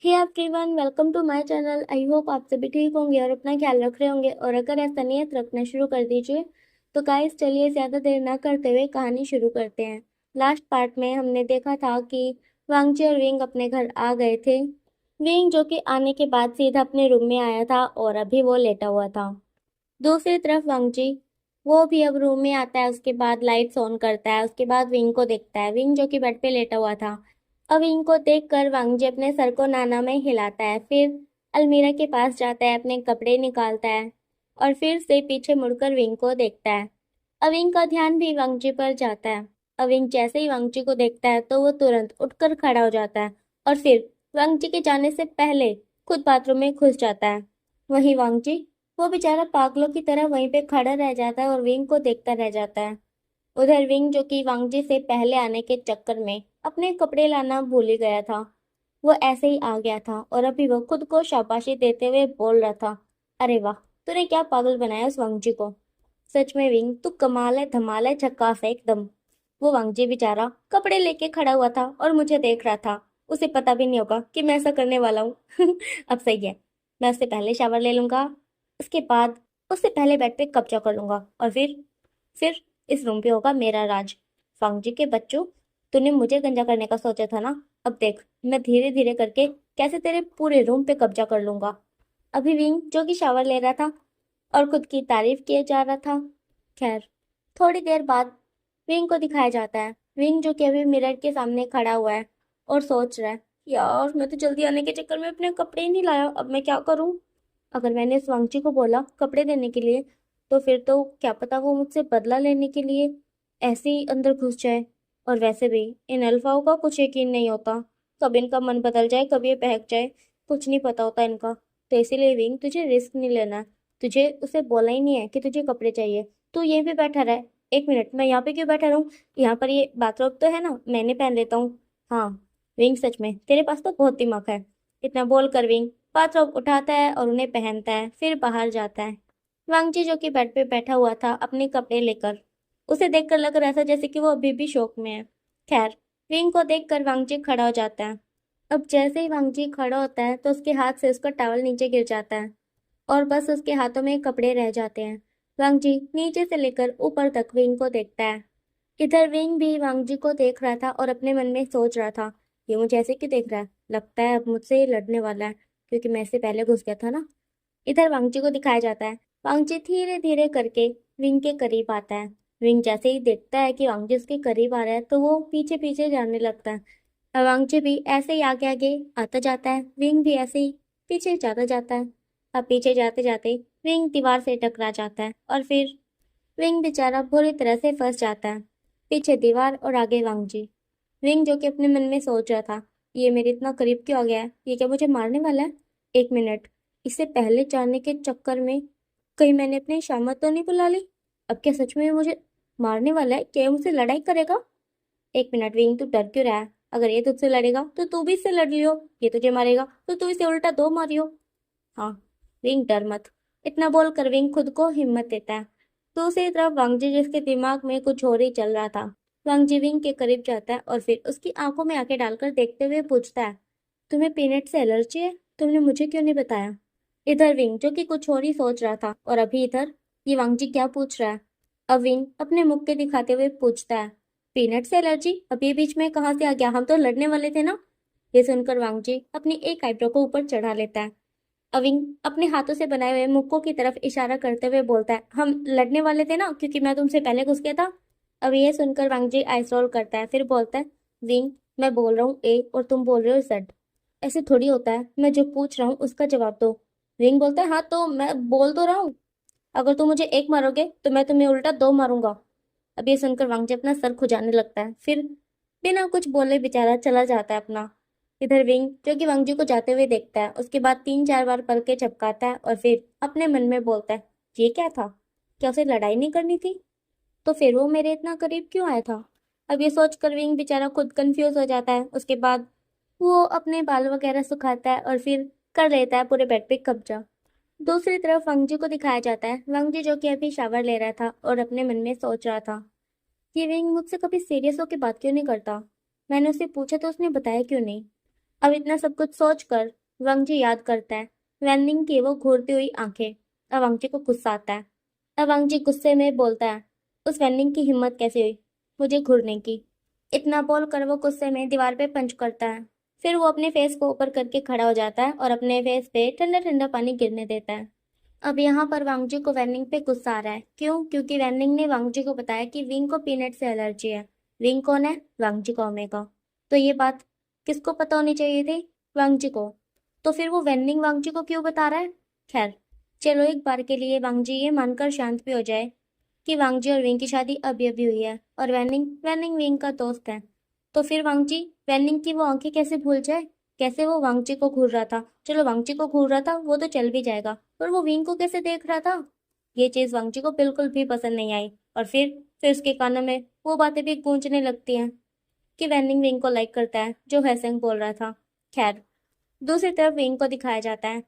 Hey everyone, welcome to my channel. I hope आप सभी ठीक होंगे और अपना ख्याल रख रहे होंगे, और अगर ऐसा नहीं है तो रखना शुरू कर दीजिए। तो गाइस, चलिए ज़्यादा देर ना करते हुए कहानी शुरू करते हैं। लास्ट पार्ट में हमने देखा था कि वांगजी और विंग अपने घर आ गए थे। विंग जो कि आने के बाद सीधा अपने रूम में आया था और अभी वो लेटा हुआ था। दूसरी तरफ वांगजी, वो भी अब रूम में आता है, उसके बाद लाइट्स ऑन करता है, उसके बाद विंग को देखता है। विंग जो कि बेड पे लेटा हुआ था। अब इनको देखकर वांगजी अपने सर को नाना में हिलाता है, फिर अलमीरा के पास जाता है, अपने कपड़े निकालता है और फिर से पीछे मुड़कर विंग को देखता है। अविंग का ध्यान भी वांगजी पर जाता है। अविंग जैसे ही वांगजी को देखता है तो वो तुरंत उठकर खड़ा हो जाता है और फिर वांगजी के जाने से पहले खुद बाथरूम में घुस जाता है। वहीं वांगजी, वो बेचारा पागलों की तरह वहीं पे खड़ा रह जाता है और विंग को देखता रह जाता है। उधर विंग जो कि वांगजी से पहले आने के चक्कर में अपने कपड़े लाना भूल ही गया था, वो ऐसे ही आ गया था और अभी वो खुद को शाबाशी देते हुए बोल रहा था, अरे वाह, तूने क्या पागल बनाया उस वांगजी को। सच में विंग, तू कमाल है, धमाल है, झक्कास है एकदम। वो वांगजी बेचारा कपड़े लेके खड़ा हुआ था और मुझे देख रहा था। उसे पता भी नहीं होगा कि मैं ऐसा करने वाला हूँ। अब सही है, मैं उससे पहले शावर ले लूंगा, उसके बाद उससे पहले बेड पे कब्जा कर लूंगा और फिर इस रूम पे होगा मेरा राज। वांगजी के बच्चों, तूने मुझे गंजा करने का सोचा था ना, अब देख मैं धीरे धीरे करके कैसे तेरे पूरे रूम पे कब्जा कर लूंगा। अभी विंग जो कि शावर ले रहा था और खुद की तारीफ किए जा रहा था। खैर, थोड़ी देर बाद विंग को दिखाया जाता है। विंग जो कि अभी मिरर के सामने खड़ा हुआ है और सोच रहा है, यार मैं तो जल्दी आने के चक्कर में अपने कपड़े ही नहीं लाया, अब मैं क्या करूं। अगर मैंने इस वांगची को बोला कपड़े देने के लिए, तो फिर तो क्या पता वो मुझसे बदला लेने के लिए ऐसे ही अंदर घुस जाए। और वैसे भी इन अल्फाओं का कुछ यकीन नहीं होता, कब इनका मन बदल जाए, कब ये बहक जाए, कुछ नहीं पता होता इनका। तो इसीलिए विंग, तुझे रिस्क नहीं लेना है। तुझे उसे बोला ही नहीं है कि तुझे कपड़े चाहिए, तू यहीं पे बैठा रहे। एक मिनट, मैं यहाँ पे क्यों बैठा रहूँ? यहाँ पर ये बाथरोब तो है ना, मैंने पहन लेता हूँ। हाँ विंग, सच में तेरे पास तो बहुत दिमाग है। इतना बोल कर विंग बाथरोब उठाता है और उन्हें पहनता है, फिर बाहर जाता है। वांगजी जो कि बेड पे बैठा हुआ था अपने कपड़े लेकर, उसे देखकर लग रहा था जैसे कि वो अभी भी शौक में है। खैर, विंग को देखकर वांगजी खड़ा हो जाता है। अब जैसे ही वांगजी खड़ा होता है तो उसके हाथ से उसका टॉवल नीचे गिर जाता है और बस उसके हाथों में कपड़े रह जाते हैं। वांगजी नीचे से लेकर ऊपर तक विंग को देखता है। इधर विंग भी वांगजी को देख रहा था और अपने मन में सोच रहा था, ये मुझे ऐसे क्यों देख रहा है, लगता है अब मुझसे ये लड़ने वाला है, क्योंकि मैं इससे पहले घुस गया था ना। इधर वांगची को दिखाया जाता है। वांगची धीरे धीरे करके विंग के करीब आता है। विंग जैसे ही देखता है कि वांगची उसके करीब आ रहा है तो वो पीछे पीछे जाने लगता है। और वांगची भी ऐसे ही आगे आगे आता जाता है, विंग भी ऐसे ही पीछे जाता जाता है। अब पीछे जाते जाते विंग दीवार से टकरा जाता है और फिर विंग बेचारा बुरी तरह से फंस जाता है। पीछे दीवार और आगे वांगजी। विंग जो कि अपने मन में सोच रहा था, ये मेरे इतना करीब क्यों आ गया है, ये क्या मुझे मारने वाला है? एक मिनट, इसे पहले जानने के चक्कर में कहीं मैंने अपनी शामत तो नहीं बुला ली? अब क्या सच में ये मुझे मारने वाला है? क्या ये मुझसे लड़ाई करेगा? एक मिनट विंग, तू डर क्यों रहा है? अगर ये तुझसे लड़ेगा तो तू भी इससे लड़ लियो, ये तुझे मारेगा तो तू इसे उल्टा दो मारियो। हाँ विंग, डर मत। इतना बोलकर विंग खुद को हिम्मत देता है। दूसरी तरफ वांगजी, जिसके दिमाग में कुछ और ही चल रहा था, वांगजी विंग के करीब जाता है और फिर उसकी आंखों में आंखें डालकर देखते हुए पूछता है, तुम्हें पीनट से एलर्जी है? तुमने मुझे क्यों नहीं बताया? इधर विंग जो कि कुछ और ही सोच रहा था और अभी इधर ये वांगजी क्या पूछ रहा है। अब विंग अपने मुख के दिखाते हुए पूछता है, पीनट से एलर्जी अभी बीच में कहाँ से आ गया, हम तो लड़ने वाले थे ना। ये सुनकर वांगजी अपनी एक आईब्रो को ऊपर चढ़ा लेता है। अविंग अपने हाथों से बनाए हुए मुक्कों की तरफ इशारा करते हुए बोलता है, हम लड़ने वाले थे ना, क्योंकि मैं तुमसे पहले घुस गया था। अब ये सुनकर वांगजी आइस रोल करता है, फिर बोलता है, विंग, मैं बोल रहा हूँ ए और तुम बोल रहे हो जेड, ऐसे थोड़ी होता है, मैं जो पूछ रहा हूँ उसका जवाब दो। विंग बोलता है, हाँ तो मैं बोल तो रहा हूँ, अगर तुम मुझे एक मारोगे तो मैं तुम्हें उल्टा दो मारूंगा। अब ये सुनकर वांगजी अपना सर खुजाने लगता है, फिर बिना कुछ बोले बेचारा चला जाता है अपना। इधर विंग जो कि वांगजी को जाते हुए देखता है, उसके बाद तीन चार बार पलके झपकाता है और फिर अपने मन में बोलता है, ये क्या था, क्या उसे लड़ाई नहीं करनी थी? तो फिर वो मेरे इतना करीब क्यों आया था? अब ये सोच कर विंग बेचारा खुद कंफ्यूज हो जाता है। उसके बाद वो अपने बाल वगैरह सुखाता है और फिर कर लेता है पूरे बेड पे कब्जा। दूसरी तरफ वांगजी को दिखाया जाता है। वांगजी जो कि अभी शावर ले रहा था और अपने मन में सोच रहा था, ये विंग मुझसे कभी सीरियस होकर बात क्यों नहीं करता? मैंने उससे पूछा तो उसने बताया क्यों नहीं? अब इतना सब कुछ सोचकर वांगजी याद करता है वेनलिंग की वो घूरती हुई आंखें। अब वांगजी को गुस्सा आता है। अब वांगजी गुस्से में बोलता है, उस वेनलिंग की हिम्मत कैसे हुई मुझे घूरने की। इतना बोलकर वो गुस्से में दीवार पे पंच करता है। फिर वो अपने फेस को ऊपर करके खड़ा हो जाता है और अपने फेस पे ठंडा ठंडा पानी गिरने देता है। अब यहाँ पर वांगजी को वेनलिंग पे गुस्सा आ रहा है। क्यों? क्योंकि वेनलिंग ने वांगजी को बताया कि विंग को पीनट से एलर्जी है। विंग कौन है? वांगजी का ओमेगा। तो ये बात किसको पता होनी चाहिए थी? वांगजी को। तो फिर वो वेनलिंग वांगजी को क्यों बता रहा है? खैर, चलो एक बार के लिए वांगजी ये मानकर शांत भी हो जाए कि वांगजी और विंग की शादी अभी अभी हुई है और वेनलिंग वेनलिंग विंग का दोस्त है। तो फिर वांगजी वेनलिंग की वो आंखें कैसे भूल जाए? कैसे वो वांगजी को घूर रहा था? चलो वांगजी को घूर रहा था वो तो चल भी जाएगा, पर वो विंग को कैसे देख रहा था? ये चीज वांगजी को बिल्कुल भी पसंद नहीं आई। और फिर उसके कानों में वो बातें भी गूंजने लगती हैं कि वेनलिंग विंग को लाइक करता है, जो हैसेंग बोल रहा था। खैर, दूसरी तरफ विंग को दिखाया जाता है।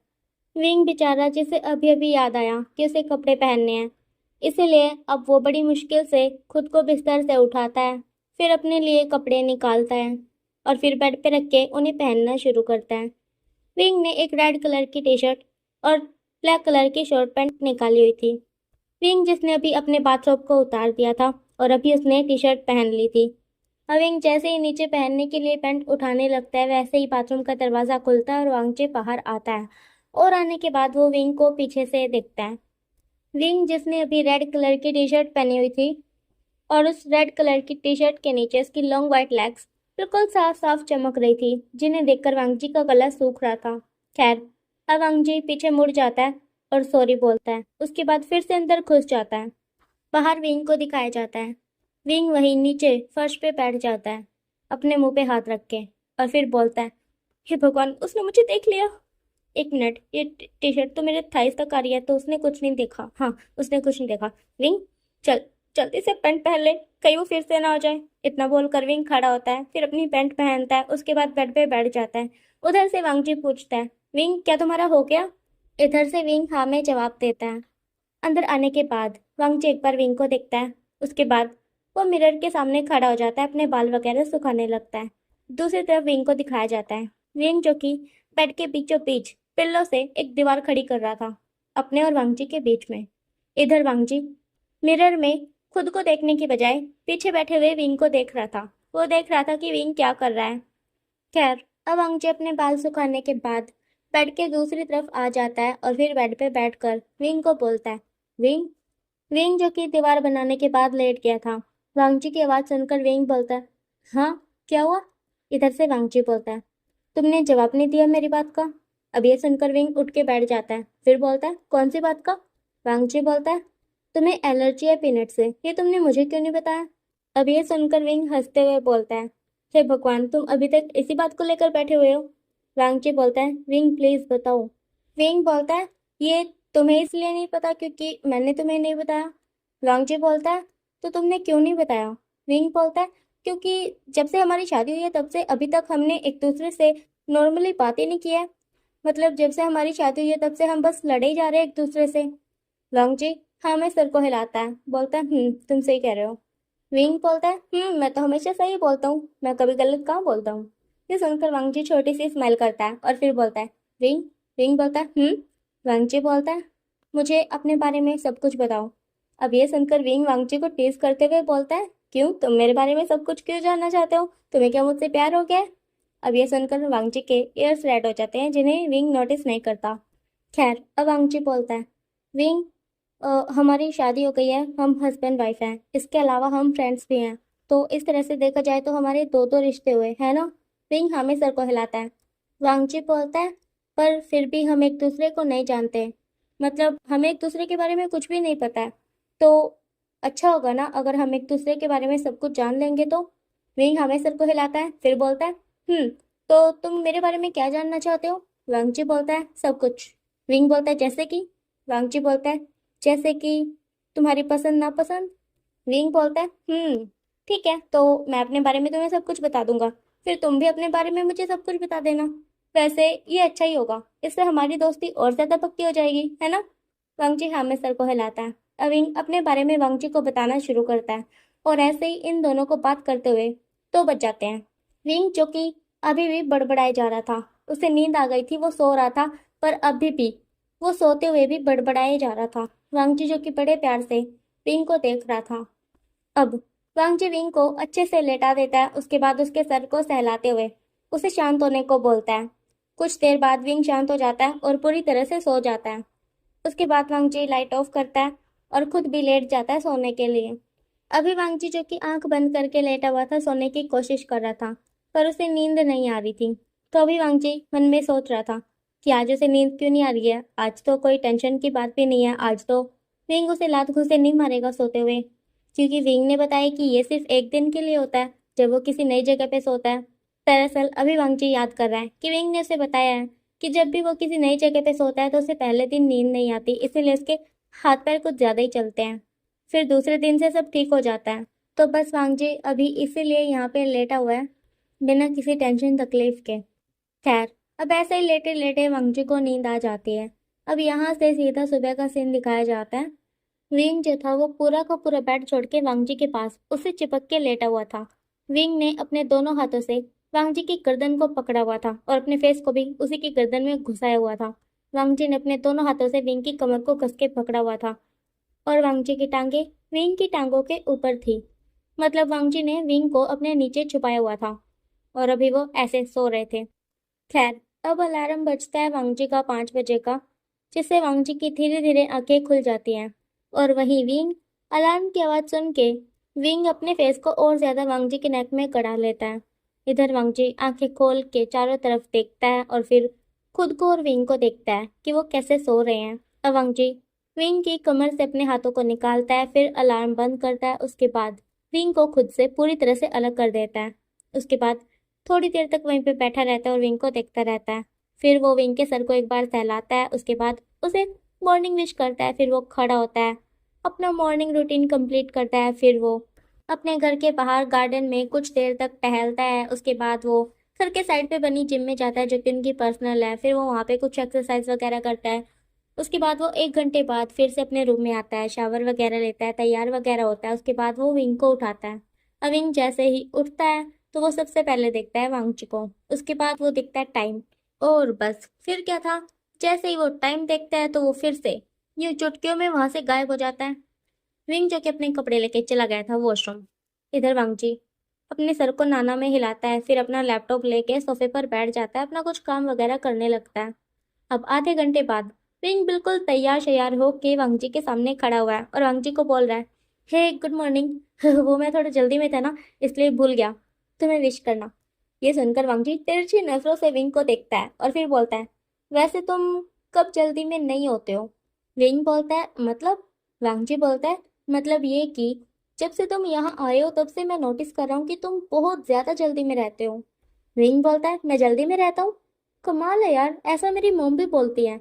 विंग बेचारा, जिसे अभी अभी याद आया कि उसे कपड़े पहनने हैं, इसीलिए अब वो बड़ी मुश्किल से खुद को बिस्तर से उठाता है, फिर अपने लिए कपड़े निकालता है और फिर बेड पे रख के उन्हें पहनना शुरू करता है। विंग ने एक रेड कलर की टी शर्ट और ब्लैक कलर की शॉर्ट पैंट निकाली हुई थी। विंग जिसने अभी अपने बाथरोब को उतार दिया था और अभी उसने टी शर्ट पहन ली थी। अब विंग जैसे ही नीचे पहनने के लिए पैंट उठाने लगता है, वैसे ही बाथरूम का दरवाजा खुलता है और वांगचे बाहर आता है। और आने के बाद वो विंग को पीछे से देखता है। विंग जिसने अभी रेड कलर की टी शर्ट पहनी हुई थी और उस रेड कलर की टी शर्ट के नीचे उसकी लॉन्ग व्हाइट लेग्स बिल्कुल साफ साफ चमक रही थी, जिन्हें देखकर वांगजी का गला सूख रहा था। खैर, अब वांगजी पीछे मुड़ जाता है और सॉरी बोलता है। उसके बाद फिर से अंदर घुस जाता है। बाहर विंग को दिखाया जाता है। विंग वहीं नीचे फर्श पे बैठ जाता है, अपने मुंह पे हाथ रख के, और फिर बोलता है, हे भगवान, उसने मुझे देख लिया। एक मिनट, ये टी शर्ट तो मेरे थाइस तक आ रही है, तो उसने कुछ नहीं देखा। हाँ, उसने कुछ नहीं देखा। विंग, चल जल्दी से पैंट पहन ले, कहीं वो फिर से ना हो जाए। इतना बोलकर विंग खड़ा होता है, फिर अपनी पैंट पहनता है, उसके बाद बेड पे बैठ जाता है। उधर से वांगजी पूछता है, विंग क्या तुम्हारा हो गया? इधर से विंग हाँ में जवाब देता है। अंदर आने के बाद वांगजी एक बार विंग को देखता है। उसके बाद वो मिरर के सामने खड़ा हो जाता है, अपने बाल वगैरह सुखाने लगता है। दूसरी तरफ विंग को दिखाया जाता है। विंग जो कि बेड के बीचों बीच पिल्लों से एक दीवार खड़ी कर रहा था, अपने और वांगजी के बीच में। इधर वांगजी मिरर में खुद को देखने की बजाय पीछे बैठे हुए विंग को देख रहा था। वो देख रहा था कि विंग क्या कर रहा है। खैर, अब वांगजी अपने बाल सुखाने के बाद बेड के दूसरी तरफ आ जाता है और फिर बेड पे बैठकर विंग को बोलता है, विंग। विंग जो कि दीवार बनाने के बाद लेट गया था। वांगजी की आवाज़ सुनकर विंग बोलता है, हाँ क्या हुआ? इधर से वांगजी बोलता है, तुमने जवाब नहीं दिया मेरी बात का। अब ये सुनकर विंग उठ के बैठ जाता है, फिर बोलता है, कौन सी बात का? वांगजी बोलता है, तुम्हें एलर्जी है पीनट से, ये तुमने मुझे क्यों नहीं बताया? अब ये सुनकर विंग हंसते हुए बोलता है, हे भगवान, तुम अभी तक इसी बात को लेकर बैठे हुए हो। वांगजी बोलता है, विंग प्लीज बताओ। विंग बोलता है, ये तुम्हें इसलिए नहीं पता क्योंकि मैंने तुम्हें नहीं बताया। वांगजी बोलता है, तो तुमने क्यों नहीं बताया? विंग बोलता है, क्योंकि जब से हमारी शादी हुई है तब से अभी तक हमने एक दूसरे से नॉर्मली बात ही नहीं की है। मतलब जब से हमारी शादी हुई है तब से हम बस लड़े ही जा रहे हैं एक दूसरे से। वांगजी हाँ में सर को हिलाता है, बोलता है, तुम सही कह रहे हो। विंग बोलता है, मैं तो हमेशा सही बोलता हूँ, मैं कभी गलत कहाँ बोलता हूँ। ये सुनकर वांगजी छोटी सी स्माइल करता है और फिर बोलता है, विंग। विंग बोलता है, वांगजी बोलता है, मुझे अपने बारे में सब कुछ बताओ। अब ये सुनकर विंग वांगजी को टीज करते हुए बोलता है, क्यों, तुम मेरे बारे में सब कुछ क्यों जानना चाहते हो? तुम्हें क्या मुझसे प्यार हो गया है? अब ये सुनकर वांगजी के ईयर्स रेड हो जाते हैं, जिन्हें विंग नोटिस नहीं करता। खैर, अब वांगजी बोलता है, विंग, हमारी शादी हो गई है, हम हस्बैंड वाइफ हैं, इसके अलावा हम फ्रेंड्स भी हैं। तो इस तरह से देखा जाए तो हमारे दो दो रिश्ते हुए है ना? विंग हमें सर को हिलाता है। वांगची बोलता है, पर फिर भी हम एक दूसरे को नहीं जानते, मतलब हमें एक दूसरे के बारे में कुछ भी नहीं पता है। तो अच्छा होगा ना अगर हम एक दूसरे के बारे में सब कुछ जान लेंगे तो। विंग हमें सर को हिलाता है, फिर बोलता है, तो तुम मेरे बारे में क्या जानना चाहते हो? वांगची बोलता है, सब कुछ। विंग बोलता है, जैसे कि? वांगची बोलता है, जैसे कि तुम्हारी पसंद नापसंद। विंग बोलता है, ठीक है, तो मैं अपने बारे में तुम्हें सब कुछ बता दूंगा, फिर तुम भी अपने बारे में मुझे सब कुछ बता देना। वैसे ये अच्छा ही होगा, इससे हमारी दोस्ती और ज्यादा पक्की हो जाएगी, है ना? वांगजी हाँ में सर को हिलाता है। अब विंग अपने बारे में वांगजी को बताना शुरू करता है और ऐसे ही इन दोनों को बात करते हुए 2 बज जाते हैं। विंग जो कि अभी भी बड़बड़ाए जा रहा था। उसे नींद आ गई थी, वो सो रहा था, पर अभी भी वो सोते हुए भी बड़बड़ाए जा रहा था। वांगजी जो कि बड़े प्यार से विंग को देख रहा था। अब वांगजी विंग को अच्छे से लेटा देता है, उसके बाद उसके सर को सहलाते हुए उसे शांत होने को बोलता है। कुछ देर बाद विंग शांत हो जाता है और पूरी तरह से सो जाता है। उसके बाद वांगजी लाइट ऑफ करता है और खुद भी लेट जाता है सोने के लिए। अभी वांगजी जो कि आंख बंद करके लेटा हुआ था, सोने की कोशिश कर रहा था, पर उसे नींद नहीं आ रही थी। तो अभी वांगजी मन में सोच रहा था कि आज उसे नींद क्यों नहीं आ रही है। आज तो कोई टेंशन की बात भी नहीं है, आज तो विंग उसे लात घुसे नहीं मारेगा सोते हुए, क्योंकि विंग ने बताया कि ये सिर्फ एक दिन के लिए होता है, जब वो किसी नई जगह पे सोता है। दरअसल अभी वांगजी याद कर रहा है कि विंग ने उसे बताया है कि जब भी वो किसी नई जगह पे सोता है तो उसे पहले दिन नींद नहीं आती, इसीलिए उसके हाथ पैर कुछ ज़्यादा ही चलते हैं। फिर दूसरे दिन से सब ठीक हो जाता है। तो बस वांगजी अभी इसीलिए यहाँ पे लेटा हुआ है, बिना किसी टेंशन तकलीफ के। खैर, अब ऐसे ही लेटे लेटे वांगजी को नींद आ जाती है। अब यहाँ से सीधा सुबह का सीन दिखाया जाता है। विंग जो था वो पूरा का पूरा बेड छोड़ के वांगजी के पास उसे चिपक के लेटा हुआ था। विंग ने अपने दोनों हाथों से वांगजी की गर्दन को पकड़ा हुआ था और अपने फेस को भी उसी की गर्दन में घुसाया हुआ था। वांगजी ने अपने दोनों हाथों से विंग की कमर को कस के पकड़ा हुआ था और वांगजी की टांगे विंग की टांगों के ऊपर थी। मतलब वांगजी ने विंग को अपने नीचे छुपाया हुआ था और अभी वो ऐसे सो रहे थे। खैर, अब अलार्म बजता है वांगजी का 5 बजे का, जिससे वांगजी की धीरे धीरे आंखें खुल जाती हैं। और वहीं विंग अलार्म की आवाज़ सुन के विंग अपने फेस को और ज्यादा वांगजी के नेक में गड़ा लेता है। इधर वांगजी आंखें खोल के चारों तरफ देखता है और फिर खुद को और विंग को देखता है कि वो कैसे सो रहे हैं। अब वांगजी विंग की कमर से अपने हाथों को निकालता है, फिर अलार्म बंद करता है। उसके बाद विंग को खुद से पूरी तरह से अलग कर देता है। उसके बाद थोड़ी देर तक वहीं पे बैठा रहता है और विंग को देखता रहता है। फिर वो विंग के सर को एक बार सहलाता है, उसके बाद उसे मॉर्निंग विश करता है। फिर वो खड़ा होता है, अपना मॉर्निंग रूटीन कंप्लीट करता है। फिर वो अपने घर के बाहर गार्डन में कुछ देर तक टहलता है। उसके बाद वो घर के साइड पे बनी जिम में जाता है, जो कि उनकी पर्सनल है। फिर वो वहाँ पे कुछ एक्सरसाइज वगैरह करता है। उसके बाद वो 1 घंटे बाद फिर से अपने रूम में आता है, शावर वगैरह लेता है, तैयार वगैरह होता है। उसके बाद वो विंग को उठाता है। अब विंग जैसे ही उठता है तो वो सबसे पहले देखता है वांगची को। उसके बाद वो देखता है टाइम, और बस फिर क्या था, जैसे ही वो टाइम देखता है तो वो फिर से यूं चुटकियों में वहां से गायब हो जाता है। विंग जो कि अपने कपड़े लेके चला गया था वॉशरूम। इधर वांगची अपने सर को नाना में हिलाता है, फिर अपना लैपटॉप लेके सोफे पर बैठ जाता है, अपना कुछ काम वगैरह करने लगता है। अब आधे घंटे बाद विंग बिल्कुल तैयार शैयार हो के वांगजी के सामने खड़ा हुआ है और वांगजी को बोल रहा है, हे गुड मॉर्निंग। वो मैं थोड़ा जल्दी में था ना, इसलिए भूल गया तुम्हें विश करना। ये सुनकर वांगजी तिरछी नजरों से विंग को देखता है और फिर बोलता है, वैसे तुम कब जल्दी में नहीं होते हो? विंग बोलता है, मतलब? वांगजी बोलता है, मतलब ये कि जब से तुम यहाँ आए हो तब से मैं नोटिस कर रहा हूँ कि तुम बहुत ज्यादा जल्दी में रहते हो। विंग बोलता है, मैं जल्दी में रहता हूँ? कमाल है यार, ऐसा मेरी मॉम भी बोलती है।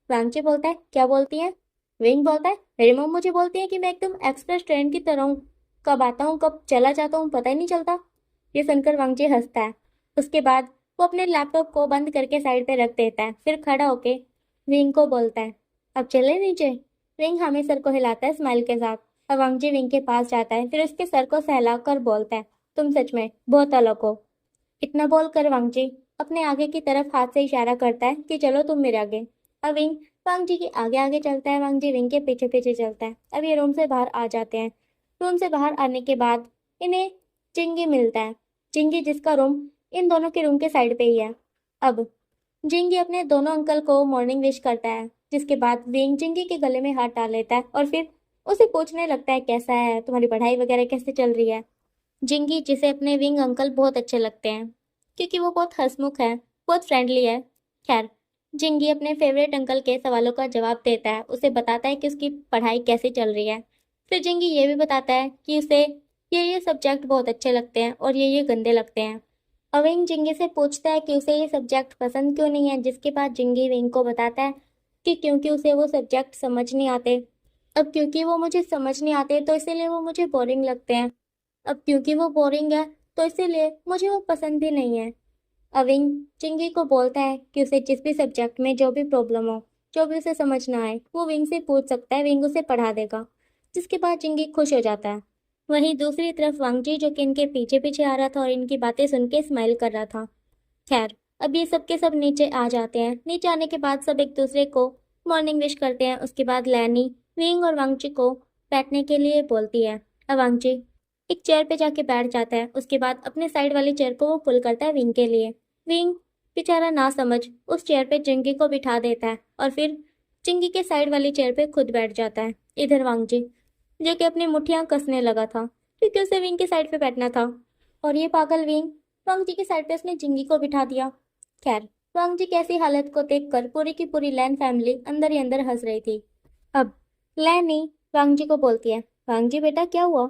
वांगची बोलता है, क्या बोलती है? विंग बोलता है, मेरी मॉम मुझे बोलती है कि मैं एकदम एक्सप्रेस ट्रेन की तरह हूँ, कब आता हूँ कब चला जाता हूँ पता ही नहीं चलता। ये सुनकर वांगची हंसता है। उसके बाद वो अपने लैपटॉप को बंद करके साइड पे रख देता है, फिर खड़ा होके विंग को बोलता है, अब चले नीचे? विंग हमें सर को हिलाता है स्माइल के साथ। अब वांगची विंग के पास जाता है, फिर उसके सर को सहला कर बोलता है, तुम सच में बहुत अलग हो। इतना बोलकर वांगची अपने आगे की तरफ हाथ से इशारा करता है कि चलो तुम मेरे आगे। अब विंग वांगजी के आगे आगे चलता है, वांगजी विंग के पीछे पीछे चलता है। अब ये रूम से बाहर आ जाते हैं। रूम से बाहर आने के बाद इन्हें चिंगी मिलता है। चिंगी जिसका रूम इन दोनों के रूम के साइड पे ही है। अब जिंगी अपने दोनों अंकल को मॉर्निंग विश करता है, जिसके बाद विंग जिंगी के गले में हाथ डाल लेता है और फिर उसे पूछने लगता है, कैसा है तुम्हारी पढ़ाई वगैरह कैसे चल रही है? जिंगी जिसे अपने विंग अंकल बहुत अच्छे लगते हैं, क्योंकि वो बहुत हंसमुख है, बहुत फ्रेंडली है। खैर, जिंगी अपने फेवरेट अंकल के सवालों का जवाब देता है, उसे बताता है कि उसकी पढ़ाई कैसे चल रही है। फिर जिंगी ये भी बताता है कि उसे ये सब्जेक्ट बहुत अच्छे लगते हैं और ये गंदे लगते हैं। और विंग जिंगी से पूछता है कि उसे ये सब्जेक्ट पसंद क्यों नहीं है, जिसके बाद जिंगी विंग को बताता है कि क्योंकि उसे वो सब्जेक्ट समझ नहीं आते। अब क्योंकि वो मुझे समझ नहीं आते तो इसीलिए वो मुझे बोरिंग लगते हैं। अब क्योंकि वो बोरिंग है तो इसीलिए मुझे वो पसंद भी नहीं है। अविंग चिंगी को बोलता है कि उसे जिस भी सब्जेक्ट में जो भी प्रॉब्लम हो, जो भी उसे समझ ना आए, वो विंग से पूछ सकता है, विंग उसे पढ़ा देगा। जिसके बाद चिंगी खुश हो जाता है। वहीं दूसरी तरफ वांगजी जो कि इनके पीछे पीछे आ रहा था और इनकी बातें सुन के स्माइल कर रहा था। खैर, अब ये सब के सब नीचे आ जाते हैं। नीचे आने के बाद सब एक दूसरे को मॉर्निंग विश करते हैं। उसके बाद लैनी विंग और वांगची को बैठने के लिए बोलती है। अब वांगची एक चेयर पे जाके बैठ जाता है। उसके बाद अपने साइड वाली चेयर को वो पुल करता है विंग के लिए। विंग बेचारा ना समझ उस चेयर पे चिंकी को बिठा देता है और फिर चिंकी के साइड वाली चेयर पे खुद बैठ जाता है। इधर वांगची जो कि अपनी मुठ्ठियां कसने लगा था क्योंकि उसे विंग के साइड पे बैठना था, और ये पागल विंग वांगची के साइड पे उसने चिंकी को बिठा दिया। खैर, वांगजी की ऐसी हालत को देखकर पूरी की पूरी लैन फैमिली अंदर ही अंदर हंस रही थी। अब लैनी वांगजी को बोलती है, वांगजी बेटा क्या हुआ?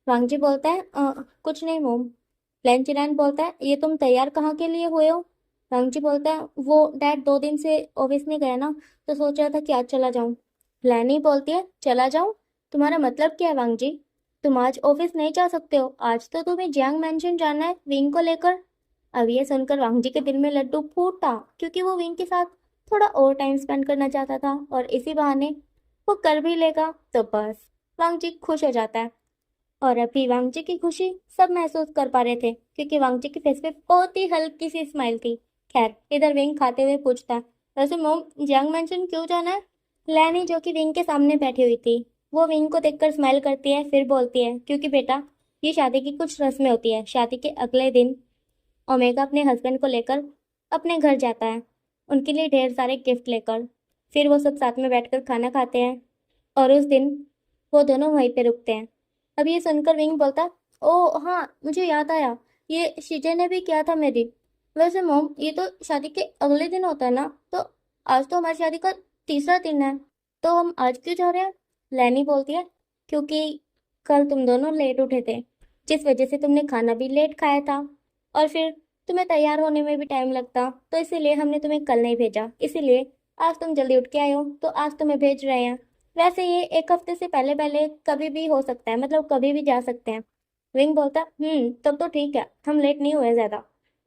वांगजी बोलता है, कुछ नहीं मोम। लैन चिरान बोलता है, ये तुम तैयार कहाँ के लिए हुए हो? वांगजी बोलता है, वो डैड 2 दिन से ऑफिस नहीं गया ना, तो सोच रहा था कि आज चला जाऊं। लैनी बोलती है, चला जाऊं? तुम्हारा मतलब क्या है वांगजी? तुम आज ऑफिस नहीं जा सकते हो, आज तो तुम्हें जियांग मैंशन जाना है विंग को लेकर। अब ये सुनकर वांगजी के दिल में लड्डू फूटा क्योंकि वो विंग के साथ थोड़ा और टाइम स्पेंड करना चाहता था और इसी बहाने वो कर भी लेगा तो बस वांगजी खुश हो जाता है। और अभी वांगजी की खुशी सब महसूस कर पा रहे थे क्योंकि वांगजी के फेस पे बहुत ही हल्की सी स्माइल थी। खैर, इधर विंग खाते हुए पूछता है, वैसे मोम जियांग मेंशन क्यों जाना है? लैनी जो कि विंग के सामने बैठी हुई थी वो विंग को देखकर स्माइल करती है, फिर बोलती है, क्योंकि बेटा ये शादी की कुछ रस्में होती है। शादी के अगले दिन ओमेगा अपने हस्बैंड को लेकर अपने घर जाता है, उनके लिए ढेर सारे गिफ्ट लेकर। फिर वो सब साथ में बैठकर खाना खाते हैं और उस दिन वो दोनों वहीं पे रुकते हैं। अब ये सुनकर विंग बोलता, ओ हाँ मुझे याद आया, ये शीजे ने भी किया था मेरी। वैसे मोम ये तो शादी के अगले दिन होता है ना, तो आज तो हमारी शादी का तीसरा दिन है, तो हम आज क्यों जा रहे हैं? लैनी बोलती है, क्योंकि कल तुम दोनों लेट उठे थे, जिस वजह से तुमने खाना भी लेट खाया था और फिर तुम्हें तैयार होने में भी टाइम लगता, तो इसीलिए हमने तुम्हें कल नहीं भेजा। इसीलिए आज तुम जल्दी उठ के आए हो तो आज तुम्हें भेज रहे हैं। वैसे ये 1 हफ्ते से पहले पहले कभी भी हो सकता है, मतलब कभी भी जा सकते हैं। विंग बोलता, तब तो ठीक है, हम लेट नहीं हुए ज्यादा।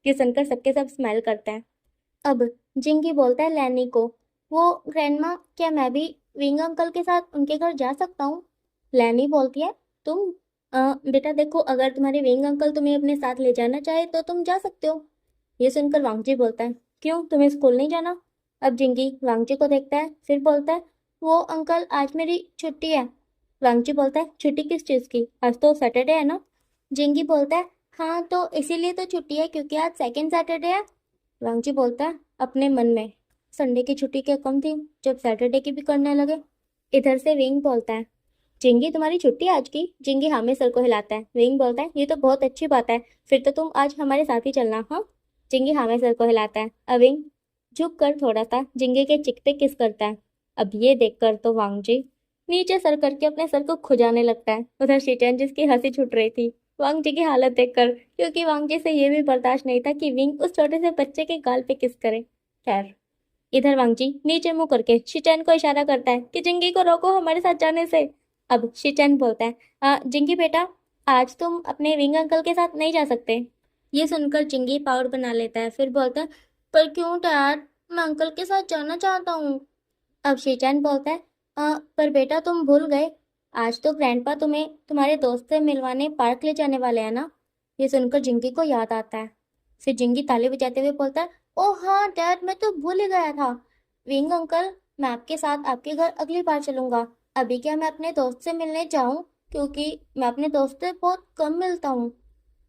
ये सुनकर सबके सब स्माइल करते हैं। अब जिंगी बोलता है लैनी को, वो ग्रैंडमा क्या मैं भी विंग अंकल के साथ उनके घर जा सकता हूँ? लैनी बोलती है, तुम बेटा देखो, अगर तुम्हारे विंग अंकल तुम्हें अपने साथ ले जाना चाहे तो तुम जा सकते हो। ये सुनकर वांगजी बोलता है, क्यों तुम्हें स्कूल नहीं जाना? अब जिंगी वांगजी को देखता है, फिर बोलता है, वो अंकल आज मेरी छुट्टी है। वांगजी बोलता है, छुट्टी किस चीज़ की? आज तो सैटरडे है ना? जिंगी बोलता है, हाँ तो इसीलिए तो छुट्टी है क्योंकि आज सेकेंड सैटरडे है। वांगजी बोलता है अपने मन में, संडे की छुट्टी क्या कम थी जब सैटरडे की भी करने लगे। इधर से विंग बोलता है, जिंगी तुम्हारी छुट्टी है आज की? जिंगी हाँ में सर को हिलाता है। विंग बोलता है, ये तो बहुत अच्छी बात है, फिर तो तुम आज हमारे साथ ही चलना। हाँ, जिंगी हाँ में सर को हिलाता है। अब विंग झुक कर थोड़ा सा जिंगी के चिक पे किस करता है। अब ये देखकर तो वांगजी नीचे सर करके अपने सर को खुजाने लगता है। उधर शीचन जिसकी हंसी छूट रही थी वांगजी की हालत देखकर, क्योंकि वांगजी से ये भी बर्दाश्त नहीं था कि विंग उस छोटे से बच्चे के गाल पे किस करे। खैर, इधर वांगजी नीचे मुंह करके शिचैन को इशारा करता है कि जिंगी को रोको हमारे साथ जाने से। अब शिचैन बोलता है, जिंगी बेटा आज तुम अपने विंग अंकल के साथ नहीं जा सकते। ये सुनकर जिंगी पाउड बना लेता है, फिर बोलता है, पर क्यों डैड, मैं अंकल के साथ जाना चाहता हूँ। अब शिचैन बोलता है, पर बेटा तुम भूल गए, आज तो ग्रैंडपा तुम्हें तुम्हारे दोस्त से मिलवाने पार्क ले जाने वाले हैं ना। ये सुनकर जिंगी को याद आता है। फिर जिंगी ताली बजाते हुए बोलता है, ओह हाँ डैड, मैं तो भूल ही गया था। विंग अंकल, मैं आपके साथ आपके घर अगली बार चलूंगा। अभी क्या मैं अपने दोस्त से मिलने जाऊं, क्योंकि मैं अपने दोस्त से बहुत कम मिलता हूँ।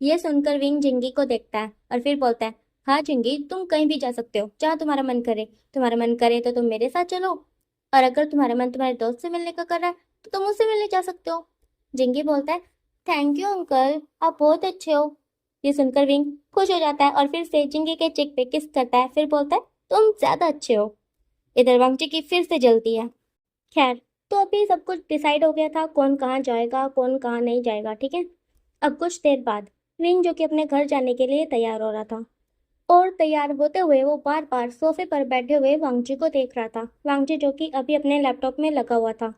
ये सुनकर विंग जिंगी को देखता है और फिर बोलता है, हाँ जिंगी, तुम कहीं भी जा सकते हो जहाँ तुम्हारा मन करे। तुम्हारा मन करे तो तुम मेरे साथ चलो, और अगर तुम्हारा मन तुम्हारे दोस्त से मिलने का कर रहा है तो तुम उससे मिलने जा सकते हो। जिंगी बोलता है, थैंक यू अंकल, आप बहुत अच्छे हो। ये सुनकर विंग खुश हो जाता है और फिर से जिंगी के चिक पे किस करता है, फिर बोलता है, तुम ज्यादा अच्छे हो। इधर वांगजी की फिर से जलती है। खैर, तो अभी सब कुछ डिसाइड हो गया था, कौन कहाँ जाएगा कौन कहाँ नहीं जाएगा, ठीक है। अब कुछ देर बाद विंग जो कि अपने घर जाने के लिए तैयार हो रहा था, और तैयार होते हुए वो बार बार सोफे पर बैठे हुए वांगजी को देख रहा था। वांगजी जो कि अभी अपने लैपटॉप में लगा हुआ था,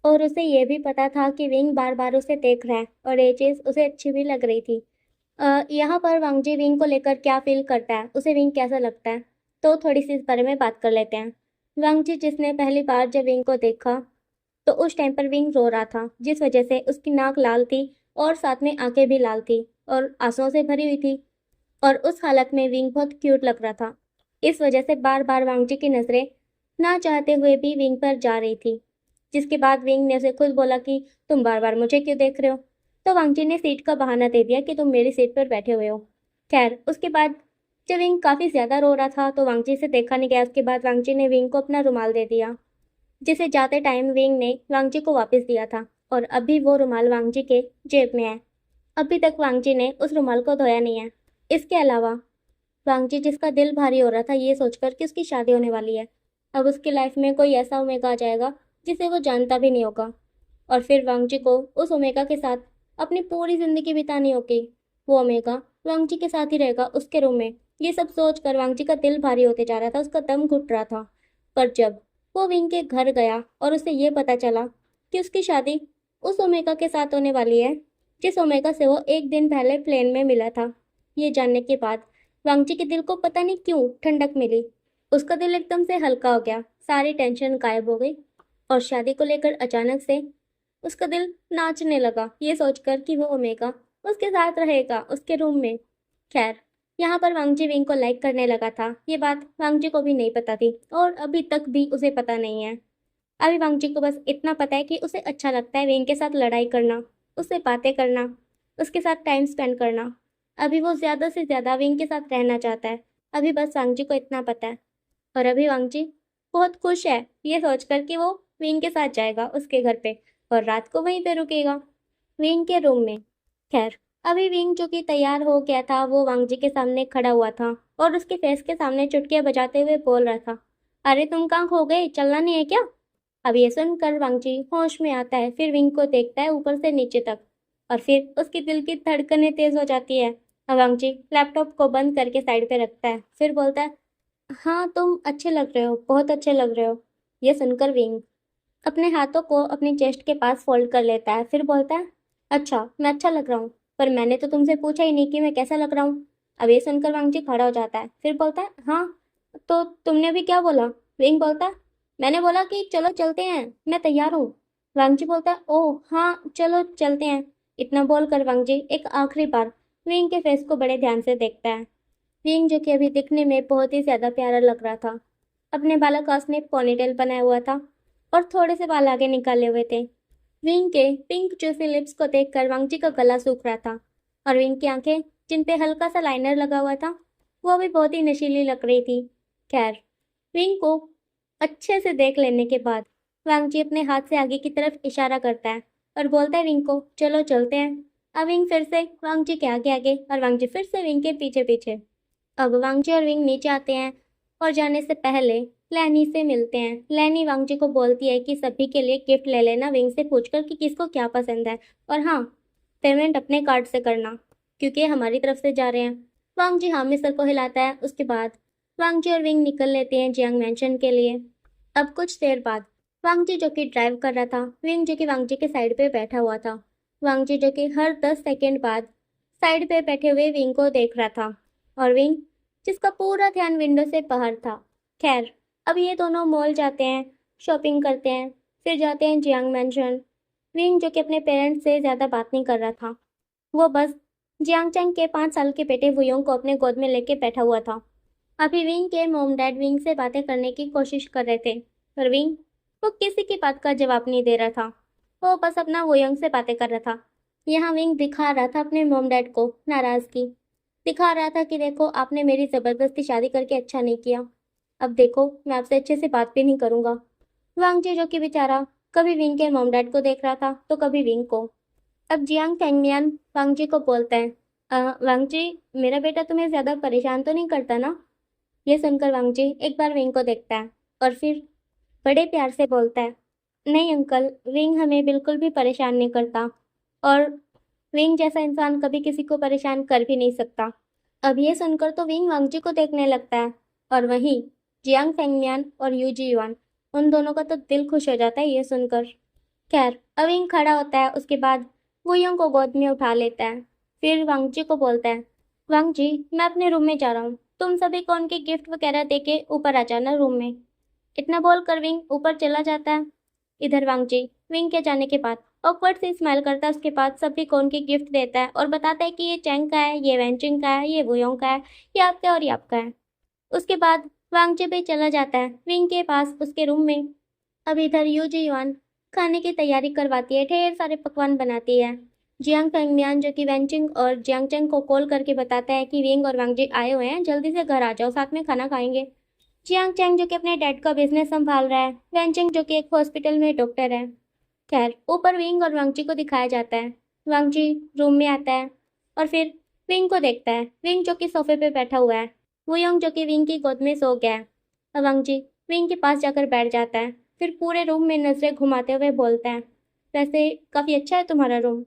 और उसे ये भी पता था कि विंग बार बार उसे देख रहा है और ये चीज़ उसे अच्छी भी लग रही थी। यहाँ पर वांगजी विंग को लेकर क्या फील करता है, उसे विंग कैसा लगता है, तो थोड़ी सी इस बारे में बात कर लेते हैं। वांगजी जिसने पहली बार जब विंग को देखा तो उस टाइम पर विंग रो रहा था, जिस वजह से उसकी नाक लाल थी और साथ में आंखें भी लाल थी और आंसुओं से भरी हुई थी। और उस हालत में विंग बहुत क्यूट लग रहा था। इस वजह से बार बार वांगजी की नज़रें ना चाहते हुए भी विंग पर जा रही थी, जिसके बाद विंग ने उसे खुद बोला कि तुम बार बार मुझे क्यों देख रहे हो। तो वांगजी ने सीट का बहाना दे दिया कि तुम मेरी सीट पर बैठे हुए हो। खैर, उसके बाद जब विंग काफ़ी ज़्यादा रो रहा था तो वांगजी से देखा नहीं गया। उसके बाद वांगजी ने विंग को अपना रुमाल दे दिया, जिसे जाते टाइम विंग ने वांगजी को वापस दिया था, और अभी वो रुमाल वांगजी के जेब में है। अभी तक वांगजी ने उस रुमाल को धोया नहीं है। इसके अलावा वांगजी, जिसका दिल भारी हो रहा था ये सोचकर कि उसकी शादी होने वाली है, अब उसकी लाइफ में कोई ऐसा ओमेगा आ जाएगा जिसे वो जानता भी नहीं होगा, और फिर वांगजी को उस ओमेगा के साथ अपनी पूरी जिंदगी बितानी होगी। वो ओमेगा वांगजी के साथ ही रहेगा उसके रूम में। ये सब सोचकर वांगजी का दिल भारी होते जा रहा था, उसका दम घुट रहा था। पर जब वो विंग के घर गया और उसे ये पता चला कि उसकी शादी उस ओमेगा के साथ होने वाली है, जिस ओमेगा से वो एक दिन पहले प्लेन में मिला था, ये जानने के बाद वांगजी के दिल को पता नहीं क्यों ठंडक मिली। उसका दिल एकदम से हल्का हो गया, सारी टेंशन गायब हो गई, और शादी को लेकर अचानक से उसका दिल नाचने लगा, ये सोचकर कि वो ओमेगा उसके साथ रहेगा उसके रूम में। खैर, यहाँ पर वांगजी विंग को लाइक करने लगा था, ये बात वांगजी को भी नहीं पता थी, और अभी तक भी उसे पता नहीं है। अभी वांगजी को बस इतना पता है कि उसे अच्छा लगता है विंग के साथ लड़ाई करना, उससे बातें करना, उसके साथ टाइम स्पेंड करना। अभी वो ज़्यादा से ज़्यादा विंग के साथ रहना चाहता है। अभी बस वांगजी को इतना पता है। और अभी वांगजी बहुत खुश है ये सोचकर कि वो विंग के साथ जाएगा उसके घर पे, और रात को वहीं पे रुकेगा विंग के रूम में। खैर, अभी विंग जो कि तैयार हो गया था वो वांगजी के सामने खड़ा हुआ था, और उसके फेस के सामने चुटकियां बजाते हुए बोल रहा था, अरे तुम कहाँ खो गए, चलना नहीं है क्या। अब ये सुनकर वांगजी होश में आता है, फिर विंग को देखता है ऊपर से नीचे तक, और फिर उसके दिल की धड़कनें तेज हो जाती है। अब वांगजी लैपटॉप को बंद करके साइड पे रखता है, फिर बोलता है, हाँ तुम अच्छे लग रहे हो, बहुत अच्छे लग रहे हो। ये सुनकर विंग अपने हाथों को अपनी चेस्ट के पास फोल्ड कर लेता है, फिर बोलता है, अच्छा मैं अच्छा लग रहा हूँ, पर मैंने तो तुमसे पूछा ही नहीं कि मैं कैसा लग रहा हूँ। अब ये सुनकर वांगजी खड़ा हो जाता है, फिर बोलता है, हाँ तो तुमने अभी क्या बोला। विंग बोलता है, मैंने बोला कि चलो चलते हैं, मैं तैयार हूँ। वांगजी बोलता है, ओह हाँ चलो चलते हैं। इतना बोलकर वांगजी एक आखिरी बार विंग के फेस को बड़े ध्यान से देखता है। विंग जो कि अभी दिखने में बहुत ही ज्यादा प्यारा लग रहा था, अपने बालों का उसने पोनीटेल बनाया हुआ था, और थोड़े से बाल आगे निकाले हुए थे। विंग के पिंक जैसे लिप्स को देखकर वांगजी का गला सूख रहा था, और विंग की आंखें, जिन पे हल्का सा लाइनर लगा हुआ था, वो भी बहुत ही नशीली लग रही थी। खैर, विंग को अच्छे से देख लेने के बाद वांगजी अपने हाथ से आगे की तरफ इशारा करता है, और बोलता है विंग को, चलो चलते हैं। अब विंग फिर से वांगजी के आगे आगे, और वांगजी फिर से विंग के पीछे पीछे। अब वांगजी और विंग नीचे आते हैं, और जाने से पहले लैनी से मिलते हैं। लैनी वांगजी को बोलती है कि सभी के लिए गिफ्ट ले लेना विंग से पूछकर कि किसको क्या पसंद है, और हाँ, पेमेंट अपने कार्ड से करना क्योंकि हमारी तरफ से जा रहे हैं। वांगजी हाँ में सर को हिलाता है। उसके बाद वांगजी और विंग निकल लेते हैं जियांग मैंशन के लिए। अब कुछ देर बाद वांगजी जो कि ड्राइव कर रहा था, विंग जो कि वांगजी के साइड पे बैठा हुआ था। वांगजी जो कि हर 10 सेकेंड बाद साइड पे बैठे हुए विंग को देख रहा था, और विंग जिसका पूरा ध्यान विंडो से बाहर था। खैर, अब ये दोनों मॉल जाते हैं, शॉपिंग करते हैं, फिर जाते हैं जियांग मैंशन। विंग जो कि अपने पेरेंट्स से ज़्यादा बात नहीं कर रहा था, वो बस जियांग चैंग के 5 साल के बेटे वुयोंग को अपने गोद में लेके बैठा हुआ था। अभी विंग के मोम डैड विंग से बातें करने की कोशिश कर रहे थे, पर विंग वो किसी की बात का जवाब नहीं दे रहा था, वो बस अपना वुयोंग से बातें कर रहा था। यहाँ विंग दिखा रहा था अपने मोम डैड को नाराज़गी, दिखा रहा था कि देखो आपने मेरी ज़बरदस्ती शादी करके अच्छा नहीं किया, अब देखो मैं आपसे अच्छे से बात भी नहीं करूँगा। वांगजी जो कि बेचारा कभी विंग के मोम डैड को देख रहा था तो कभी विंग को। अब जियांग फैंगमियान वांगजी को बोलता है, वांगजी मेरा बेटा तुम्हें ज़्यादा परेशान तो नहीं करता ना। ये सुनकर वांगजी एक बार विंग को देखता है, और फिर बड़े प्यार से बोलता है, नहीं अंकल, विंग हमें बिल्कुल भी परेशान नहीं करता, और विंग जैसा इंसान कभी किसी को परेशान कर भी नहीं सकता। अब ये सुनकर तो विंग वांगजी को देखने लगता है, और वहीं जियांग फेंगमियान और यू जी युआन, उन दोनों का तो दिल खुश हो जाता है ये सुनकर। खैर, अब विंग खड़ा होता है, उसके बाद वो यूं को गोद में उठा लेता है, फिर वांगजी को बोलता है, वांगजी मैं अपने रूम में जा रहा हूँ, तुम सभी को उनके गिफ्ट वगैरह दे के ऊपर आ जाना रूम में। इतना बोलकर विंग ऊपर चला जाता है। इधर वांगजी विंग के जाने के बाद ऑकवर्ड से स्माइल करता है। उसके बाद सभी को उनकी गिफ्ट देता है और बताता है कि ये चैंग का है, ये वैनचिंग का है, ये वुयोंग का है, ये आपका है और ये आपका है। उसके बाद वांगजे भी चला जाता है विंग के पास उसके रूम में। अब इधर यू जी युआन खाने की तैयारी करवाती है, ढेर सारे पकवान बनाती है। जियांग फेंगमियान जो कि वैनचिंग और जियांग चेंग को कॉल करके बताता है कि विंग और वांगजे आए हुए हैं, जल्दी से घर आ जाओ, साथ में खाना खाएंगे। जियांग चेंग जो कि अपने डैड का बिजनेस संभाल रहा है, वैनचिंग जो कि एक हॉस्पिटल में डॉक्टर है। खैर ऊपर विंग और वांगजी को दिखाया जाता है। वांगजी रूम में आता है और फिर विंग को देखता है। विंग जो कि सोफे पे बैठा हुआ है, वो यंग जो कि विंग की गोद में सो गया है। अब वांगजी विंग के पास जाकर बैठ जाता है, फिर पूरे रूम में नजरें घुमाते हुए बोलता है, वैसे काफ़ी अच्छा है तुम्हारा रूम।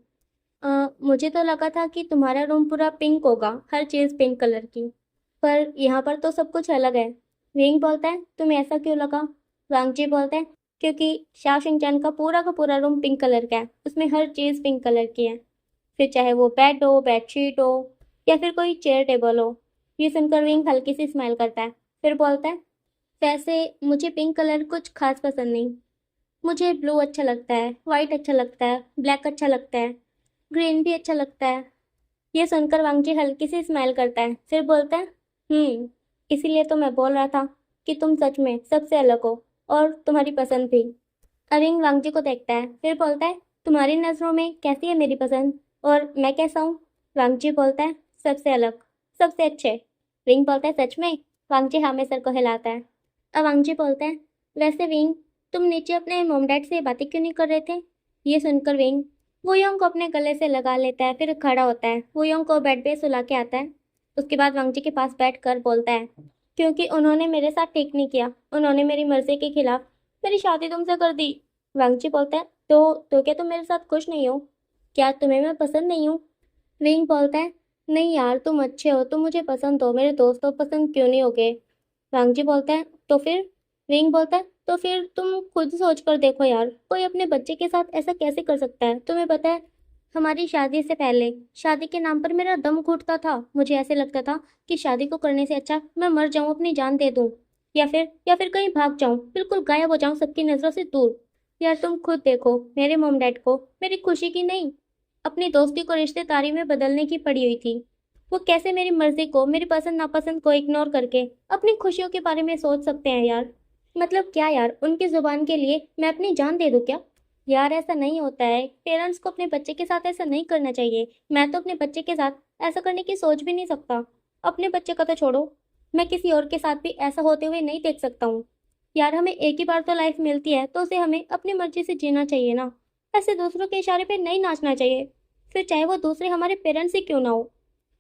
मुझे तो लगा था कि तुम्हारा रूम पूरा पिंक होगा, हर चीज़ पिंक कलर की, पर यहाँ पर तो सब कुछ अलग है। विंग बोलता है तुम्हें ऐसा क्यों लगा। वांगजी बोलता है क्योंकि शाओ शिंगचैन का पूरा रूम पिंक कलर का है, उसमें हर चीज़ पिंक कलर की है, फिर चाहे वो बेड हो, बेडशीट हो, या फिर कोई चेयर टेबल हो। ये सुनकर विंग हल्की सी स्माइल करता है, फिर बोलता है वैसे मुझे पिंक कलर कुछ खास पसंद नहीं, मुझे ब्लू अच्छा लगता है, वाइट अच्छा लगता है, ब्लैक अच्छा लगता है, ग्रीन भी अच्छा लगता है। ये सुनकर वांगजी हल्की सी स्माइल करता है, फिर बोलता है इसीलिए तो मैं बोल रहा था कि तुम सच में सबसे अलग हो, और तुम्हारी पसंद भी। अरिंग वांगजी को देखता है, फिर बोलता है तुम्हारी नज़रों में कैसी है मेरी पसंद, और मैं कैसा हूँ। वांगजी बोलता है सबसे अलग, सबसे अच्छे। विंग बोलता है सच में। वांगजी हाँ में सर को हिलाता है। अब वांगजी बोलता है वैसे विंग, तुम नीचे अपने मोम डैड से बातें क्यों नहीं कर रहे थे। ये सुनकर विंग वुयोंग को अपने गले से लगा लेता है, फिर खड़ा होता है, वुयोंग को बेड पे सुला के आता है। उसके बाद वांगजी के पास बैठ कर बोलता है क्योंकि उन्होंने मेरे साथ ठीक नहीं किया, उन्होंने मेरी मर्जी के खिलाफ मेरी शादी तुमसे कर दी। वांगची बोलता है तो क्या तुम मेरे साथ खुश नहीं हो, क्या तुम्हें मैं पसंद नहीं हूँ। विंग बोलता है नहीं यार, तुम अच्छे हो, तुम मुझे पसंद हो, मेरे दोस्तों पसंद क्यों नहीं होगे। वांगजी बोलता है तो फिर। विंग बोलता है तो फिर तुम खुद सोच कर देखो यार, कोई अपने बच्चे के साथ ऐसा कैसे कर सकता है। तुम्हें पता है हमारी शादी से पहले शादी के नाम पर मेरा दम घुटता था, मुझे ऐसे लगता था कि शादी को करने से अच्छा मैं मर जाऊं, अपनी जान दे दूं, या फिर कहीं भाग जाऊं, बिल्कुल गायब हो जाऊं सबकी नजरों से दूर। यार तुम खुद देखो, मेरे मॉम डैड को मेरी खुशी की नहीं, अपनी दोस्ती को रिश्तेदारी में बदलने की पड़ी हुई थी। वो कैसे मेरी मर्जी को, मेरी पसंद नापसंद को इग्नोर करके अपनी खुशियों के बारे में सोच सकते हैं यार। मतलब क्या यार, उनकी जुबान के लिए मैं अपनी जान दे दूं क्या। यार ऐसा नहीं होता है, पेरेंट्स को अपने बच्चे के साथ ऐसा नहीं करना चाहिए। मैं तो अपने बच्चे के साथ ऐसा करने की सोच भी नहीं सकता। अपने बच्चे का तो छोड़ो, मैं किसी और के साथ भी ऐसा होते हुए नहीं देख सकता हूँ। यार हमें एक ही बार तो लाइफ मिलती है, तो उसे हमें अपनी मर्जी से जीना चाहिए ना। ऐसे दूसरों के इशारे पे नहीं नाचना चाहिए, फिर चाहे वो दूसरे हमारे पेरेंट्स ही क्यों ना हो।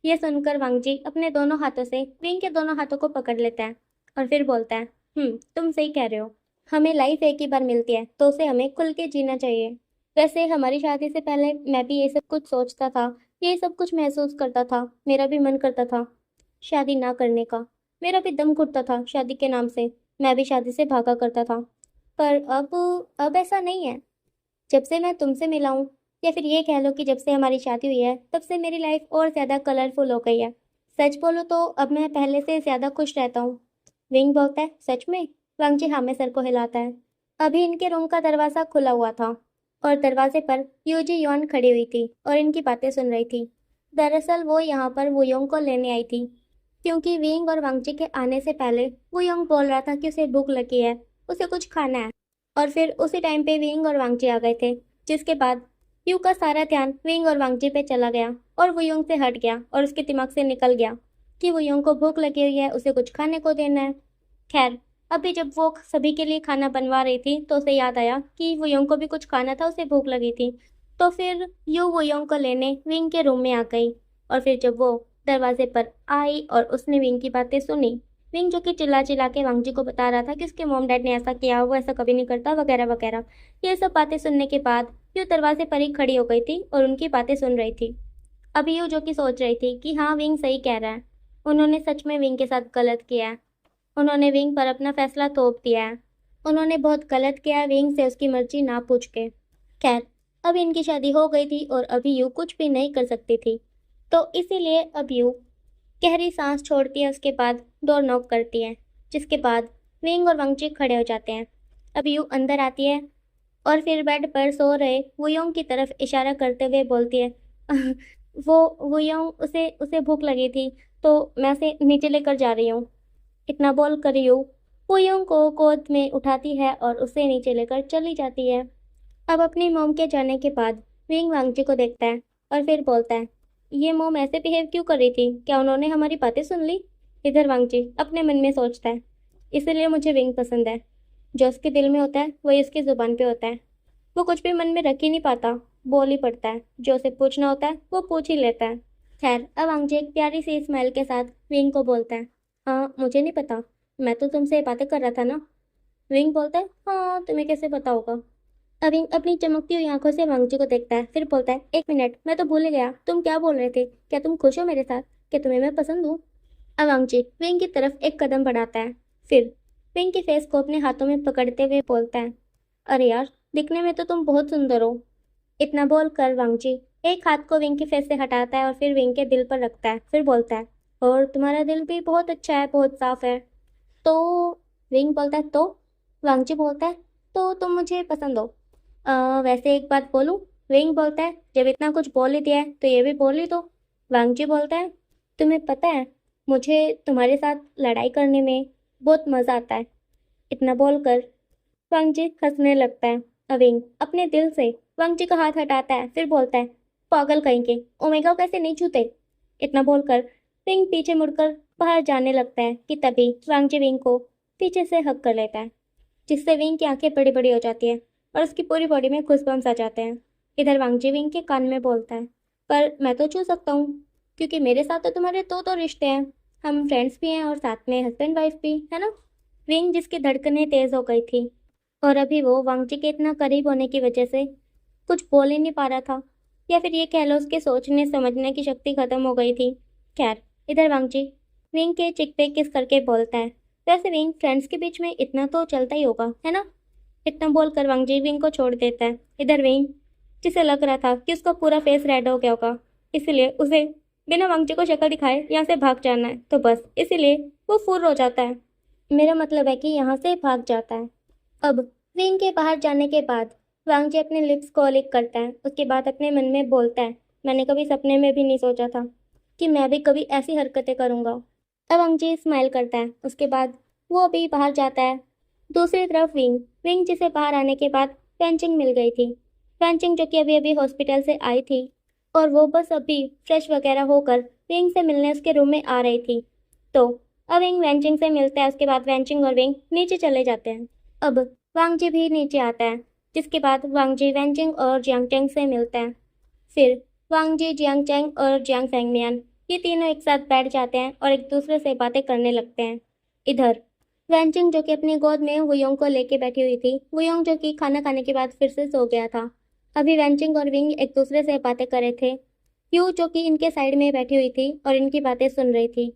ये सुनकर वांगजी अपने दोनों हाथों से विंग के दोनों हाथों को पकड़ लेता है और फिर बोलता है तुम सही कह रहे हो, हमें लाइफ एक ही बार मिलती है, तो उसे हमें खुल के जीना चाहिए। वैसे हमारी शादी से पहले मैं भी ये सब कुछ सोचता था, ये सब कुछ महसूस करता था, मेरा भी मन करता था शादी ना करने का, मेरा भी दम घुटता था शादी के नाम से, मैं भी शादी से भागा करता था। पर अब ऐसा नहीं है। जब से मैं तुमसे मिला हूँ, या फिर ये कह लो कि जब से हमारी शादी हुई है, तब से मेरी लाइफ और ज़्यादा कलरफुल हो गई है। सच बोलो तो अब मैं पहले से ज़्यादा खुश रहता हूँ। विंग बोलता है सच में। वांगजी हाँ में सर को हिलाता है। अभी इनके रूम का दरवाज़ा खुला हुआ था और दरवाजे पर यूजी योन खड़ी हुई थी और इनकी बातें सुन रही थी। दरअसल वो यहाँ पर वुयोंग को लेने आई थी, क्योंकि विंग और वांगजी के आने से पहले वुयोंग बोल रहा था कि उसे भूख लगी है, उसे कुछ खाना है। और फिर उसी टाइम पे विंग और वांगजी आ गए थे, जिसके बाद यू का सारा ध्यान विंग और वांगजी पे चला गया और वुयोंग से हट गया और उसके दिमाग से निकल गया कि वुयोंग को भूख लगी हुई है, उसे कुछ खाने को देना है। खैर अभी जब वो सभी के लिए खाना बनवा रही थी, तो उसे याद आया कि वुयोंग को भी कुछ खाना था, उसे भूख लगी थी। तो फिर यू वुयोंग को लेने विंग के रूम में आ गई। और फिर जब वो दरवाजे पर आई और उसने विंग की बातें सुनी, विंग जो कि चिल्ला चिल्ला के वांगजी को बता रहा था कि उसके मॉम डैड ने ऐसा किया, वो ऐसा कभी नहीं करता, वगैरह वगैरह। ये सब बातें सुनने के बाद यू दरवाजे पर ही खड़ी हो गई थी और उनकी बातें सुन रही थी। अभी यू जो कि सोच रही थी कि हाँ विंग सही कह रहा है, उन्होंने सच में विंग के साथ गलत किया है, उन्होंने विंग पर अपना फैसला थोप दिया है, उन्होंने बहुत गलत किया है विंग से उसकी मर्जी ना पूछ के। खैर अब इनकी शादी हो गई थी और अभी यू कुछ भी नहीं कर सकती थी, तो इसीलिए अब यू गहरी सांस छोड़ती है। उसके बाद डोर नॉक करती है, जिसके बाद विंग और वांगजी खड़े हो जाते हैं। अब यू अंदर आती है और फिर बेड पर सो रहे वुयोंग की तरफ इशारा करते हुए बोलती है, वो वुयोंग, उसे उसे भूख लगी थी तो मैं उसे नीचे लेकर जा रही हूँ। इतना बोल कर यू वुयोंग को गोद में उठाती है और उसे नीचे लेकर चली जाती है। अब अपनी मोम के जाने के बाद विंग वांगजी को देखता है और फिर बोलता है, ये मोम ऐसे बिहेव क्यों कर रही थी, क्या उन्होंने हमारी बातें सुन ली? इधर वांगजी अपने मन में सोचता है, इसलिए मुझे विंग पसंद है। जो उसके दिल में होता है वही उसकी जुबान पे होता है। वो कुछ भी मन में रख ही नहीं पाता, बोल ही पड़ता है। जो उसे पूछना होता है वो पूछ ही लेता है। खैर, अब वांगजी एक प्यारी सी स्माइल के साथ विंग को बोलता है, हाँ मुझे नहीं पता, मैं तो तुमसे बातें कर रहा था ना। विंग बोलता है, हाँ तुम्हें कैसे पता होगा। अविंग अपनी चमकती हुई आंखों से वांगजी को देखता है, फिर बोलता है, एक मिनट, मैं तो भूल ही गया, तुम क्या बोल रहे थे? क्या तुम खुश हो मेरे साथ? क्या तुम्हें मैं पसंद हूँ? अब वांगजी विंग की तरफ एक कदम बढ़ाता है, फिर विंग की फेस को अपने हाथों में पकड़ते हुए बोलता है, अरे यार, दिखने में तो तुम बहुत सुंदर हो। इतना बोलकर वांगजी एक हाथ को विंग के फेस से हटाता है और फिर विंग के दिल पर रखता है, फिर बोलता है, और तुम्हारा दिल भी बहुत अच्छा है, बहुत साफ है। तो विंग बोलता है, तो वांगजी बोलता है, तो तुम मुझे पसंद हो। वैसे एक बात बोलूं? विंग बोलता है, जब इतना कुछ बोल ही दिया है तो ये भी बोल ही दो। वांगजी बोलता है, तुम्हें पता है, मुझे तुम्हारे साथ लड़ाई करने में बहुत मज़ा आता है। इतना बोलकर वांगजी हंसने लगता है। अविंग अपने दिल से वांगजी का हाथ हटाता है, फिर बोलता है, पागल कहीं के, ओमेगा कैसे नहीं छूते। इतना बोलकर विंग पीछे मुड़कर बाहर जाने लगता है कि तभी वांगजी विंग को पीछे से हक कर लेता है, जिससे विंग की आंखें बड़ी बड़ी हो जाती है और उसकी पूरी बॉडी में गूज़बम्प्स आ जाते हैं। इधर वांगजी विंग के कान में बोलता है, पर मैं तो छू सकता हूँ, क्योंकि मेरे साथ तो तुम्हारे दो रिश्ते हैं। हम फ्रेंड्स भी हैं और साथ में हस्बैंड वाइफ भी है ना। विंग, जिसकी धड़कनें तेज हो गई थी और अभी वो वांगजी के इतना करीब होने की वजह से कुछ बोल ही नहीं पा रहा था, या फिर ये कह लो उसके सोचने समझने की शक्ति खत्म हो गई थी। खैर, इधर वांगजी विंग के चिक पे किस करके बोलता है, वैसे विंग, फ्रेंड्स के बीच में इतना तो चलता ही होगा है ना। इतना बोलकर वांगजी विंग को छोड़ देता है। इधर विंग, जिसे लग रहा था कि उसका पूरा फेस रेड हो गया होगा, इसलिए उसे बिना वांगजी को शक्ल दिखाए यहाँ से भाग जाना है, तो बस इसीलिए वो फुर हो जाता है। मेरा मतलब है कि यहाँ से भाग जाता है। अब विंग के बाहर जाने के बाद वांगजी अपने लिप्स को लिक करता है, उसके बाद अपने मन में बोलता है, मैंने कभी सपने में भी नहीं सोचा था कि मैं भी कभी ऐसी हरकतें करूँगा। अब वांगजी स्माइल करता है, उसके बाद वो भी बाहर जाता है। दूसरी तरफ विंग विंग जिसे बाहर आने के बाद फैंचिंग मिल गई थी। फैंचिंग जो कि अभी अभी हॉस्पिटल से आई थी और वो बस अभी फ्रेश वगैरह होकर विंग से मिलने उसके रूम में आ रही थी। तो अब विंग वैंचिंग से मिलता है, उसके बाद वैंचिंग और विंग नीचे चले जाते हैं। अब वांगजी भी नीचे आता है, जिसके बाद वांगजी वैंचिंग और जियांगचैंग से मिलता है। फिर वांगजी, जियांगचैंग और जियांग फैंगमियान, ये तीनों एक साथ बैठ जाते हैं और एक दूसरे से बातें करने लगते हैं। इधर वैंचिंग, जो कि अपनी गोद में वुयोंग को लेके बैठी हुई थी, वुयोंग जो कि खाना खाने के बाद फिर से सो गया था। अभी वैंचिंग और विंग एक दूसरे से बातें कर रहे थे। यू, जो कि इनके साइड में बैठी हुई थी और इनकी बातें सुन रही थी।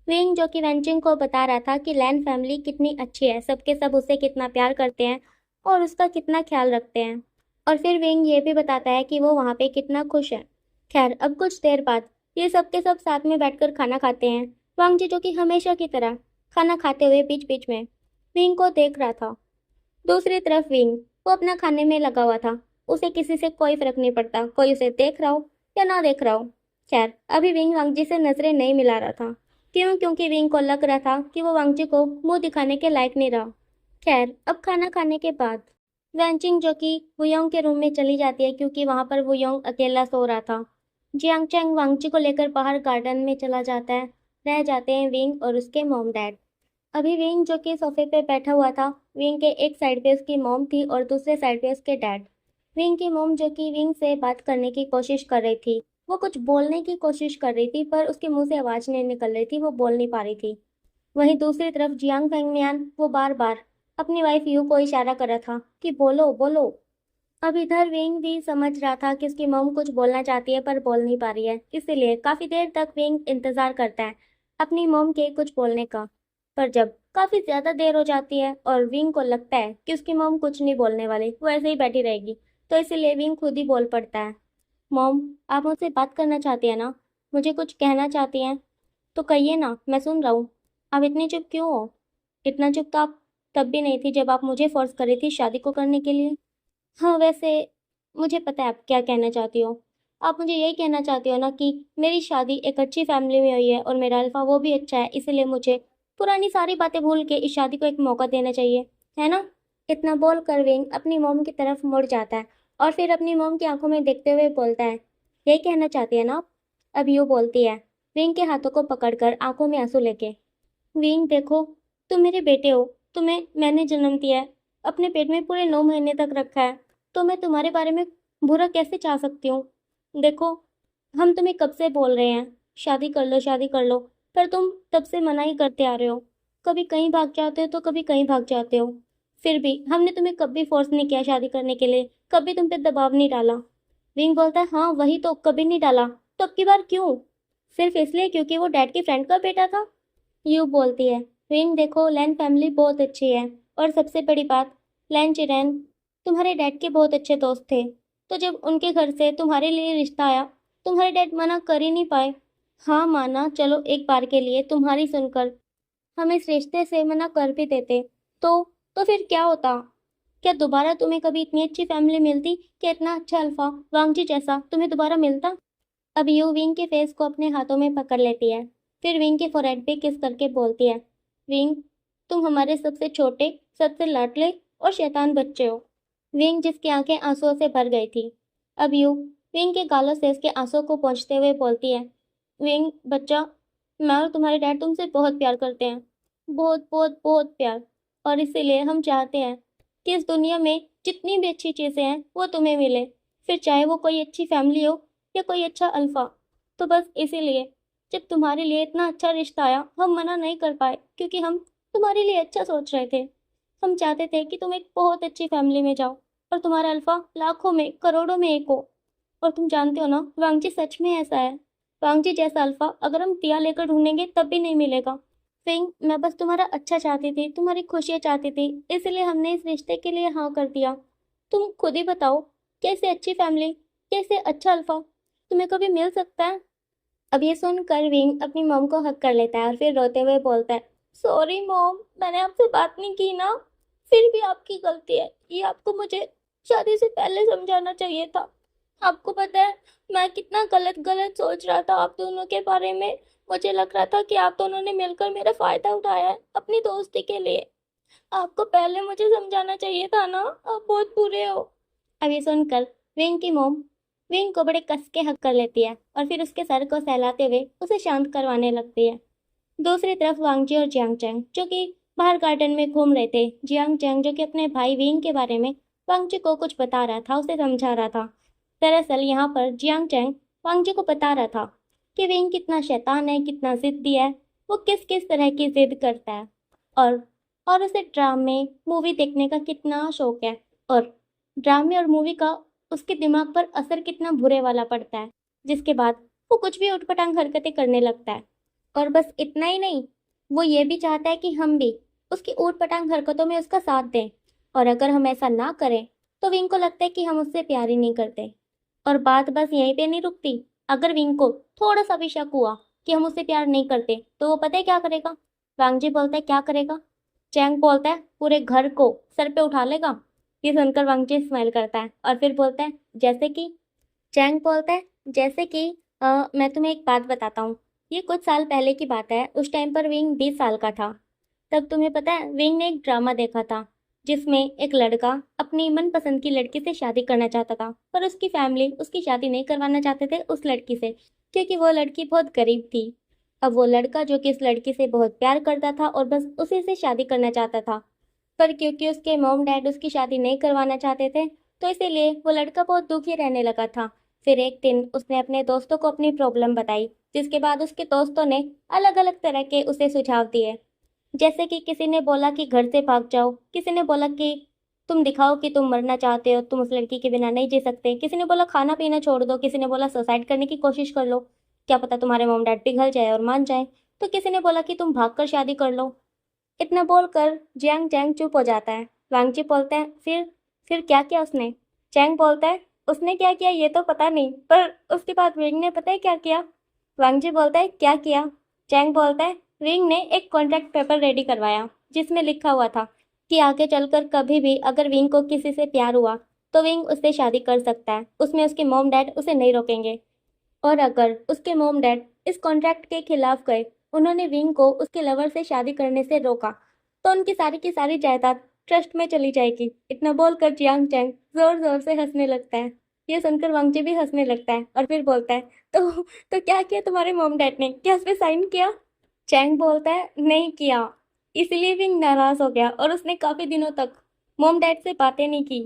विंग, जो कि वैंचिंग को बता रहा था कि लैन फैमिली कितनी अच्छी है, सबके सब उसे कितना प्यार करते हैं और उसका कितना ख्याल रखते हैं। और फिर विंग ये भी बताता है कि वो वहाँ पे कितना खुश है। खैर, अब कुछ देर बाद ये सब के सब साथ में बैठकर खाना खाते हैं। वांगजी, जो कि हमेशा की तरह खाना खाते हुए बीच बीच में विंग को देख रहा था। दूसरी तरफ विंग, वो अपना खाने में लगा हुआ था। उसे किसी से कोई फर्क नहीं पड़ता, कोई उसे देख रहा हो या ना देख रहा हो। खैर, अभी विंग वांगजी से नजरें नहीं मिला रहा था। क्यों? क्योंकि विंग को लग रहा था कि वो वांगजी को मुंह दिखाने के लायक नहीं रहा। खैर, अब खाना खाने के बाद वैंचिंग, जो कि वुयोंग के रूम में चली जाती है, क्योंकि वहां पर वुयोंग अकेला सो रहा था। जियांगचैंग वांगजी को लेकर बाहर गार्डन में चला जाता है। रह जाते हैं विंग और उसके मॉम डैड। अभी विंग, जो कि सोफे पे बैठा हुआ था, विंग के एक साइड पे उसकी मॉम थी और दूसरे साइड पे उसके डैड। विंग की मॉम, जो कि विंग से बात करने की कोशिश कर रही थी, वो कुछ बोलने की कोशिश कर रही थी पर उसके मुंह से आवाज नहीं निकल रही थी, वो बोल नहीं पा रही थी। वहीं दूसरी तरफ जियांग फैंगमियान, वो बार बार अपनी वाइफ यू को इशारा कर रहा था कि बोलो बोलो। अब इधर विंग भी समझ रहा था कि उसकी मॉम कुछ बोलना चाहती है पर बोल नहीं पा रही है, इसीलिए काफी देर तक विंग इंतजार करता है अपनी मॉम के कुछ बोलने का। पर जब काफी ज्यादा देर हो जाती है और विंग को लगता है कि उसकी मॉम कुछ नहीं बोलने वाली, वो ऐसे ही बैठी रहेगी, तो इसीलिए विंग खुद ही बोल पड़ता है, मॉम, आप मुझसे बात करना चाहती है ना? मुझे कुछ कहना चाहती हैं तो कहिए ना, मैं सुन रहा हूँ। आप इतनी चुप क्यों हो? इतना चुप तो आप तब भी नहीं थी जब आप मुझे फोर्स कर रही थी शादी को करने के लिए। हाँ, वैसे मुझे पता है आप क्या कहना चाहती हो। आप मुझे यही कहना चाहती हो ना कि मेरी शादी एक अच्छी फैमिली में हुई है और मेरा अल्फ़ा वो भी अच्छा है, इसलिए मुझे पुरानी सारी बातें भूल के इस शादी को एक मौका देना चाहिए, है ना? इतना बोलकर विंग अपनी मॉम की तरफ मुड़ जाता है और फिर अपनी मॉम की आंखों में देखते हुए बोलता है, यही कहना चाहती है ना आप? अब यूँ बोलती है, विंग के हाथों को पकड़कर आंखों में आंसू लेके। विंग देखो, तुम मेरे बेटे हो, तुम्हें मैंने जन्म दिया है, अपने पेट में पूरे 9 महीने तक रखा है, तो मैं तुम्हारे बारे में बुरा कैसे चाह सकती हूँ? देखो, हम तुम्हें कब से बोल रहे हैं शादी कर लो, पर तुम तब से मना ही करते आ रहे हो। कभी कहीं भाग जाते हो तो कभी कहीं भाग जाते हो। फिर भी हमने तुम्हें कभी फोर्स नहीं किया शादी करने के लिए, कभी तुम पे दबाव नहीं डाला। विंग बोलता है, हाँ वही तो, कभी नहीं डाला। तो अब की बार क्यों? सिर्फ इसलिए क्योंकि वो डैड की फ्रेंड का बेटा था? यू बोलती है, विंग देखो, लैन फैमिली बहुत अच्छी है, और सबसे बड़ी बात, लैन चिरैन तुम्हारे डैड के बहुत अच्छे दोस्त थे, तो जब उनके घर से तुम्हारे लिए रिश्ता आया, तुम्हारे डैड मना कर ही नहीं पाए। हाँ माना, चलो एक बार के लिए तुम्हारी सुनकर हम इस रिश्ते से मना कर भी देते, तो तो फिर क्या होता? क्या दोबारा तुम्हें कभी इतनी अच्छी फैमिली मिलती कि इतना अच्छा अल्फा वांगजी जैसा तुम्हें दोबारा मिलता? अब यू विंग के फेस को अपने हाथों में पकड़ लेती है, फिर विंग के फोrehead पे किस करके बोलती है, विंग, तुम हमारे सबसे छोटे, सबसे लाडले और शैतान बच्चे हो। विंग जिसकी आंखें आंसुओं से भर गई थी, अब यू विंग के गालों से इसके आंसुओं को पोंछते हुए बोलती है, विंग बच्चा, मैं और तुम्हारे डैड तुमसे बहुत प्यार करते हैं, बहुत बहुत बहुत प्यार, और इसीलिए हम चाहते हैं कि इस दुनिया में जितनी भी अच्छी चीज़ें हैं वो तुम्हें मिले, फिर चाहे वो कोई अच्छी फैमिली हो या कोई अच्छा अल्फा। तो बस इसीलिए जब तुम्हारे लिए इतना अच्छा रिश्ता आया, हम मना नहीं कर पाए, क्योंकि हम तुम्हारे लिए अच्छा सोच रहे थे। हम चाहते थे कि तुम एक बहुत अच्छी फैमिली में जाओ और तुम्हारा अल्फा लाखों में करोड़ों में एक हो। और तुम जानते हो ना, वांगजी सच में ऐसा है। वांगजी जैसा अल्फा अगर हम दिया लेकर ढूंढेंगे तब भी नहीं मिलेगा। फिंग, मैं बस तुम्हारा अच्छा चाहती थी, तुम्हारी खुशियाँ चाहती थी, इसलिए हमने इस रिश्ते के लिए हाँ कर दिया। तुम खुद ही बताओ, कैसे अच्छी फैमिली, कैसे अच्छा अल्फा तुम्हें कभी मिल सकता है? अब ये सुनकर विंग अपनी मॉम को हक कर लेता है और फिर रोते हुए बोलता है, सॉरी मॉम, मैंने आपसे बात नहीं की ना। फिर भी आपकी गलती है, ये आपको मुझे शादी से पहले समझाना चाहिए था। आपको पता है मैं कितना गलत गलत सोच रहा था आप दोनों के बारे में। मुझे लग रहा था कि आप दोनों ने मिलकर मेरा फायदा उठाया है अपनी दोस्ती के लिए। आपको पहले मुझे समझाना चाहिए था ना, आप बहुत बुरे हो। अब ये सुनकर विंग की मोम विंग को बड़े कस के हक कर लेती है और फिर उसके सर को सहलाते हुए उसे शांत करवाने लगती है। दूसरी तरफ वांगजी और जियांग चैंग जो कि बाहर गार्डन में घूम रहे थे, जियांग चैंग जो कि अपने भाई विंग के बारे में वांगजी को कुछ बता रहा था, उसे समझा रहा था। दरअसल यहाँ पर जियांग चैंग वांगजी को बता रहा था कि विंग कितना शैतान है, कितना जिद्दी है, वो किस किस तरह की जिद करता है, और उसे ड्रामे मूवी देखने का कितना शौक है, और ड्रामे और मूवी का उसके दिमाग पर असर कितना बुरे वाला पड़ता है, जिसके बाद वो कुछ भी उटपटांग हरकतें करने लगता है। और बस इतना ही नहीं, वो ये भी चाहता है कि हम भी उसकी ऊटपटांग हरकतों में उसका साथ दें, और अगर हम ऐसा ना करें तो विंग को लगता है कि हम उससे प्यार ही नहीं करते। और बात बस यहीं पे नहीं रुकती। अगर विंग को थोड़ा सा भी शक हुआ कि हम उससे प्यार नहीं करते, तो वो पता है क्या करेगा? वांगजी बोलता है, क्या करेगा? चैंग बोलता है, पूरे घर को सर पे उठा लेगा। ये सुनकर वांगजी स्माइल करता है और फिर बोलता है, जैसे कि? चैंग बोलता है, जैसे कि मैं तुम्हें एक बात बताता हूँ। ये कुछ साल पहले की बात है, उस टाइम पर विंग 20 साल का था। तब तुम्हें पता है, विंग ने एक ड्रामा देखा था जिसमें एक लड़का अपनी मनपसंद की लड़की से शादी करना चाहता था, पर उसकी फैमिली उसकी शादी नहीं करवाना चाहते थे उस लड़की से, क्योंकि वो लड़की बहुत गरीब थी। अब वो लड़का जो कि इस लड़की से बहुत प्यार करता था और बस उसी से शादी करना चाहता था, पर क्योंकि उसके मॉम डैड उसकी शादी नहीं करवाना चाहते थे, तो इसीलिए वो लड़का बहुत दुखी रहने लगा था। फिर एक दिन उसने अपने दोस्तों को अपनी प्रॉब्लम बताई, जिसके बाद उसके दोस्तों ने अलग अलग तरह के उसे सुझाव दिए। जैसे कि किसी ने बोला कि घर से भाग जाओ, किसी ने बोला कि तुम दिखाओ कि तुम मरना चाहते हो, तुम उस लड़की के बिना नहीं जी सकते, किसी ने बोला खाना पीना छोड़ दो, किसी ने बोला सुसाइड करने की कोशिश कर लो, क्या पता तुम्हारे मॉम डैड पिघल जाए और मान जाए, तो किसी ने बोला कि तुम भागकर शादी कर लो। इतना बोलकर जियांग चैंग चुप हो जाता है। वांगजी बोलते हैं, फिर क्या किया उसने? चैंग बोलता है, उसने क्या किया ये तो पता नहीं, पर उसके बाद विंग ने पता है क्या किया? वांगजी बोलता है, क्या किया? चैंग बोलता है, विंग ने एक कॉन्ट्रैक्ट पेपर रेडी करवाया जिसमें लिखा हुआ था कि आगे चलकर कभी भी अगर विंग को किसी से प्यार हुआ तो विंग उससे शादी कर सकता है, उसमें उसके मॉम डैड उसे नहीं रोकेंगे। और अगर उसके मॉम डैड इस कॉन्ट्रैक्ट के खिलाफ गए, उन्होंने विंग को उसके लवर से शादी करने से रोका, तो उनकी सारी की सारी जायदाद ट्रस्ट में चली जाएगी। इतना बोलकर जियांग चैंग जोर जोर से हंसने लगता है। ये सुनकर वांगजी भी हंसने लगता है और फिर बोलता है, तो क्या किया तुम्हारे मॉम डैड ने, क्या उस पे साइन किया? चैंग बोलता है, नहीं किया। इसीलिए विंग नाराज हो गया और उसने काफी दिनों तक मॉम डैड से बातें नहीं की।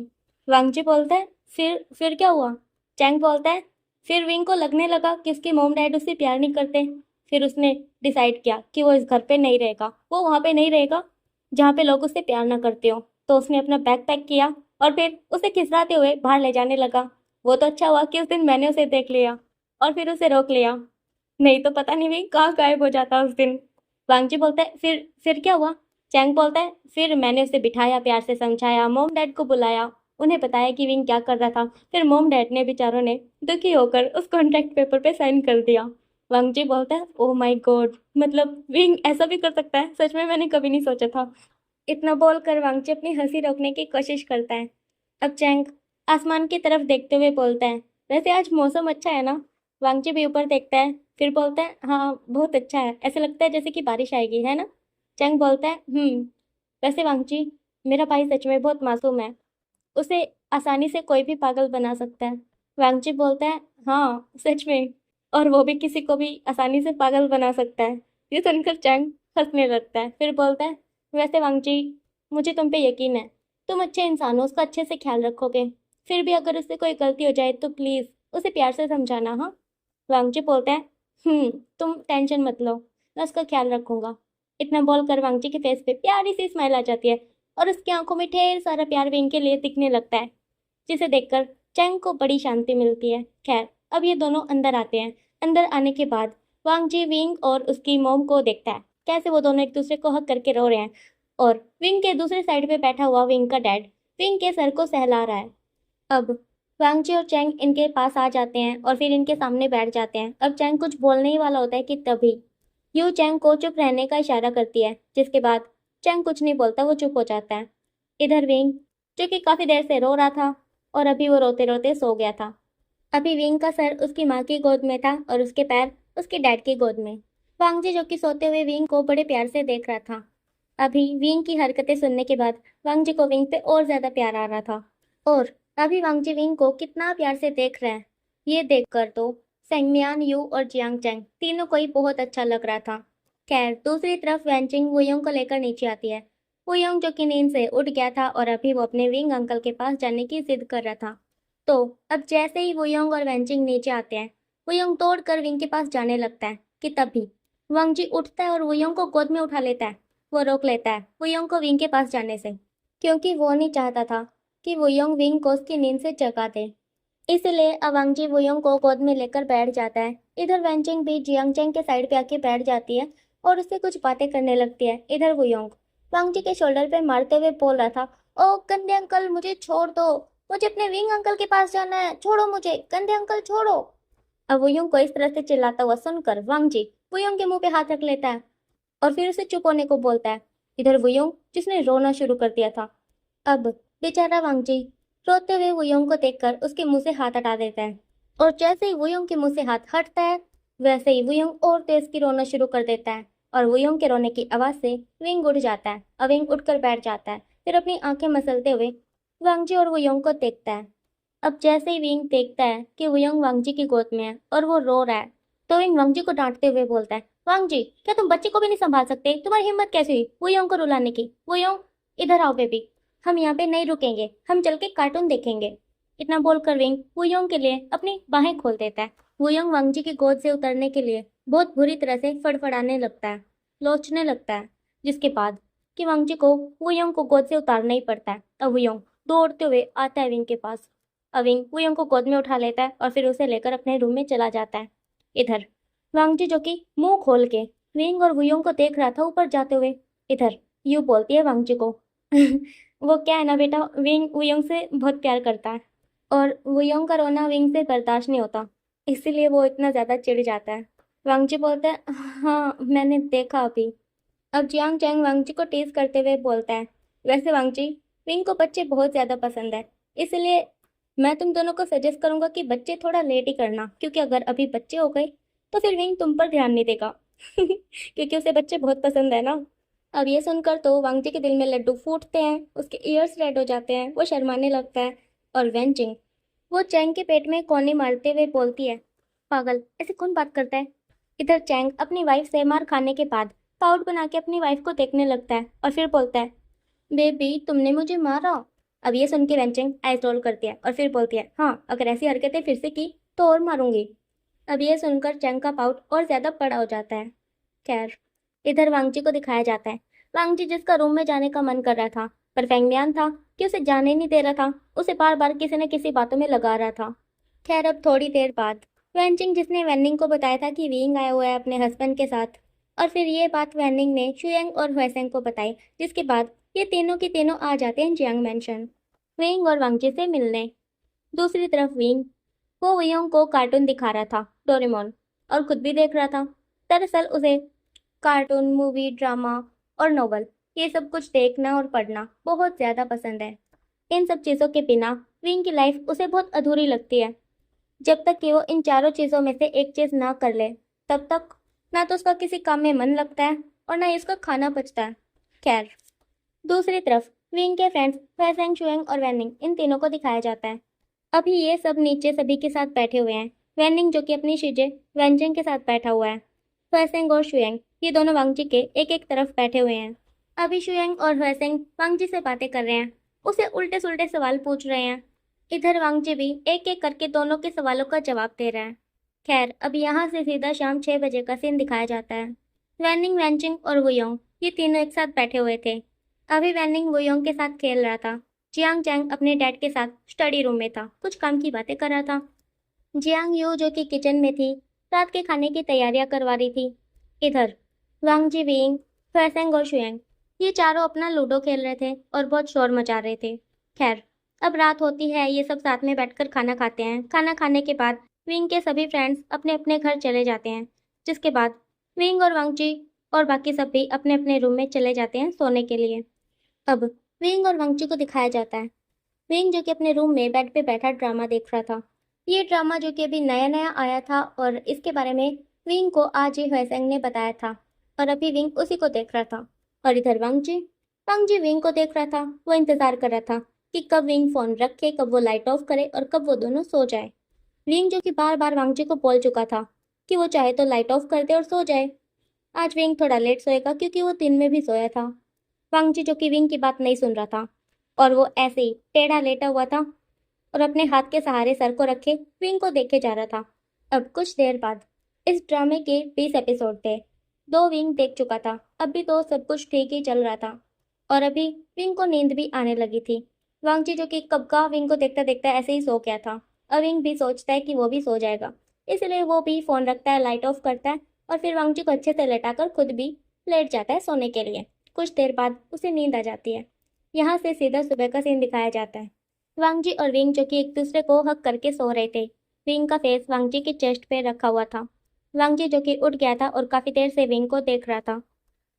वांगजी बोलता है, फिर क्या हुआ? चैंग बोलता है, फिर विंग को लगने लगा कि उसके मॉम डैड उससे प्यार नहीं करते। फिर उसने डिसाइड किया कि वो इस घर पे नहीं रहेगा, वो वहां पे नहीं रहेगा जहाँ पे लोग उससे प्यार ना करते हो। तो उसने अपना बैग पैक किया और फिर उसे खिसराते हुए बाहर ले जाने लगा। वो तो अच्छा हुआ कि उस दिन मैंने उसे देख लिया और फिर उसे रोक लिया, नहीं तो पता नहीं भी कहाँ गायब हो जाता उस दिन। वांगजी बोलता है, फिर क्या हुआ? चैंग बोलता है, फिर मैंने उसे बिठाया, प्यार से समझाया, मॉम डैड को बुलाया, उन्हें बताया कि विंग क्या कर रहा था। फिर मॉम डैड ने बेचारों ने दुखी होकर उस कॉन्ट्रैक्ट पेपर पे साइन कर दिया। वांगजी बोलता है, ओह माय गॉड, मतलब विंग ऐसा भी कर सकता है, सच में मैंने कभी नहीं सोचा था। इतना बोलकर वांगची अपनी हंसी रोकने की कोशिश करता है। अब चैंग आसमान की तरफ देखते हुए बोलता है, वैसे आज मौसम अच्छा है ना? वांगची भी ऊपर देखता है, फिर बोलता है, हाँ बहुत अच्छा है, ऐसे लगता है जैसे कि बारिश आएगी, है ना? चैंग बोलता है, वैसे वांगची, मेरा भाई सच में बहुत मासूम है, उसे आसानी से कोई भी पागल बना सकता है। वांगची बोलता है, हाँ सच में, और वो भी किसी को भी आसानी से पागल बना सकता है। ये सुनकर चैंग हंसने लगता है, फिर बोलता है, वैसे वांगची, मुझे तुम पे यकीन है, तुम अच्छे इंसान हो, उसका अच्छे से ख्याल रखोगे। फिर भी अगर उससे कोई गलती हो जाए तो प्लीज उसे प्यार से समझाना, हाँ? वांगची बोलता है, तुम टेंशन मत लो, मैं उसका ख्याल रखूंगा। इतना बोलकर वांगची के फेस पे प्यारी सी स्माइल आ जाती है और उसकी आंखों में ढेर सारा प्यार विंग के लिए दिखने लगता है, जिसे देखकर चैंग को बड़ी शांति मिलती है। खैर, अब ये दोनों अंदर आते हैं। अंदर आने के बाद वांग जी विंग और उसकी मॉम को देखता है, कैसे वो दोनों एक दूसरे को हक करके रो रहे हैं, और विंग के दूसरे साइड पे बैठा हुआ विंग का डैड विंग के सर को सहला रहा है। अब वांग जी और चैंग इनके पास आ जाते हैं और फिर इनके सामने बैठ जाते हैं। अब चैंग कुछ बोलने ही वाला होता है कि तभी यू चैंग को चुप रहने का इशारा करती है, जिसके बाद चैंग कुछ नहीं बोलता, वो चुप हो जाता है। इधर विंग, जो कि काफी देर से रो रहा था और अभी वो रोते रोते सो गया था। अभी विंग का सर उसकी माँ की गोद में था और उसके पैर उसके डैड की गोद में। वांगजी, जो कि सोते हुए विंग को बड़े प्यार से देख रहा था। अभी विंग की हरकतें सुनने के बाद वांगजी को विंग पे और ज्यादा प्यार आ रहा था। और अभी वांगजी विंग को कितना प्यार से देख रहे हैं, ये देखकर तो सेंगमियान, यू और जियांग चैंग तीनों को ही बहुत अच्छा लग रहा था। खैर, दूसरी तरफ वैनचिंग वुयोंग को लेकर नीचे आती है। वुयोंग, जो कि नींद से उठ गया था और अभी वो अपने विंग अंकल के पास जाने की जिद कर रहा था। तो अब जैसे ही वुयोंग और वैनचिंग नीचे आते हैं, वुयोंग तोड़कर विंग के पास जाने लगता है कि तभी वांगजी उठता है और वुयोंग को गोद में उठा लेता है। वो रोक लेता है वुयोंग को विंग के पास जाने से, क्योंकि वो नहीं चाहता था कि वुयोंग विंग को उसकी नींद से जगा दे। इसलिए अब वांगजी वुयोंग को गोद में लेकर बैठ जाता है। इधर वैनचिंग भी जियांगचैंग के साइड पे आके बैठ जाती है और उससे कुछ बातें करने लगती है। इधर वुयोंग वांगजी के शोल्डर पे मारते हुए बोल रहा था, ओ गंदे अंकल, मुझे छोड़ दो, मुझे अपने विंग अंकल के पास जाना है, छोड़ो मुझे, गंदे अंकल छोड़ो। अब वुयोंग को इस तरह से चिल्लाता हुआ सुनकर वांगजी वुयोंग के मुंह पे हाथ रख लेता है और फिर उसे चुप होने को बोलता है। इधर वुयोंग, जिसने रोना शुरू कर दिया था, अब बेचारा वांगजी रोते हुए वुयोंग को देखकर उसके मुंह से हाथ हटा देता है। और जैसे ही वुयोंग के मुंह से हाथ हटता है, वैसे ही वुयोंग और तेज की रोना शुरू कर देता है और वुयोंग के रोने की आवाज से विंग उठ जाता है और विंग उठकर बैठ जाता है। फिर अपनी आंखें मसलते हुए वांगजी और वुयोंग को देखता है। अब जैसे ही विंग देखता है कि वुयोंग वांगजी की गोद में है और वो रो रहा है, तो विंग वांगजी को डांटते हुए बोलता है, वांगजी, क्या तुम बच्चे को भी नहीं संभाल सकते? तुम्हारी हिम्मत कैसे हुई वुयोंग को रुलाने की? वुयोंग, इधर आओ बेबी, हम यहाँ पे नहीं रुकेंगे, हम चल के कार्टून देखेंगे। इतना बोलकर विंग वुयोंग के लिए अपनी बाहें खोल देता है। वुयोंग वांगजी की गोद से उतरने के लिए बहुत बुरी तरह से फड़फड़ाने लगता है, लोचने लगता है, जिसके बाद कि वांगजी को वुयोंग को गोद से उतारना ही पड़ता है। अब वुयोंग दौड़ते हुए आता है विंग के पास। अब विंग वुयोंग को गोद में उठा लेता है और फिर उसे लेकर अपने रूम में चला जाता है। इधर वांगजी, जो कि मुंह खोल के विंग और वुयोंग को देख रहा था ऊपर जाते हुए, इधर यू बोलती है वांगजी को, वो क्या है ना बेटा, विंग वुयोंग से बहुत प्यार करता है और वुयोंग का रोना विंग से बर्दाश्त नहीं होता, इसीलिए वो इतना ज्यादा चिढ़ जाता है। वांगजी बोलता है, हाँ मैंने देखा अभी। अब जियांग चैंग वांगजी को टीज करते हुए बोलता है, वैसे वांगजी, विंग को बच्चे बहुत ज्यादा पसंद है, इसलिए मैं तुम दोनों को सजेस्ट करूंगा कि बच्चे थोड़ा लेट ही करना, क्योंकि अगर अभी बच्चे हो गए तो फिर विंग तुम पर ध्यान नहीं देगा क्योंकि उसे बच्चे बहुत पसंद है ना। अब ये सुनकर तो वांगजी के दिल में लड्डू फूटते हैं, उसके ईयर्स रेड हो जाते हैं, वो शर्माने लगता है। और वेंचिंग वो चैंग के पेट में कोने मारते हुए बोलती है, पागल, ऐसे कौन बात करता है। इधर चैंग अपनी वाइफ से मार खाने के बाद पाउट बना के अपनी वाइफ को देखने लगता है और फिर बोलता है, बेबी तुमने मुझे मारा। अब ये सुन के वेंचिंग आइज रोल करती है और फिर बोलती है, हाँ अगर ऐसी हरकतें फिर से की तो और मारूंगी। अब ये सुनकर चैंग का पाउट और ज्यादा बड़ा हो जाता है। खैर, इधर वांगजी को दिखाया जाता है। वांगजी जिसका रूम में जाने का मन कर रहा था, पर फेंगनियान था कि उसे जाने नहीं दे रहा था, उसे बार बार किसी न किसी बातों में लगा रहा था। खैर, अब थोड़ी देर बाद वैनचिंग जिसने वैनिंग को बताया था कि विंग आया हुआ है अपने हस्बैंड के साथ, और फिर ये बात वैनिंग ने शुयंग और हुएसेंग को बताई, जिसके बाद ये तीनों की तीनों आ जाते हैं जियांग मैंशन विंग और वांगजी से मिलने। दूसरी तरफ विंग वो वियोंग को कार्टून दिखा रहा था, डोरेमोन, और खुद भी देख रहा था। दरअसल उसे कार्टून, मूवी, ड्रामा और नोवेल, ये सब कुछ देखना और पढ़ना बहुत ज़्यादा पसंद है। इन सब चीज़ों के बिना विंग की लाइफ उसे बहुत अधूरी लगती है। जब तक कि वो इन चारों चीज़ों में से एक चीज़ ना कर ले, तब तक ना तो उसका किसी काम में मन लगता है और ना ही उसका खाना पचता है। खैर, दूसरी तरफ विंग के फ्रेंड्स फैसेंग, शुएंग और वैनिंग, इन तीनों को दिखाया जाता है। अभी ये सब नीचे सभी के साथ बैठे हुए हैं। वैनिंग जो कि अपनी शीजे वेंजिंग के साथ बैठा हुआ है। फैसेंग और शुएंग ये दोनों वांगजी के एक एक तरफ बैठे हुए हैं। अभी शुएंग और फैसेंग वांगजी से बातें कर रहे हैं, उसे उल्टे सुल्टे सवाल पूछ रहे हैं। इधर वांगजी भी एक एक करके दोनों के सवालों का जवाब दे रहा है। खैर, अब यहाँ से सीधा शाम 6 बजे का सीन दिखाया जाता है। वैनिंग, वेंचिंग और वुयोंग ये तीनों एक साथ बैठे हुए थे। अभी वैनिंग वुयोंग के साथ खेल रहा था। जियांग चैंग अपने डैड के साथ स्टडी रूम में था, कुछ काम की बातें कर रहा था। जियांग यू जो कि किचन में थी, रात के खाने की तैयारियां करवा रही थी। इधर वांग जी, विंग, फैसेंग और शुएंग ये चारों अपना लूडो खेल रहे थे और बहुत शोर मचा रहे थे। खैर, अब रात होती है, ये सब साथ में बैठकर खाना खाते हैं। खाना खाने के बाद विंग के सभी फ्रेंड्स अपने अपने घर चले जाते हैं, जिसके बाद विंग और वांग जी और बाकी सब भी अपने अपने रूम में चले जाते हैं सोने के लिए। अब विंग और वांग जी को दिखाया जाता है। विंग जो कि अपने रूम में बेड पे बैठा ड्रामा देख रहा था। ये ड्रामा जो कि अभी नया नया आया था और इसके बारे में विंग को आज ही हुएसेंग ने बताया था, और अभी विंग उसी को देख रहा था। और इधर वांग जी विंग को देख रहा था। वो इंतजार कर रहा था कि कब विंग फोन रखे, कब वो लाइट ऑफ करे और कब वो दोनों सो जाए। विंग जो कि बार बार वांग जी को बोल चुका था कि वो चाहे तो लाइट ऑफ कर दे और सो जाए। आज विंग थोड़ा लेट सोएगा क्योंकि वो दिन में भी सोया था। वांग जी जो कि विंग की बात नहीं सुन रहा था, और वो ऐसे ही टेढ़ा लेटा हुआ था और अपने हाथ के सहारे सर को रखे विंग को देखे जा रहा था। अब कुछ देर बाद इस ड्रामे के 20 एपिसोड थे। 2 विंग देख चुका था, अभी तो सब कुछ ठीक ही चल रहा था, और अभी विंग को नींद भी आने लगी थी। वांगजी जो कि कब का विंग को देखता देखता ऐसे ही सो गया था। अब विंग भी सोचता है कि वो भी सो जाएगा, इसलिए वो भी फोन रखता है, लाइट ऑफ करता है और फिर वांगजी को अच्छे से लेटाकर खुद भी लेट जाता है सोने के लिए। कुछ देर बाद उसे नींद आ जाती है। यहाँ से सीधा सुबह का सीन दिखाया जाता है। वांगजी और विंग जो कि एक दूसरे को हक करके सो रहे थे। विंग का फेस वांगजी की चेस्ट पे रखा हुआ था। वांगजी जो कि उठ गया था और काफी देर से विंग को देख रहा था।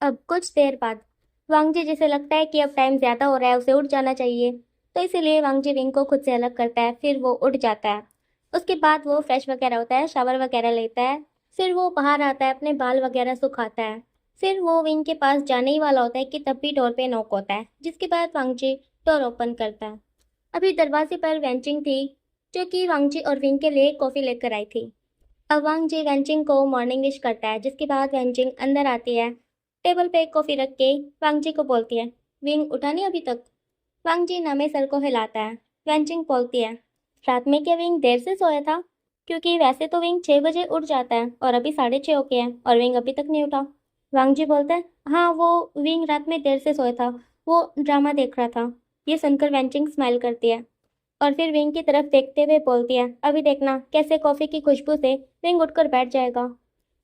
अब कुछ देर बाद वांगजी जिसे लगता है कि अब टाइम ज्यादा हो रहा है, उसे उठ जाना चाहिए, तो इसीलिए वांगजी विंग को खुद से अलग करता है। फिर वो उठ जाता है। उसके बाद वो फ्रेश वगैरह होता है, शावर वगैरह लेता है, फिर वो बाहर आता है, अपने बाल वगैरह सुखाता है। फिर वो विंग के पास जाने ही वाला होता है कि तब भी डोर पे नॉक होता है, जिसके बाद वांगजी डोर ओपन करता है। अभी दरवाजे पर वेंचिंग थी, जो कि वांगजी और विंग के लिए कॉफी लेकर आई थी। अब वांगजी वेंचिंग को मॉर्निंग विश करता है, जिसके बाद वेंचिंग अंदर आती है। टेबल पे कॉफी रख के वांगजी को बोलती है, विंग उठा नहीं अभी तक। वांगजी नामे सर को हिलाता है। वेंचिंग बोलती है, रात में क्या विंग देर से सोया था? क्योंकि वैसे तो विंग 6 बजे उठ जाता है और अभी 6:30 हो गए हैं और विंग अभी तक नहीं उठा। वांगजी बोलता है, हाँ वो विंग रात में देर से सोया था, वो ड्रामा देख रहा था। ये सुनकर वेंचिंग स्माइल करती है और फिर विंग की तरफ देखते हुए बोलती है, अभी देखना कैसे कॉफी की खुशबू से विंग उठकर बैठ जाएगा।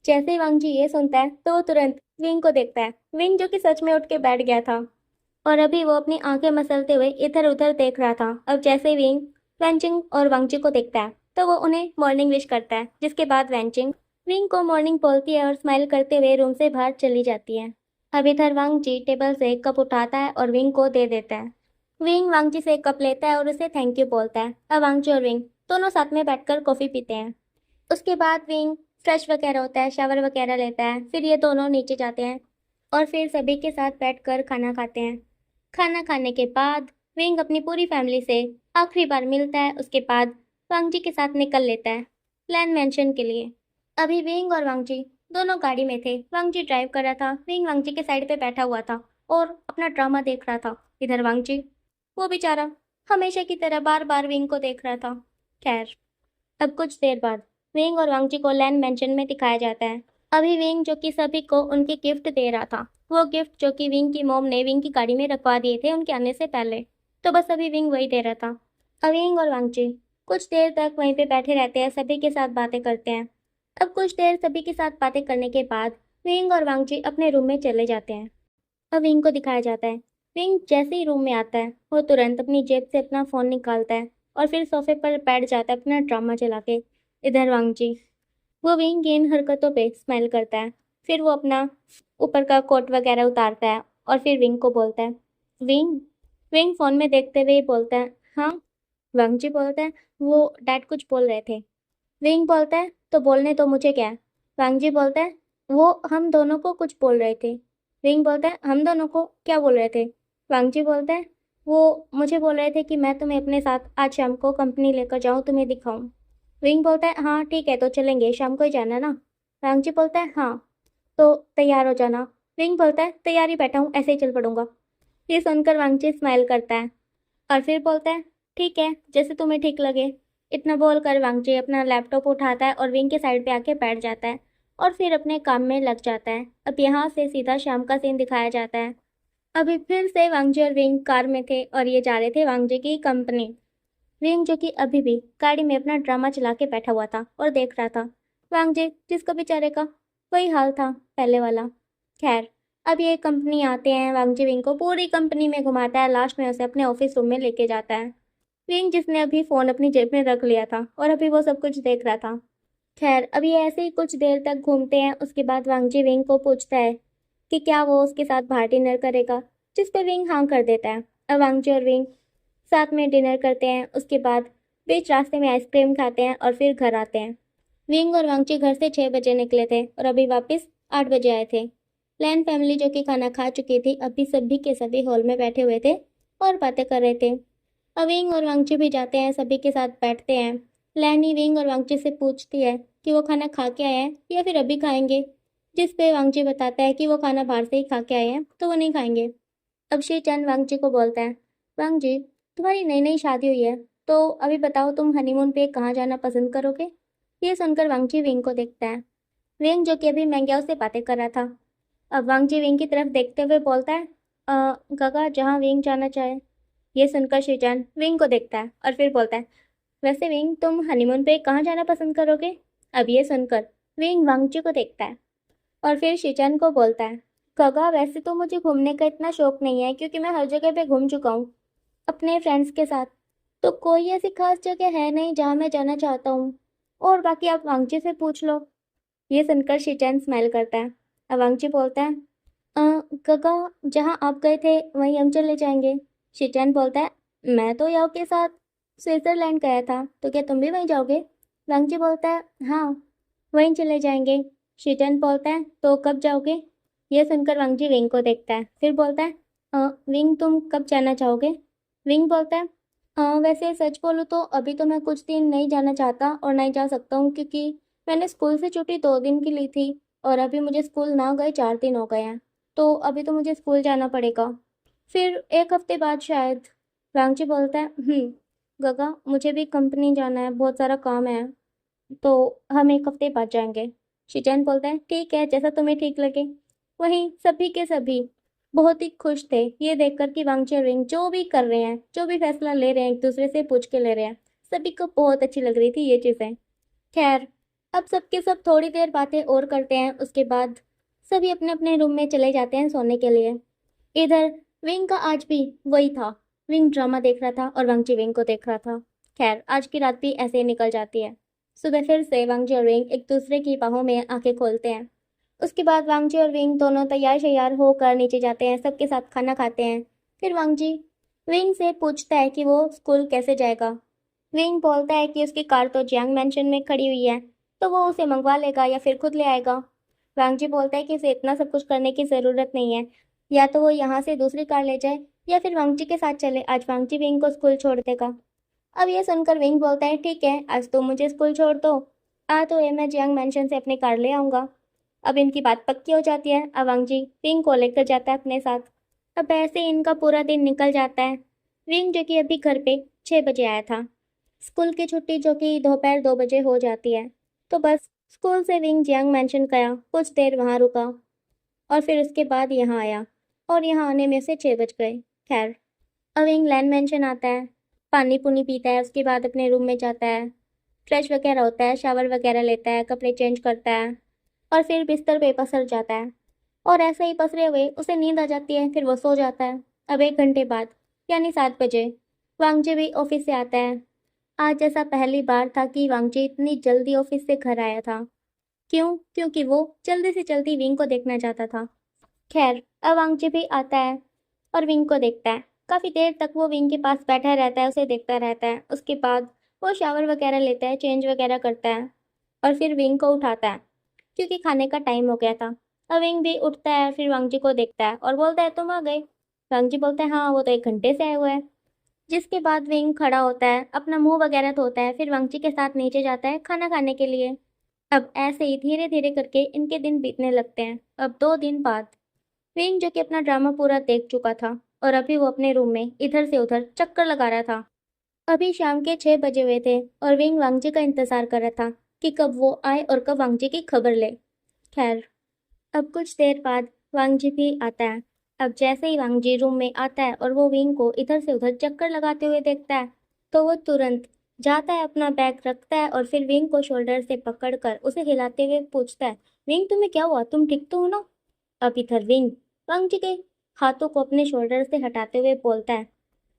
जैसे ही वांगजी ये सुनता है तो वो तुरंत विंग को देखता है। विंग जो कि सच में उठ के बैठ गया था और अभी वो अपनी आंखें मसलते हुए इधर उधर देख रहा था। अब जैसे ही विंग वेंचिंग और वांगजी को देखता है तो वो उन्हें मॉर्निंग विश करता है, जिसके बाद वेंचिंग विंग को मॉर्निंग बोलती है और स्माइल करते हुए रूम से बाहर चली जाती है। अब इधर वांगजी टेबल से कप उठाता है और विंग को दे देता है। विंग वांगजी से एक कप लेता है और उसे थैंक यू बोलता है। अब वांगजी और विंग दोनों साथ में बैठकर कॉफ़ी पीते हैं। उसके बाद विंग फ्रेश वगैरह होता है, शावर वगैरह लेता है, फिर ये दोनों नीचे जाते हैं और फिर सभी के साथ बैठकर खाना खाते हैं। खाना खाने के बाद विंग अपनी पूरी फैमिली से आखिरी बार मिलता है। उसके बाद वांगजी के साथ निकल लेता है प्लान मेंशन के लिए। अभी विंग और वांगजी दोनों गाड़ी में थे। वांगजी ड्राइव कर रहा था, विंग वांगजी के साइड पे बैठा हुआ था और अपना ड्रामा देख रहा था। इधर वांगजी, वो बेचारा हमेशा की तरह बार बार विंग को देख रहा था। खैर, अब कुछ देर बाद विंग और वांगजी को लैंड मेंशन में दिखाया जाता है। अभी विंग जो कि सभी को उनके गिफ्ट दे रहा था, वो गिफ्ट जो कि विंग की मॉम ने विंग की गाड़ी में रखवा दिए थे उनके आने से पहले, तो बस अभी विंग वही दे रहा था। अब विंग और वांगजी कुछ देर तक वहीं पे बैठे रहते हैं, सभी के साथ बातें करते हैं। अब कुछ देर सभी के साथ बातें करने के बाद विंग और वांगजी अपने रूम में चले जाते हैं। अब विंग को दिखाया जाता है। विंग जैसे ही रूम में आता है वो तुरंत अपनी जेब से अपना फ़ोन निकालता है और फिर सोफे पर बैठ जाता है अपना ड्रामा चला के। इधर वांगजी, वो विंग की इन हरकतों पे स्माइल करता है। फिर वो अपना ऊपर का कोट वगैरह उतारता है और फिर विंग को बोलता है, विंग। विंग फ़ोन में देखते हुए बोलता है, हाँ। वांगजी बोलता है, वो डैड कुछ बोल रहे थे। विंग बोलता है, तो बोलने तो मुझे क्या है। वांगजी बोलता है, वो हम दोनों को कुछ बोल रहे थे। विंग बोलता है, हम दोनों को क्या बोल रहे थे। वांगजी बोलता है, वो मुझे बोल रहे थे कि मैं तुम्हें अपने साथ आज शाम को कंपनी लेकर जाऊँ, तुम्हें दिखाऊँ। विंग बोलता है, हाँ ठीक है, तो चलेंगे, शाम को ही जाना ना। वांगजी बोलता है, हाँ, तो तैयार हो जाना। विंग बोलता है, तैयार ही बैठा हूँ, ऐसे ही चल पड़ूंगा। ये सुनकर वांगजी स्माइल करता है और फिर बोलता है, ठीक है, जैसे तुम्हें ठीक लगे। इतना बोलकर वांगजी अपना लैपटॉप उठाता है और विंग के साइड पे आके बैठ जाता है और फिर अपने काम में लग जाता है। अब यहाँ से सीधा शाम का सीन दिखाया जाता है। अभी फिर से वांगजी और विंग कार में थे और ये जा रहे थे वांगजी की कंपनी। विंग जो कि अभी भी गाड़ी में अपना ड्रामा चला के बैठा हुआ था और देख रहा था। वांगजी, जिसका बेचारे का वही हाल था पहले वाला। खैर, अब ये कंपनी आते हैं, वांगजी विंग को पूरी कंपनी में घुमाता है, लास्ट में उसे अपने ऑफिस रूम में लेके जाता है। विंग जिसने अभी फ़ोन अपनी जेब में रख लिया था और अभी वो सब कुछ देख रहा था। खैर, अब ये ऐसे ही कुछ देर तक घूमते हैं। उसके बाद वांगजी विंग को पूछता है कि क्या वो उसके साथ बाहर डिनर करेगा, जिस पे विंग हाँ कर देता है। अब वांगजी और विंग साथ में डिनर करते हैं। उसके बाद बीच रास्ते में आइसक्रीम खाते हैं और फिर घर आते हैं। विंग और वांगची घर से 6 बजे निकले थे और अभी वापस 8 बजे आए थे। लैन फैमिली जो कि खाना खा चुकी थी, अभी सभी के सभी हॉल में बैठे हुए थे और बातें कर रहे थे। अब विंग और वांगची भी जाते हैं, सभी के साथ बैठते हैं। लैनी विंग और वांगची से पूछती है कि वो खाना खा के आए हैं या फिर अभी खाएंगे, जिस पे वांगची बताता है कि वो खाना बाहर से ही खा के आए हैं तो वो नहीं खाएंगे। अब शीचन वांगची को बोलता है, वांगजी, तुम्हारी नई नई शादी हुई है, तो अभी बताओ तुम हनीमून पे कहाँ जाना पसंद करोगे। ये सुनकर वांगची विंग को देखता है। विंग जो कि अभी मैंग्याओ से बातें कर रहा था, अब वांगजी विंग की तरफ देखते हुए बोलता है, गगा, जहाँ विंग जाना चाहे। ये सुनकर शीचान विंग को देखता है और फिर बोलता है, वैसे विंग, तुम हनीमून पे कहाँ जाना पसंद करोगे। अब ये सुनकर विंग वांगजी को देखता है और फिर शीचान को बोलता है, गगा, वैसे तो मुझे घूमने का इतना शौक नहीं है क्योंकि मैं हर जगह पे घूम चुका हूँ अपने फ्रेंड्स के साथ, तो कोई ऐसी खास जगह है नहीं जहाँ मैं जाना चाहता हूँ, और बाकी आप वांगची से पूछ लो। ये सुनकर शीचैन स्माइल करता है। अब वांगची बोलता है, "अ, गगा, जहाँ आप गए थे वहीं हम चले जाएंगे। शीचैन बोलता है, मैं तो याओ के साथ स्विट्जरलैंड गया था, तो क्या तुम भी वहीं जाओगे। वांगची बोलता है, हाँ, वहीं चले जाएंगे। शीचैन बोलता है, तो कब जाओगे। यह सुनकर वांगजी विंग को देखता है, फिर बोलता है, विंग, तुम कब जाना चाहोगे। विंग बोलता है, वैसे सच बोलूँ तो अभी तो मैं कुछ दिन नहीं जाना चाहता और नहीं जा सकता हूँ क्योंकि मैंने स्कूल से छुट्टी 2 दिन की ली थी और अभी मुझे स्कूल ना गए 4 दिन हो गए हैं, तो अभी तो मुझे स्कूल जाना पड़ेगा, फिर 1 हफ्ते बाद शायद। वांगची बोलता है, गगा, मुझे भी कंपनी जाना है, बहुत सारा काम है, तो हम 1 हफ्ते बाद जाएंगे। शिचैन बोलता है, ठीक है, जैसा तुम्हें ठीक लगे। वहीं सभी के सभी बहुत ही खुश थे ये देखकर कि वांगची और विंग जो भी कर रहे हैं, जो भी फैसला ले रहे हैं, एक दूसरे से पूछ के ले रहे हैं। सभी को बहुत अच्छी लग रही थी ये चीज़ें। खैर, अब सबके सब थोड़ी देर बातें और करते हैं, उसके बाद सभी अपने अपने रूम में चले जाते हैं सोने के लिए। इधर विंग का आज भी वही था, विंग ड्रामा देख रहा था और वांगची विंग को देख रहा था। खैर, आज की रात भी ऐसे ही निकल जाती है। सुबह फिर से वांगजी और विंग एक दूसरे की बाहों में आंखें खोलते हैं। उसके बाद वांगजी और विंग दोनों तैयार शैयार होकर नीचे जाते हैं, सबके साथ खाना खाते हैं। फिर वांगजी विंग से पूछता है कि वो स्कूल कैसे जाएगा। विंग बोलता है कि उसकी कार तो जियांग मैंशन में खड़ी हुई है, तो वो उसे मंगवा लेगा या फिर खुद ले आएगा। वांगजी बोलता है कि उसे इतना सब कुछ करने की ज़रूरत नहीं है, या तो वो यहाँ से दूसरी कार ले जाए या फिर वांगजी के साथ चले। आज वांगजी विंग को स्कूल छोड़ देगा। अब ये सुनकर विंग बोलता है ठीक है, आज तुम मुझे स्कूल छोड़ दो, आ तो ये मैं जियांग मैंशन से अपनी कार ले आऊँगा। अब इनकी बात पक्की हो जाती है। अब वांगजी विंग को लेकर जाता है अपने साथ। अब ऐसे ही इनका पूरा दिन निकल जाता है। विंग जो कि अभी घर पे 6 बजे आया था, स्कूल की छुट्टी जो कि दोपहर 2 बजे हो जाती है, तो बस स्कूल से विंग जियांग मैंशन गया, कुछ देर वहाँ रुका और फिर उसके बाद यहाँ आया, और यहाँ आने में से 6 बज गए। खैर, अब विंग लैंड मैंशन आता है, पानी पुनी पीता है, उसके बाद अपने रूम में जाता है, फ्रेश वगैरह होता है, शावर वगैरह लेता है, कपड़े चेंज करता है और फिर बिस्तर पे पसर जाता है। और ऐसे ही पसरे हुए उसे नींद आ जाती है, फिर वो सो जाता है। अब 1 घंटे बाद यानी 7 बजे वांगजी भी ऑफिस से आता है। आज ऐसा पहली बार था कि वांगजी इतनी जल्दी ऑफिस से घर आया था। क्यों? क्योंकि वो जल्दी से जल्दी विंग को देखना चाहता था। खैर, अब वांगजी भी आता है और विंग को देखता है। काफ़ी देर तक वो विंग के पास बैठा रहता है, उसे देखता रहता है। उसके बाद वो शावर वगैरह लेता है, चेंज वगैरह करता है और फिर विंग को उठाता है क्योंकि खाने का टाइम हो गया था। अब विंग भी उठता है, फिर वांगजी को देखता है और बोलता है तुम आ गए। वांगजी बोलता है हाँ, वो तो 1 घंटे से आए हुए हैं। जिसके बाद विंग खड़ा होता है, अपना मुंह वगैरह धोता है, फिर वांगजी के साथ नीचे जाता है खाना खाने के लिए। अब ऐसे ही धीरे धीरे करके इनके दिन बीतने लगते हैं। अब 2 दिन बाद विंग जो कि अपना ड्रामा पूरा देख चुका था और अभी वो अपने रूम में इधर से उधर चक्कर लगा रहा था। अभी शाम के 6 बजे हुए थे और विंग वांगजी का इंतजार कर रहा था कि कब वो आए और कब वांगजी की खबर ले। खैर, अब कुछ देर बाद वांगजी भी आता है। अब जैसे ही वांगजी रूम में आता है और वो विंग को इधर से उधर चक्कर लगाते हुए देखता है, तो वो तुरंत जाता है, अपना बैग रखता है और फिर विंग को शोल्डर से पकड़कर उसे हिलाते हुए पूछता है, विंग तुम्हें क्या हुआ, तुम ठीक तो हो ना? अब इधर विंग वांगजी के हाथों को अपने शोल्डर से हटाते हुए बोलता है,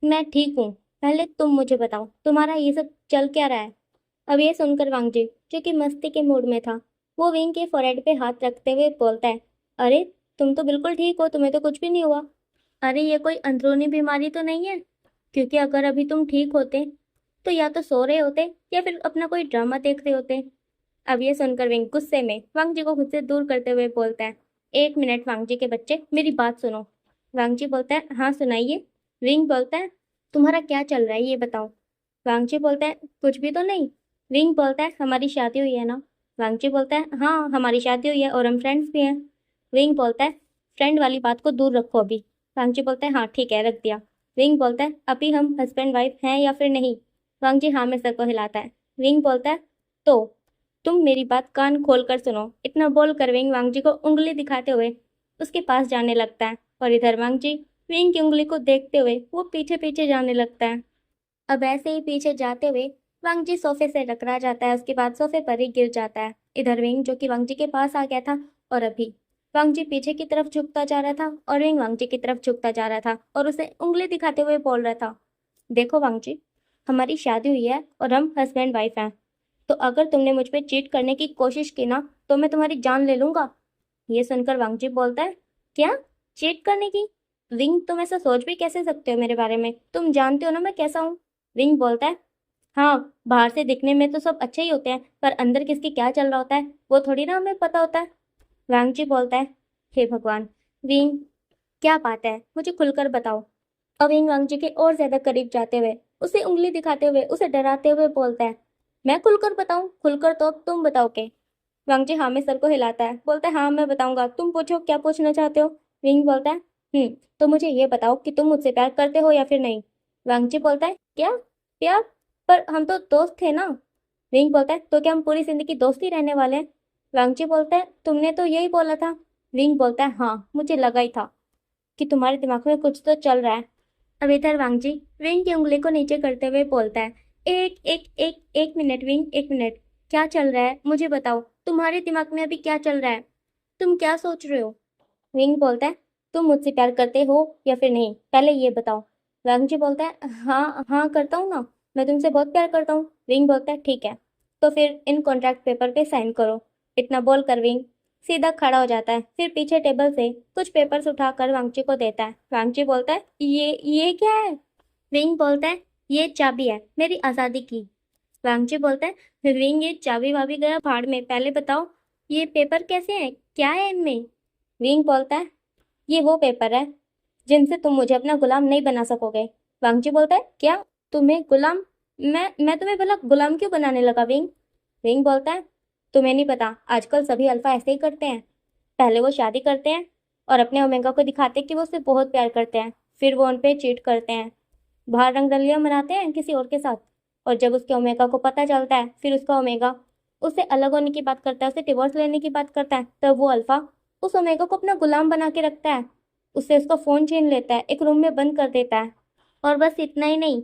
मैं ठीक हूँ, पहले तुम मुझे बताओ तुम्हारा ये सब चल क्या रहा है? अब ये सुनकर वांगजी जो कि मस्ती के मूड में था, वो विंग के फोrehead पे हाथ रखते हुए बोलता है, अरे तुम तो बिल्कुल ठीक हो, तुम्हें तो कुछ भी नहीं हुआ। अरे ये कोई अंदरूनी बीमारी तो नहीं है? क्योंकि अगर अभी तुम ठीक होते तो या तो सो रहे होते या फिर अपना कोई ड्रामा देख रहे होते। अब ये सुनकर विंग गुस्से में वांगजी को खुद से दूर करते हुए बोलता है, 1 मिनट वांगजी के बच्चे, मेरी बात सुनो। वांगजी बोलता है हाँ सुनाइए। विंग बोलता है तुम्हारा क्या चल रहा है ये बताओ। वांगजी बोलता है कुछ भी तो नहीं। विंग बोलता है हमारी शादी हुई है ना? वांगजी बोलता है हाँ हमारी शादी हुई है और हम फ्रेंड्स भी हैं। विंग बोलता है फ्रेंड वाली बात को दूर रखो अभी। वांगजी बोलता है हाँ ठीक है, रख दिया। विंग बोलता है अभी हम हस्बैंड वाइफ हैं या फिर नहीं? वांगजी हाँ में सर को हिलाता है। विंग बोलता है तो तुम मेरी बात कान खोल कर सुनो। इतना बोल कर विंग वांगजी को उंगली दिखाते हुए उसके पास जाने लगता है और इधर वांगजी विंग की उंगली को देखते हुए वो पीछे पीछे जाने लगता है। अब ऐसे ही पीछे जाते हुए वांगजी सोफे से टकरा जाता है, उसके बाद सोफे पर ही गिर जाता है। इधर विंग जो कि वांगजी के पास आ गया था और अभी वांगजी पीछे की तरफ झुकता जा रहा था और विंग वांगजी की तरफ झुकता जा रहा था और उसे उंगली दिखाते हुए बोल रहा था, देखो वांगजी, हमारी शादी हुई है और हम हस्बैंड वाइफ हैं, तो अगर तुमने मुझ पे चीट करने की कोशिश की ना तो मैं तुम्हारी जान ले लूंगा। ये सुनकर वांगजी बोलता है क्या? चीट करने की? विंग तुम ऐसा सोच भी कैसे सकते हो मेरे बारे में? तुम जानते हो ना मैं कैसा हूँ। विंग बोलता है हाँ, बाहर से दिखने में तो सब अच्छे ही होते हैं, पर अंदर किसके क्या चल रहा होता है वो थोड़ी ना हमें पता होता है। वांगजी बोलता है हे भगवान, विंग क्या बात है, मुझे खुलकर बताओ। अविंग वांगजी के और ज्यादा करीब जाते हुए उसे उंगली दिखाते हुए उसे डराते हुए बोलता है, मैं खुलकर बताऊं? खुलकर तो अब तुम बताओगे। वांगजी हाँ में सर को हिलाता है, बोलता है हाँ मैं बताऊंगा, तुम पूछो क्या पूछना चाहते हो। विंग बोलता है तो मुझे ये बताओ कि तुम मुझसे प्यार करते हो या फिर नहीं। वांगजी बोलता है क्या प्यार? पर हम तो दोस्त थे ना। विंग बोलता है तो क्या हम पूरी जिंदगी दोस्ती रहने वाले हैं? वांगजी बोलता है तुमने तो यही बोला था। विंग बोलता है हाँ, मुझे लगा ही था कि तुम्हारे दिमाग में कुछ तो चल रहा है। अब इधर वांगजी विंग की उंगली को नीचे करते हुए बोलता है, एक एक एक एक मिनट विंग, 1 मिनट, क्या चल रहा है मुझे बताओ, तुम्हारे दिमाग में अभी क्या चल रहा है, तुम क्या सोच रहे हो? विंग बोलता है तुम मुझसे प्यार करते हो या फिर नहीं, पहले ये बताओ। वांगजी बोलता है हाँ हाँ करता हूँ ना, मैं तुमसे बहुत प्यार करता हूँ। विंग बोलता है ठीक है, तो फिर इन कॉन्ट्रैक्ट पेपर पे साइन करो। इतना बोलकर विंग सीधा खड़ा हो जाता है, फिर पीछे टेबल से कुछ पेपर्स उठाकर वांगची को देता है। वांगची बोलता है ये क्या है? विंग बोलता है ये चाबी है मेरी आज़ादी की। वांगची बोलता है विंग ये चाबी वाबी गया भाड़ में, पहले बताओ ये पेपर कैसे हैं, क्या है इनमें। विंग बोलता है ये वो पेपर है जिनसे तुम मुझे अपना गुलाम नहीं बना सकोगे। वांगची बोलता है क्या, तुम्हें गुलाम, मैं तुम्हें भला गुलाम क्यों बनाने लगा विंग। विंग बोलता है तुम्हें नहीं पता, आजकल सभी अल्फा ऐसे ही करते हैं। पहले वो शादी करते हैं और अपने ओमेगा को दिखाते हैं कि वो उससे बहुत प्यार करते हैं, फिर वो उन पे चीट करते हैं, बाहर रंगरलियां मनाते हैं किसी और के साथ। और जब उसके ओमेगा को पता चलता है, फिर उसका ओमेगा उससे अलग होने की बात करता है, उसे डिवोर्स लेने की बात करता है, तब वो अल्फा उस ओमेगा को अपना गुलाम बना के रखता है, उससे उसका फोन छीन लेता है, एक रूम में बंद कर देता है। और बस इतना ही नहीं,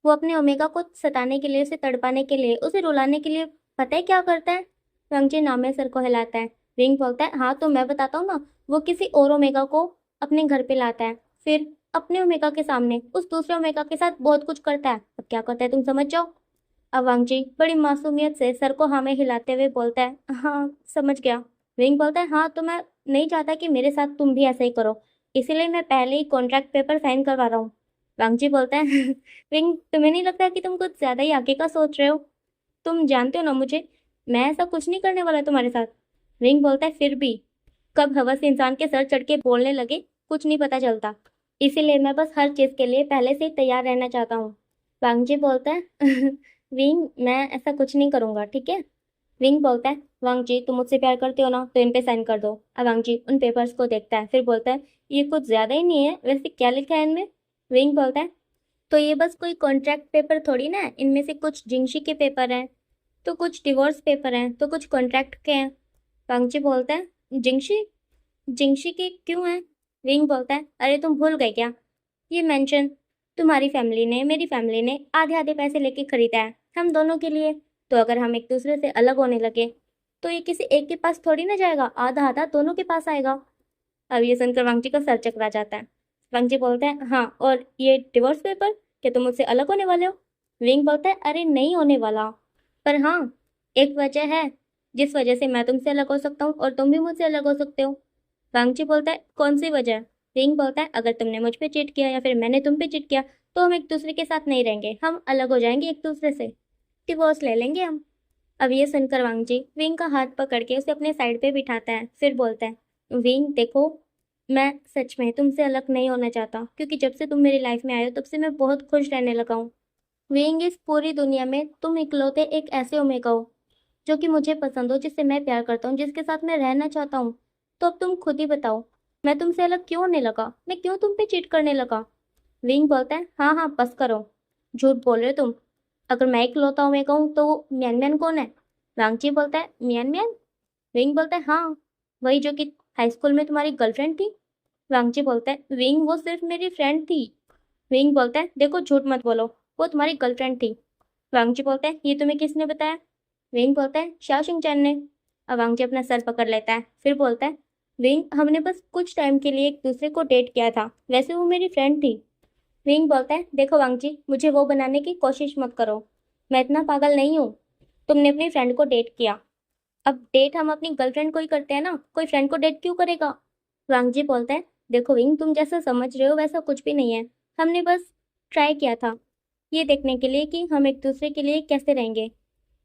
वो अपने ओमेगा को सताने के लिए, उसे तड़पाने के लिए, उसे रुलाने के लिए पता है क्या करता है। रंगचे नामे सर को हिलाता है। रिंग बोलता है हाँ तो मैं बताता हूँ ना, वो किसी और ओमेगा को अपने घर पे लाता है, फिर अपने ओमेगा के सामने उस दूसरे ओमेगा के साथ बहुत कुछ करता है। अब क्या करता है तुम समझ जाओ। अब वांगजी बड़ी मासूमियत से सर को हाँ में हिलाते हुए बोलता है हाँ समझ गया। रिंग बोलता है हाँ तो मैं नहीं चाहता कि मेरे साथ तुम भी ऐसा ही करो, इसीलिए मैं पहले ही कॉन्ट्रैक्ट पेपर साइन करवा रहा हूँ। वांगजी बोलता है रिंग तुम्हें नहीं लगता कि तुम कुछ ज्यादा ही आगे का सोच रहे हो, तुम जानते हो ना मुझे, मैं ऐसा कुछ नहीं करने वाला तुम्हारे साथ। रिंग बोलता है फिर भी कब हवस इंसान के सर चढ़ के बोलने लगे कुछ नहीं पता चलता, इसीलिए मैं बस हर चीज के लिए पहले से ही तैयार रहना चाहता हूँ। वांगजी बोलता है विंग मैं ऐसा कुछ नहीं करूंगा ठीक है। विंग बोलता है वांगजी तुम मुझसे प्यार करते हो ना तो इन पे साइन कर दो। अब वांगजी उन पेपर्स को देखता है, फिर बोलता है ये कुछ ज्यादा ही नहीं है, वैसे क्या लिखा है इनमें। विंग बोलता है तो ये बस कोई कॉन्ट्रैक्ट पेपर थोड़ी ना है, इनमें से कुछ जिंगशी के पेपर हैं, तो कुछ डिवोर्स पेपर हैं, तो कुछ कॉन्ट्रैक्ट के हैं। वांगची बोलता है जिंगशी, जिंगशी के क्यों हैं। विंग बोलता है अरे तुम भूल गए क्या, ये मेंशन तुम्हारी फैमिली ने मेरी फैमिली ने आधे आधे पैसे लेके खरीदा है हम दोनों के लिए, तो अगर हम एक दूसरे से अलग होने लगे तो ये किसी एक के पास थोड़ी ना जाएगा, आधा आधा दोनों के पास आएगा। अब ये सुनकर वांगची का सर चकरा जाता है। वांगची बोलता है हाँ और ये डिवोर्स पेपर, क्या तुम मुझसे अलग होने वाले हो। विंग बोलता है अरे नहीं होने वाला, पर हाँ एक वजह है जिस वजह से मैं तुमसे अलग हो सकता हूँ और तुम भी मुझसे अलग हो सकते हो। वांगची बोलता है कौन सी वजह। विंग बोलता है अगर तुमने मुझ पे चीट किया या फिर मैंने तुम पे चीट किया तो हम एक दूसरे के साथ नहीं रहेंगे, हम अलग हो जाएंगे एक दूसरे से, डिवोर्स ले लेंगे हम। अब ये सुनकर वांगजी विंग का हाथ पकड़ के उसे अपने साइड पे बिठाता है, फिर बोलता है विंग देखो मैं सच में तुमसे अलग नहीं होना चाहता, क्योंकि जब से तुम मेरी लाइफ में आए हो तब से मैं बहुत खुश रहने लगा हूँ। विंग इस पूरी दुनिया में तुम इकलौते एक ऐसे ओमेगा हो जो कि मुझे पसंद हो, जिससे मैं प्यार करता हूँ, जिसके साथ मैं रहना चाहता हूँ। तो अब तुम खुद ही बताओ मैं तुमसे अलग क्यों होने लगा, मैं क्यों तुम पे चीट करने लगा। विंग बोलता है हाँ हाँ बस करो, झूठ बोल रहे हो तुम, अगर मैं इकलौता ओमेगा हूँ तो वो म्यान म्यान कौन है। वांगची बोलता है म्यान म्यान। विंग बोलता है हाँ वही जो कि हाई स्कूल में तुम्हारी गर्लफ्रेंड थी। वांगची बोलता है विंग वो सिर्फ मेरी फ्रेंड थी। विंग बोलता है देखो झूठ मत बोलो, वो तुम्हारी गर्लफ्रेंड थी। वांगची बोलता है ये तुम्हें किसने बताया। विंग बोलता है शाओशिंग चैन ने। अब वांगची अपना सर पकड़ लेता है, फिर बोलता है विंग हमने बस कुछ टाइम के लिए एक दूसरे को डेट किया था, वैसे वो मेरी फ्रेंड थी। विंग बोलता है देखो वांगची मुझे वो बनाने की कोशिश मत करो, मैं इतना पागल नहीं हूँ, तुमने अपनी फ्रेंड को डेट किया, अब डेट हम अपनी गर्लफ्रेंड को ही करते हैं ना, कोई फ्रेंड को डेट क्यों करेगा। वांगजी बोलता है देखो विंग तुम जैसा समझ रहे हो वैसा कुछ भी नहीं है, हमने बस ट्राई किया था ये देखने के लिए कि हम एक दूसरे के लिए कैसे रहेंगे।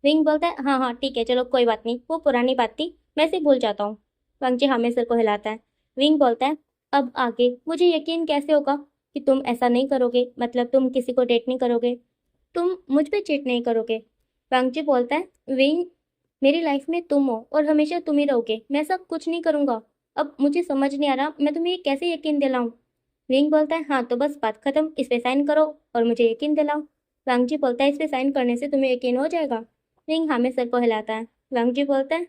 विंग बोलता है हाँ हाँ ठीक है चलो कोई बात नहीं, वो पुरानी बात थी, मैं इसे भूल जाता हूँ। वांगजी हाँ में सिर को हिलाता है। विंग बोलता है अब आगे मुझे यकीन कैसे होगा कि तुम ऐसा नहीं करोगे, मतलब तुम किसी को डेट नहीं करोगे, तुम मुझ पे चीट नहीं करोगे। वांगजी बोलता है विंग मेरी लाइफ में तुम हो और हमेशा तुम ही रहोगे, मैं ऐसा कुछ नहीं करूंगा। अब मुझे समझ नहीं आ रहा मैं तुम्हें ये कैसे यकीन दिलाऊं। विंग बोलता है हाँ तो बस बात खत्म, इस पे साइन करो और मुझे यकीन दिलाओ। वांगजी बोलता है इस पे साइन करने से तुम्हें यकीन हो जाएगा। विंग हाँ में सर को हिलाता है। वांगजी बोलता है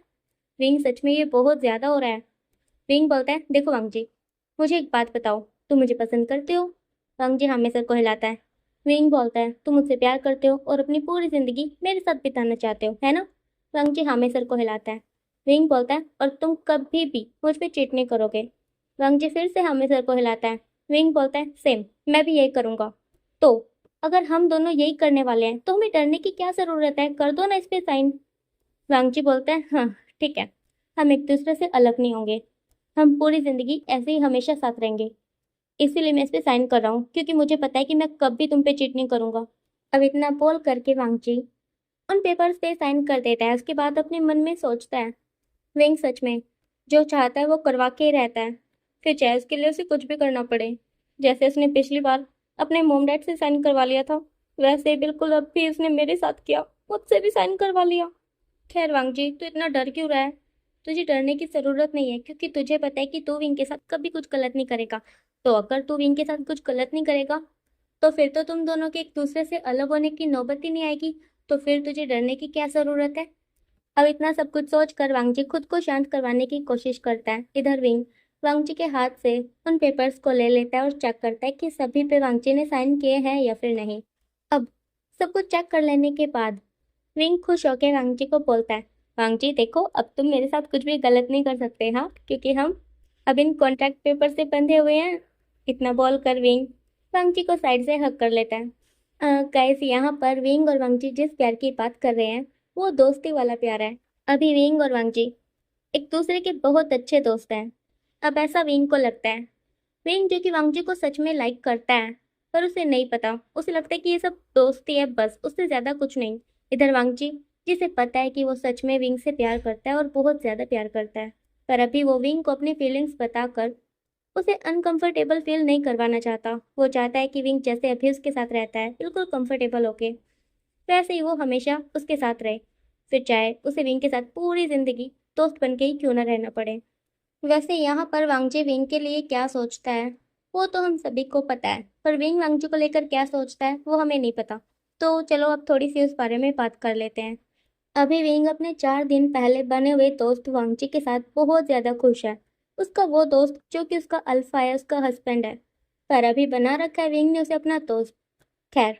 विंग सच में ये बहुत ज्यादा हो रहा है। विंग बोलता है देखो वांगजी मुझे एक बात बताओ, तुम मुझे पसंद करते हो। वांगजी हाँ में सर को हिलाता है। विंग बोलता है तुम मुझसे प्यार करते हो और अपनी पूरी जिंदगी मेरे साथ बिताना चाहते हो है ना। वांगजी हाँ में सर को हिलाता है। विंग बोलता है और तुम कभी भी मुझ पे चीट नहीं करोगे। वांगजी फिर से हाँ में सर को हिलाता है। विंग बोलता है सेम, मैं भी यही करूंगा। तो अगर हम दोनों यही करने वाले हैं तो हमें डरने की क्या जरूरत है, कर दो ना इस पे साइन। वांगची बोलता है हाँ ठीक है, हम एक दूसरे से अलग नहीं होंगे, हम पूरी जिंदगी ऐसे ही हमेशा साथ रहेंगे। इसीलिए मैं इस पे साइन कर रहा हूँ, क्योंकि मुझे पता है कि मैं कभी तुम पे चीट नहीं करूंगा। अब इतना बोल करके वांगची उन पेपर्स पे साइन कर देता है। उसके बाद अपने मन में सोचता है, विंग सच में जो चाहता है वो करवा के ही रहता है, फिर चाहे उसके लिए उसे कुछ भी करना पड़े। जैसे उसने पिछली बार अपने मोम डैड से साइन करवा लिया था, वैसे ही बिल्कुल अब भी उसने मेरे साथ किया, मुझसे भी साइन करवा लिया। खैर वांगजी, तू इतना डर क्यों रहा है? तुझे डरने की जरूरत नहीं है, क्योंकि तुझे पता है कि तू विंग के साथ कभी कुछ गलत नहीं करेगा। तो अगर तू विंग के साथ कुछ गलत नहीं करेगा, तो फिर तो तुम दोनों के एक दूसरे से अलग होने की नौबत ही नहीं आएगी। तो फिर तुझे डरने की क्या जरूरत है? अब इतना सब कुछ सोच कर वांगजी खुद को शांत करवाने की कोशिश करता है। इधर विंग वांगजी के हाथ से उन पेपर्स को ले लेता है और चेक करता है कि सभी पे वांगजी ने साइन किए हैं या फिर नहीं। अब सब कुछ चेक कर लेने के बाद विंग खुश होकर वांगजी को बोलता है, वांगजी देखो, अब तुम मेरे साथ कुछ भी गलत नहीं कर सकते, हाँ, क्योंकि हम अब इन कॉन्ट्रैक्ट पेपर से बंधे हुए हैं। इतना बोल कर विंग वांगजी को साइड से हक कर लेता है। गाइस, यहाँ पर विंग और वांगजी जिस प्यार की बात कर रहे हैं वो दोस्ती वाला प्यार है। अभी विंग और वांगजी एक दूसरे के बहुत अच्छे दोस्त हैं। अब ऐसा विंग को लगता है। विंग जो कि वांगजी को सच में लाइक करता है, पर उसे नहीं पता, उसे लगता है कि ये सब दोस्ती है बस, उससे ज्यादा कुछ नहीं। इधर वांगजी जिसे पता है कि वो सच में विंग से प्यार करता है और बहुत ज्यादा प्यार करता है, पर अभी वो विंग को अपनी फीलिंग्स बताकर उसे अनकंफर्टेबल फील नहीं करवाना चाहता। वो चाहता है कि विंग जैसे अभी उसके साथ रहता है बिल्कुल कंफर्टेबल होके, वैसे ही वो हमेशा उसके साथ रहे, फिर चाहे उसे विंग के साथ पूरी जिंदगी दोस्त बन के ही क्यों ना रहना पड़े। वैसे यहाँ पर वांगजी विंग के लिए क्या सोचता है वो तो हम सभी को पता है, पर विंग वांगजी को लेकर क्या सोचता है वो हमें नहीं पता। तो चलो अब थोड़ी सी उस बारे में बात कर लेते हैं। अभी विंग अपने 4 दिन पहले बने हुए दोस्त वांगची के साथ बहुत ज्यादा खुश है। उसका वो दोस्त जो कि उसका अल्फा है, उसका हस्बैंड है, पर अभी बना रखा है विंग ने उसे अपना दोस्त। खैर,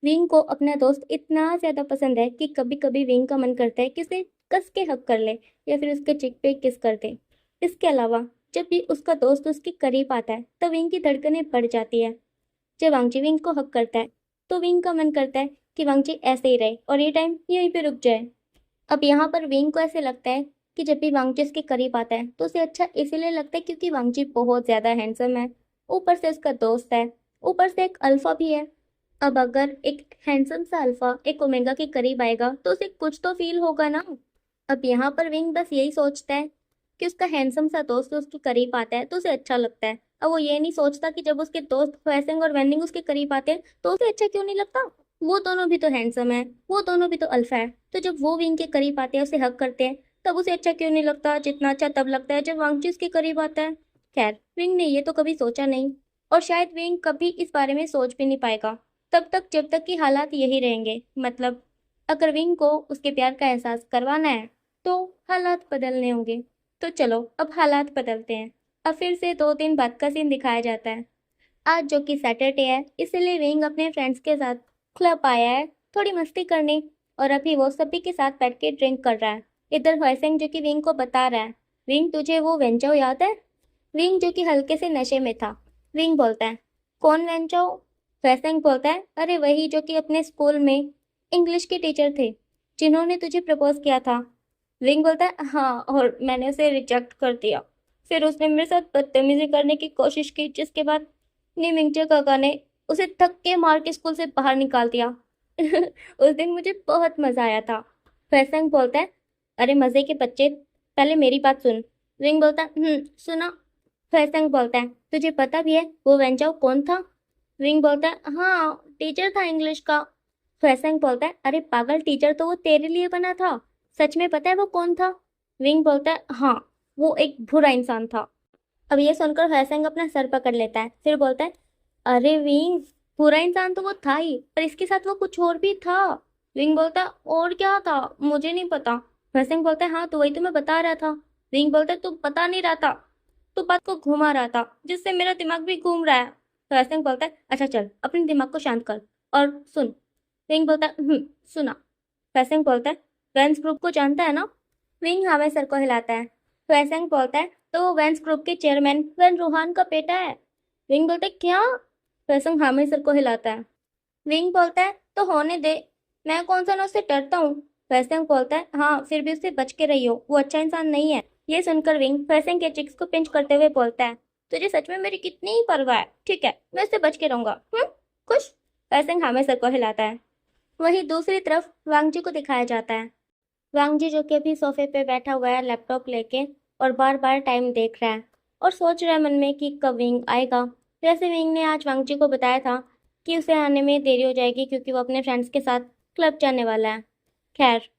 विंग को अपना दोस्त इतना ज्यादा पसंद है कि कभी कभी विंग का मन करता है कि उसे कस के हक कर ले या फिर उसके चिक पे किस कर दे। इसके अलावा जब भी उसका दोस्त उसके करीब आता है तो विंग की धड़कनें बढ़ जाती है। जब वांगची विंग को हक करता है तो विंग का मन करता है कि वांगची ऐसे ही रहे और ये टाइम यहीं पे रुक जाए। अब यहाँ पर विंग को ऐसे लगता है कि जब भी वांगची इसके करीब आता है तो उसे अच्छा इसीलिए लगता है क्योंकि वांगची बहुत ज्यादा हैंडसम है, ऊपर से उसका दोस्त है, ऊपर से एक अल्फा भी है। अब अगर एक हैंडसम सा अल्फा एक ओमेगा के करीब आएगा तो उसे कुछ तो फील होगा ना। अब यहाँ पर विंग बस यही सोचता है कि उसका हैंडसम सा दोस्त उसके करीब आता है तो उसे अच्छा लगता है। अब वो ये नहीं सोचता कि जब उसके दोस्त फैसिंग और वेंडिंग उसके करीब आते हैं तो उसे अच्छा क्यों नहीं लगता। वो दोनों भी तो हैंडसम है, वो दोनों भी तो अल्फा है, तो जब वो विंग के करीब आते हैं उसे हक करते हैं तब उसे अच्छा क्यों नहीं लगता, जितना अच्छा तब लगता है जब वांगची उसके करीब आता है। खैर, विंग ने ये तो कभी सोचा नहीं, और शायद विंग कभी इस बारे में सोच भी नहीं पाएगा तब तक जब तक कि हालात यही रहेंगे। मतलब अगर विंग को उसके प्यार का एहसास करवाना है तो हालात बदलने होंगे। तो चलो अब हालात बदलते हैं। अब फिर से 2 दिन बाद का सीन दिखाया जाता है। आज जो कि सैटरडे है, इसलिए विंग अपने फ्रेंड्स के साथ क्लब आया है थोड़ी मस्ती करने, और अभी वो सभी के साथ बैठ के ड्रिंक कर रहा है। इधर हॉइसेंग जो कि विंग को बता रहा है, विंग तुझे वो वेंचो याद है? विंग जो कि हल्के से नशे में था। विंग बोलता है, कौन वेंचो? हॉइसेंग बोलता है, अरे वही जो कि अपने स्कूल में इंग्लिश के टीचर थे जिन्होंने तुझे प्रपोज किया था। विंग बोलता है, हाँ, और मैंने उसे रिजेक्ट कर दिया। फिर उसने मेरे साथ बदतमीजी करने की कोशिश की, जिसके बाद निमिंगचे काका ने उसे धक्के मार के स्कूल से बाहर निकाल दिया। उस दिन मुझे बहुत मजा आया था। फैसंग बोलता है, अरे मजे के बच्चे, पहले मेरी बात सुन। विंग बोलता है, सुना। फैसंग बोलता है, तुझे पता भी है वो वेंचाओ कौन था? विंग बोलता है, हाँ, टीचर था इंग्लिश का। फैसंग बोलता है, अरे पागल, टीचर तो वो तेरे लिए बना था। सच में पता है वो कौन था? विंग बोलता है, हाँ, वो एक बुरा इंसान था। अब ये सुनकर फैसंग अपना सर पकड़ लेता है, फिर बोलता है, अरे विंग, बुरा इंसान तो वो था ही, पर इसके साथ वो कुछ और भी था। विंग बोलता है, और क्या था? मुझे नहीं पता। फैसंग बोलता है, हाँ, तो वही तो मैं बता रहा था। विंग बोलता है, तू बता नहीं रहा था, तू बात को घुमा रहा था, जिससे मेरा दिमाग भी घूम रहा है। फैसंग बोलता है, अच्छा चल, अपने दिमाग को शांत कर और सुन। विंग बोलता है, सुना। फैसंग बोलता है, वेंस ग्रुप को जानता है ना? विंग हमें सर को हिलाता है। फैसंग बोलता है, तो वो वेंस ग्रुप के चेयरमैन वेन रूहान का बेटा है। विंग बोलता है, क्या? फैसंग हामी सर को हिलाता है। विंग बोलता है, तो होने दे, मैं कौन सा ना उससे डरता हूँ। फैसंग बोलता है, हाँ, फिर भी उससे बच के रहियो, वो अच्छा इंसान नहीं है। ये सुनकर विंग फैसंग के चिक्स को पिंच करते हुए बोलता है, तुझे सच में मेरी कितनी ही परवाह है। ठीक है, मैं इससे बच के रहूंगा। खुश? फैसेंग हाँ में सर को हिलाता है। वहीं दूसरी तरफ वांगजी को दिखाया जाता है। वांगजी जो कि अभी सोफे पे बैठा हुआ है लैपटॉप लेके और बार बार टाइम देख रहा है और सोच रहा है मन में कि कब विंग आएगा। वैसे विंग ने आज वांगजी को बताया था कि उसे आने में देरी हो जाएगी क्योंकि वो अपने फ्रेंड्स के साथ क्लब जाने वाला है। खैर,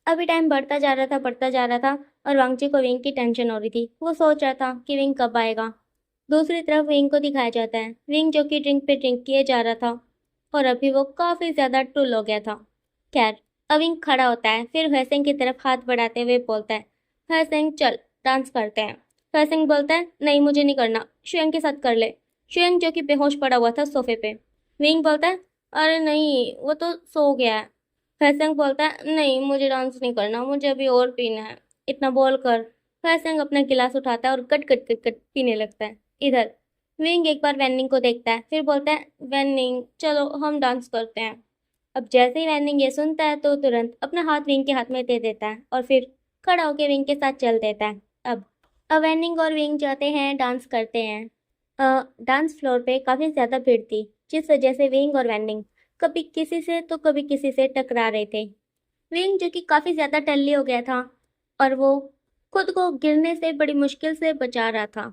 अभी टाइम बढ़ता जा रहा था और वांगजी को विंग की टेंशन हो रही थी। वो सोच रहा था कि विंग कब आएगा। दूसरी तरफ विंग को दिखाया जाता है। विंग जो कि ड्रिंक पे ड्रिंक किए जा रहा था और अभी वो काफी ज्यादा टुल हो गया था। खैर, अविंग खड़ा होता है, फिर हरसिंह की तरफ हाथ बढ़ाते हुए बोलता है, हरसिंह चल डांस करते हैं। हरसिंह बोलता है, नहीं मुझे नहीं करना, शुयंग के साथ कर ले। शुयंग जो कि बेहोश पड़ा हुआ था सोफे पे। विंग बोलता है, अरे नहीं वो तो सो गया है। हरसिंह बोलता है, नहीं मुझे डांस नहीं करना, मुझे अभी और पीना है। इतना बोलकर हरसिंह अपना गिलास उठाता है और कट कट कट कट पीने लगता है। इधर विंग एक बार वैनिंग को देखता है, फिर बोलता है, वैनिंग चलो हम डांस करते हैं। अब जैसे ही वैनिंग ये सुनता है तो तुरंत अपना हाथ विंग के हाथ में दे देता है और फिर खड़ा होकर विंग के साथ चल देता है। अब वैनिंग और विंग जाते हैं डांस करते हैं। डांस फ्लोर पे काफ़ी ज़्यादा भीड़ थी जिस वजह से विंग और वैनिंग कभी किसी से तो कभी किसी से टकरा रहे थे। विंग जो कि काफ़ी ज़्यादा टल्ली हो गया था और वो खुद को गिरने से बड़ी मुश्किल से बचा रहा था।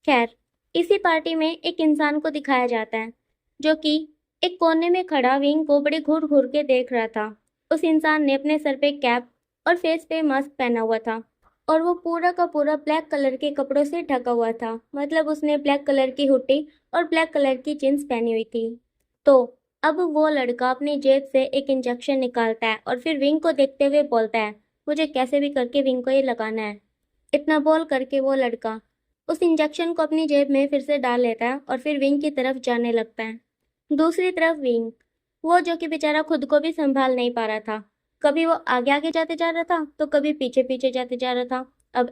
खैर, इसी पार्टी में एक इंसान को दिखाया जाता है जो कि एक कोने में खड़ा विंग को बड़े घूर घूर के देख रहा था। उस इंसान ने अपने सर पे कैप और फेस पे मास्क पहना हुआ था और वो पूरा का पूरा ब्लैक कलर के कपड़ों से ढका हुआ था। मतलब उसने ब्लैक कलर की हुड्डी और ब्लैक कलर की जींस पहनी हुई थी। तो अब वो लड़का अपनी जेब से एक इंजेक्शन निकालता है और फिर विंग को देखते हुए बोलता है, मुझे कैसे भी करके विंग को ये लगाना है। इतना बोल करके वो लड़का उस इंजेक्शन को अपनी जेब में फिर से डाल लेता है और फिर विंग की तरफ जाने लगता है। दूसरी तरफ विंग, वो जो कि बेचारा खुद को भी संभाल नहीं पा रहा था। कभी वो आगे आगे जाते जा रहा था तो कभी पीछे पीछे जाते जा रहा था। अब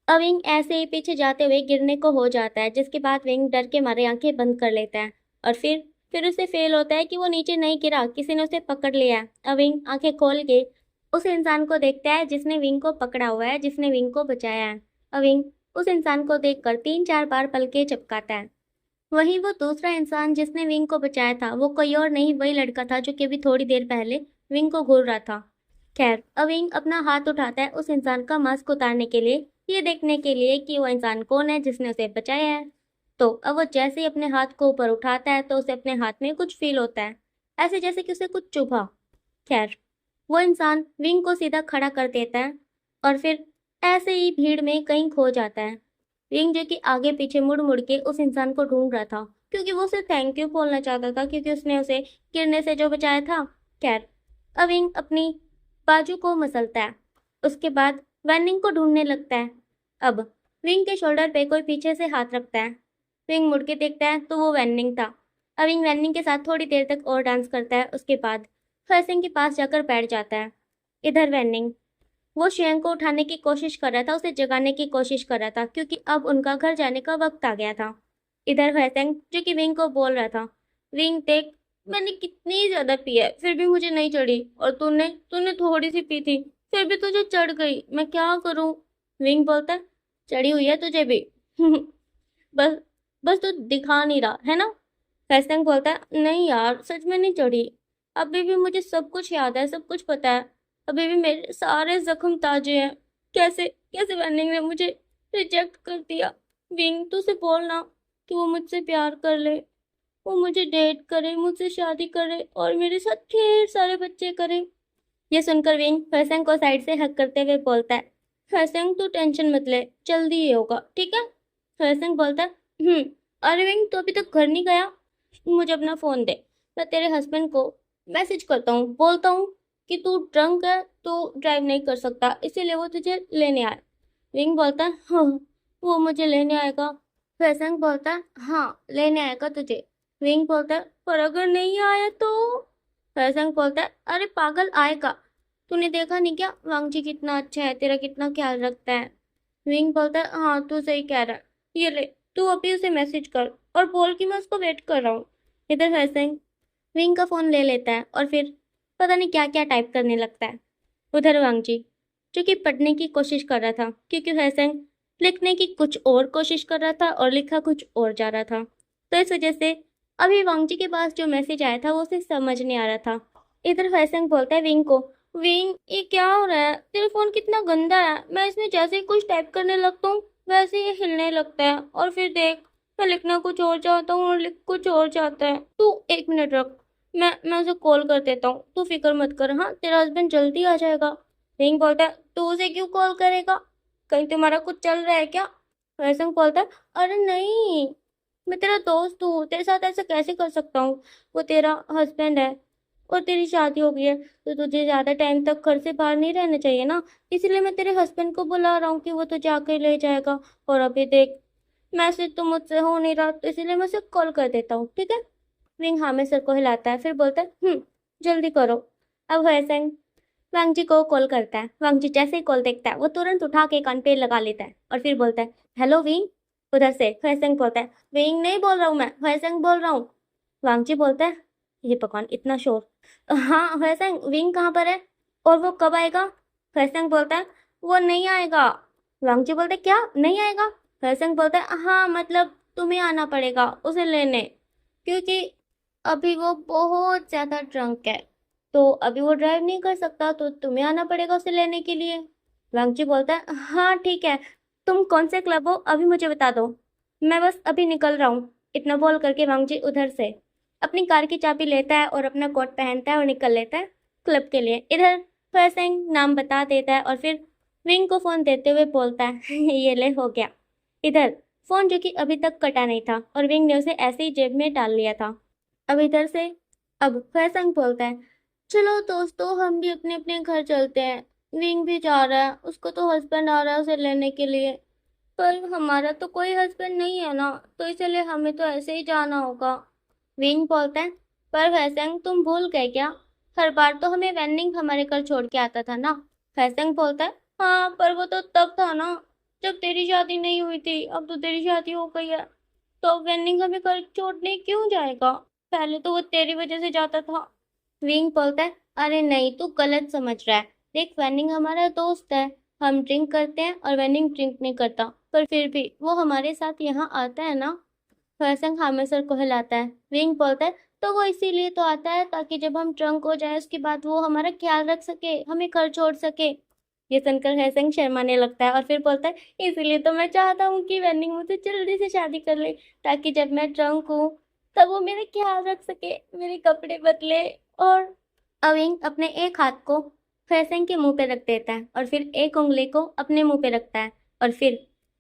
विंग ऐसे ही पीछे जाते हुए गिरने को हो जाता है, जिसके बाद विंग डर के मारे आंखें बंद कर लेता है और फिर उसे फेल होता है कि वो नीचे नहीं गिरा, किसी ने उसे पकड़ लिया है। अब विंग आंखें खोल के उस इंसान को देखता है जिसने विंग को पकड़ा हुआ है, जिसने विंग को बचाया है। अब विंग उस इंसान को देखकर 3-4 बार पलकें झपकाता है। वहीं वो दूसरा इंसान जिसने विंग को बचाया था वो कोई और नहीं, वही लड़का था जो कि अभी थोड़ी देर पहले विंग को घूर रहा था। खैर, अब विंग अपना हाथ उठाता है उस इंसान का मास्क उतारने के लिए, ये देखने के लिए कि वो इंसान कौन है जिसने उसे बचाया है। तो अब वो जैसे ही अपने हाथ को ऊपर उठाता है तो उसे अपने हाथ में कुछ फील होता है, ऐसे जैसे कि उसे कुछ चुभा। खैर, वो इंसान विंग को सीधा खड़ा कर देता है और फिर ऐसे ही भीड़ में कहीं खो जाता है। विंग जो कि आगे पीछे मुड़ मुड़ के उस इंसान को ढूंढ रहा था क्योंकि वो उसे थैंक यू बोलना चाहता था क्योंकि उसने उसे गिरने से जो बचाया था। खैर, अब विंग अपनी बाजू को मसलता है, उसके बाद वैनिंग को ढूंढने लगता है। अब विंग के शोल्डर पे कोई पीछे से हाथ रखता है। विंग मुड़ के देखता है तो वो वैनिंग था। अब विंग वैनिंग के साथ थोड़ी देर तक और डांस करता है, उसके बाद हरसिंह के पास जाकर बैठ जाता है। इधर वैनिंग, वो शेयंग को उठाने की कोशिश कर रहा था, उसे जगाने की कोशिश कर रहा था क्योंकि अब उनका घर जाने का वक्त आ गया था। इधर हरसिंह जो कि विंग को बोल रहा था, विंग देख, मैंने कितनी ज्यादा पी है फिर भी मुझे नहीं चढ़ी, और तूने तूने थोड़ी सी पी थी फिर भी तुझे चढ़ गई, मैं क्या करूं। विंग बोलता है, चढ़ी हुई है तुझे भी। बस बस तू दिखा नहीं रहा है ना। फैसंग बोलता है, नहीं यार सच में नहीं चढ़ी, अभी भी मुझे सब कुछ याद है, सब कुछ पता है, अभी भी मेरे सारे जख्म ताजे हैं। कैसे कैसे वैनिंग ने मुझे रिजेक्ट कर दिया। विंग तू उसे बोलना कि वो मुझसे प्यार कर ले, वो मुझे डेट करे, मुझसे शादी करे और मेरे साथ ढेर सारे बच्चे करे। ये सुनकर विंग फैसंग को साइड से हक करते हुए बोलता है, फैसंग तू टेंशन मत ले, जल्दी ही होगा ठीक है। फैसंग बोलता है, अरे विंग तू अभी तक घर नहीं गया, मुझे अपना फोन दे, मैं तेरे हस्बैंड को मैसेज करता हूँ, बोलता हूँ कि तू ड्रंक है, तू ड्राइव नहीं कर सकता, इसीलिए वो तुझे लेने आया। विंग बोलता है, हाँ वो मुझे लेने आएगा। फैसंग बोलता है, हाँ लेने आएगा तुझे। विंग बोलता है, पर अगर नहीं आया तो। फैसंग बोलता है, अरे पागल आएगा, तूने देखा नहीं क्या वांगजी कितना अच्छा है, तेरा कितना ख्याल रखता है। विंग बोलता है, हाँ तू सही कह रहा है, ये ले तू अभी उसे मैसेज कर और बोल कि मैं उसको वेट कर रहा हूँ। इधर फैसंग विंग का फोन ले लेता है और फिर पता नहीं क्या क्या टाइप करने लगता है। उधर वांगजी जो कि पढ़ने की कोशिश कर रहा था क्योंकि फैसंग लिखने की कुछ और कोशिश कर रहा था और लिखा कुछ और जा रहा था। तो इस वजह से अभी वांगजी के पास जो मैसेज आया था वो उसे समझ नहीं आ रहा था। इधर फैसंग बोलता है विंग को, विंग ये क्या हो रहा है, तेरा फोन कितना गंदा है, मैं इसमें जैसे ही कुछ टाइप करने लगता हूँ वैसे ही हिलने लगता है, और फिर देख मैं लिखना कुछ और चाहता हूँ और लिख कुछ और चाहता है। तू 1 मिनट रख, मैं उसे कॉल कर देता हूँ, तू फिक्र मत कर, हाँ तेरा हस्बैंड जल्दी आ जाएगा। विंग बोलता है तू उसे क्यों कॉल करेगा, कहीं तुम्हारा कुछ चल रहा है क्या। वैसे बोलता है अरे नहीं, मैं तेरा दोस्त हूँ, तेरे साथ ऐसा कैसे कर सकता हूँ, वो तेरा हस्बैंड है और तेरी शादी हो गई है, तो तुझे ज्यादा टाइम तक घर से बाहर नहीं रहना चाहिए ना, इसलिए मैं तेरे हस्बैंड को बुला रहा हूँ कि वो तुझे आके ले जाएगा। और अभी देख मैसेज तो मुझसे हो नहीं रहा, तो इसीलिए मैं उसे कॉल कर देता हूँ, ठीक है। विंग हाँ में सर को हिलाता है, फिर बोलता है जल्दी करो। अब वैसे वांगजी को कॉल करता है। वांगजी जैसे ही कॉल देखता है वो तुरंत उठा के कान पे लगा लेता है और फिर बोलता है हेलो विंग। उधर से फैसंग बोलता है विंग नहीं बोल रहा हूँ, मैं फैसंग बोल रहा हूँ। वांगजी बोलता है ये भगवान इतना शोर, हाँ फैसंग विंग कहाँ पर है और वो कब आएगा। फैसंग बोलता है वो नहीं आएगा। वांगजी बोलता है क्या नहीं आएगा। फैसंग बोलता है हाँ मतलब तुम्हें आना पड़ेगा उसे लेने, क्योंकि अभी वो बहुत ज्यादा ड्रंक है, तो अभी वो ड्राइव नहीं कर सकता, तो तुम्हें आना पड़ेगा उसे लेने के लिए। वांगची बोलता है हाँ ठीक है, तुम कौन से क्लब हो अभी मुझे बता दो, मैं बस अभी निकल रहा हूँ। इतना बोल करके वांगची उधर से अपनी कार की चाबी लेता है और अपना कोट पहनता है और निकल लेता है क्लब के लिए। इधर फैसेंग नाम बता देता है और फिर विंग को फोन देते हुए बोलता है ये ले हो गया। इधर फोन जो कि अभी तक कटा नहीं था और विंग ने उसे ऐसे ही जेब में डाल लिया था। अब इधर से अब फैसंग बोलता है चलो दोस्तों हम भी अपने अपने घर चलते हैं, विंग भी जा रहा है, उसको तो हस्बैंड आ रहा है उसे लेने के लिए, पर हमारा तो कोई हस्बैंड नहीं है ना, तो इसलिए हमें तो ऐसे ही जाना होगा। विंग बोलता है पर फैसंग तुम भूल गए क्या, हर बार तो हमें वेनिंग हमारे घर छोड़ के आता था ना। फैसंग बोलता है हाँ पर वो तो तब था ना जब तेरी शादी नहीं हुई थी, अब तो तेरी शादी हो गई है, तो वेनिंग हमें घर छोड़ने क्यों जाएगा, पहले तो वो तेरी वजह से जाता था। विंग बोलता है अरे नहीं तू गलत समझ रहा है, देख वेनिंग हमारा दोस्त है, हम ड्रिंक करते हैं और वेनिंग ड्रिंक नहीं करता, पर फिर भी वो हमारे साथ यहाँ आता है ना। फैसंग हामेसर को हिलाता है। विंग बोलता है तो वो इसीलिए तो आता है ताकि जब हम ड्रंक हो जाए उसके बाद वो हमारा ख्याल रख सके, हमें घर छोड़ सके। ये सुनकर फैसंग शर्माने लगता है और फिर बोलता है इसीलिए तो मैं चाहता हूँ कि वेनिंग मुझसे जल्दी से शादी कर ले, ताकि जब मैं ड्रंक हूँ तब वो मेरा ख्याल रख सके, मेरे कपड़े बदले। और अविंग अपने एक हाथ को फैसंग के मुंह पे रख देता है और फिर एक उंगली को अपने मुंह पे रखता है और फिर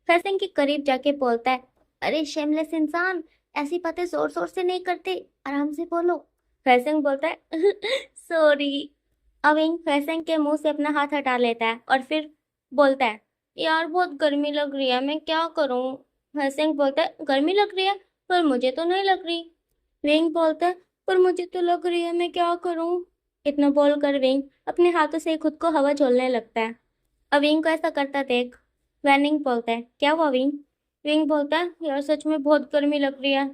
फैसंग के करीब जाके बोलता है अरे शेमलेस इंसान, ऐसी बातें जोर जोर से नहीं करते, आराम से बोलो। फैसंग बोलता है सॉरी। अविंग फैसंग के मुंह से अपना हाथ हटा लेता है और फिर बोलता है यार बहुत गर्मी लग रही है, मैं क्या करूं। फैसंग बोलता है गर्मी लग रही है, पर मुझे तो नहीं लग रही। विंग बोलता है पर मुझे तो लग रही है, मैं क्या करूं। इतना बोलकर विंग अपने हाथों से खुद को हवा झोलने लगता है। अब विंग को ऐसा करता देख वैनिंग बोलता है क्या हुआ विंग। विंग बोलता है यार सच में बहुत गर्मी लग रही है।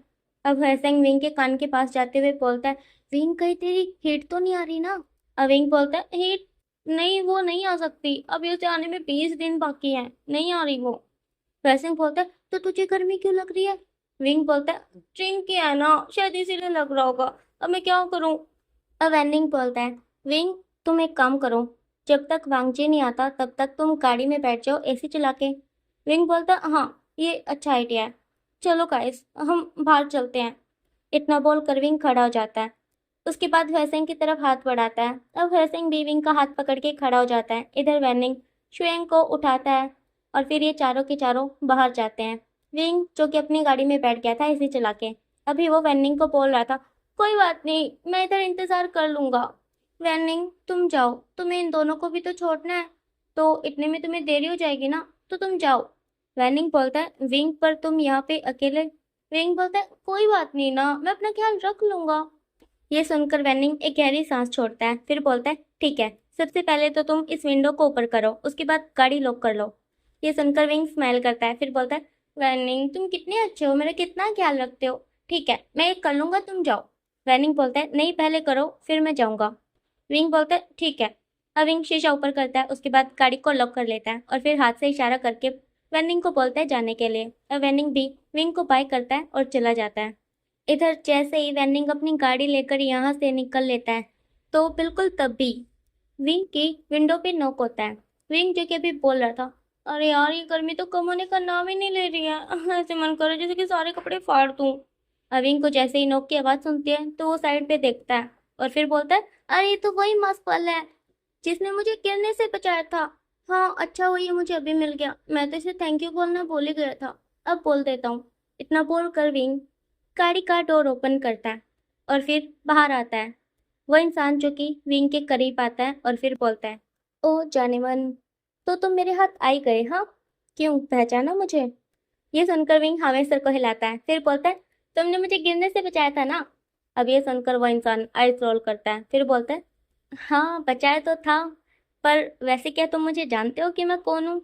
अब हैसेंग विंग के कान के पास जाते हुए बोलता है विंग कहीं तेरी हीट तो नहीं आ रही ना। अब विंग बोलता है हीट नहीं, वो नहीं आ सकती, अभी उसे आने में 20 दिन बाकी है, नहीं आ रही वो। हैसेंग बोलता है तो तुझे गर्मी क्यों लग रही है। विंग बोलता है ड्रिंक किया है ना, शायद इसीलिए लग रहा होगा, अब मैं क्या करूं। अब वेनिंग बोलता है विंग तुम एक काम करो, जब तक वांगजी नहीं आता तब तक तुम गाड़ी में बैठ जाओ एसी चला के। विंग बोलता हाँ ये अच्छा आइडिया है, चलो गाइस हम बाहर चलते हैं। इतना बोल कर विंग खड़ा हो जाता है। उसके बाद वैसेंग की तरफ हाथ बढ़ाता है। अब वैसेंग भी विंग का हाथ पकड़ के खड़ा हो जाता है। इधर वैनिंग शुएंग को उठाता है और फिर ये चारों के चारों बाहर जाते हैं। विंग जो कि अपनी गाड़ी में बैठ गया था एसी चला के, अभी वो वैनिंग को बोल रहा था कोई बात नहीं मैं इधर इंतजार कर लूंगा। वैनिंग तुम जाओ, तुम्हें इन दोनों को भी तो छोड़ना है, तो इतने में तुम्हें देरी हो जाएगी ना, तो तुम जाओ। वैनिंग बोलता है विंग पर तुम यहाँ पे अकेले। विंग बोलता है कोई बात नहीं ना, मैं अपना ख्याल रख लूंगा। ये सुनकर वैनिंग एक गहरी सांस छोड़ता है, फिर बोलता है ठीक है, सबसे पहले तो तुम इस विंडो को ऊपर करो, उसके बाद गाड़ी लॉक कर लो। ये सुनकर विंग स्माइल करता है, फिर बोलता है वैनिंग तुम कितने अच्छे हो, मेरा कितना ख्याल रखते हो, ठीक है मैं ये कर लूंगा तुम जाओ। वैनिंग बोलता है नहीं पहले करो फिर मैं जाऊंगा। विंग बोलता है ठीक है। अब विंग शीशा ऊपर करता है, उसके बाद गाड़ी को लॉक कर लेता है और फिर हाथ से इशारा करके वेनिंग को बोलता है जाने के लिए और वेनिंग भी विंग को बाय करता है और चला जाता है। इधर जैसे ही वेनिंग अपनी गाड़ी लेकर यहाँ से निकल लेता है तो बिल्कुल तभी विंग की विंडो पे नॉक होता है। विंग जो कि अभी बोल रहा था, अरे यार ये गर्मी तो कम होने का नाम ही नहीं ले रही है, ऐसे मन कर रहा है जैसे कि सारे कपड़े फाड़ दूं। विंग को जैसे ही नॉक की आवाज सुनती है तो वो साइड पे देखता है और फिर बोलता है, अरे ये तो वही मास्क वाला है जिसने मुझे गिरने से बचाया था। हाँ अच्छा हुआ ये मुझे अभी मिल गया, मैं तो इसे थैंक यू बोलना भूल ही गया था, अब बोल देता हूँ। इतना बोल कर विंग गाड़ी का डोर ओपन करता है और फिर बाहर आता है। वो इंसान जो कि विंग के करीब आता है और फिर बोलता है, ओ जाने मन, तो तुम मेरे हाथ आई गए हाँ, क्यों पहचाना मुझे? ये सुनकर विंग हमें सर को हिलाता है, फिर बोलता है, तुमने मुझे गिरने से बचाया था ना? अब ये सुनकर वो इंसान आइस रोल करता है, फिर बोलता है, हाँ बचाया तो था, पर वैसे क्या तुम मुझे जानते हो कि मैं कौन हूँ?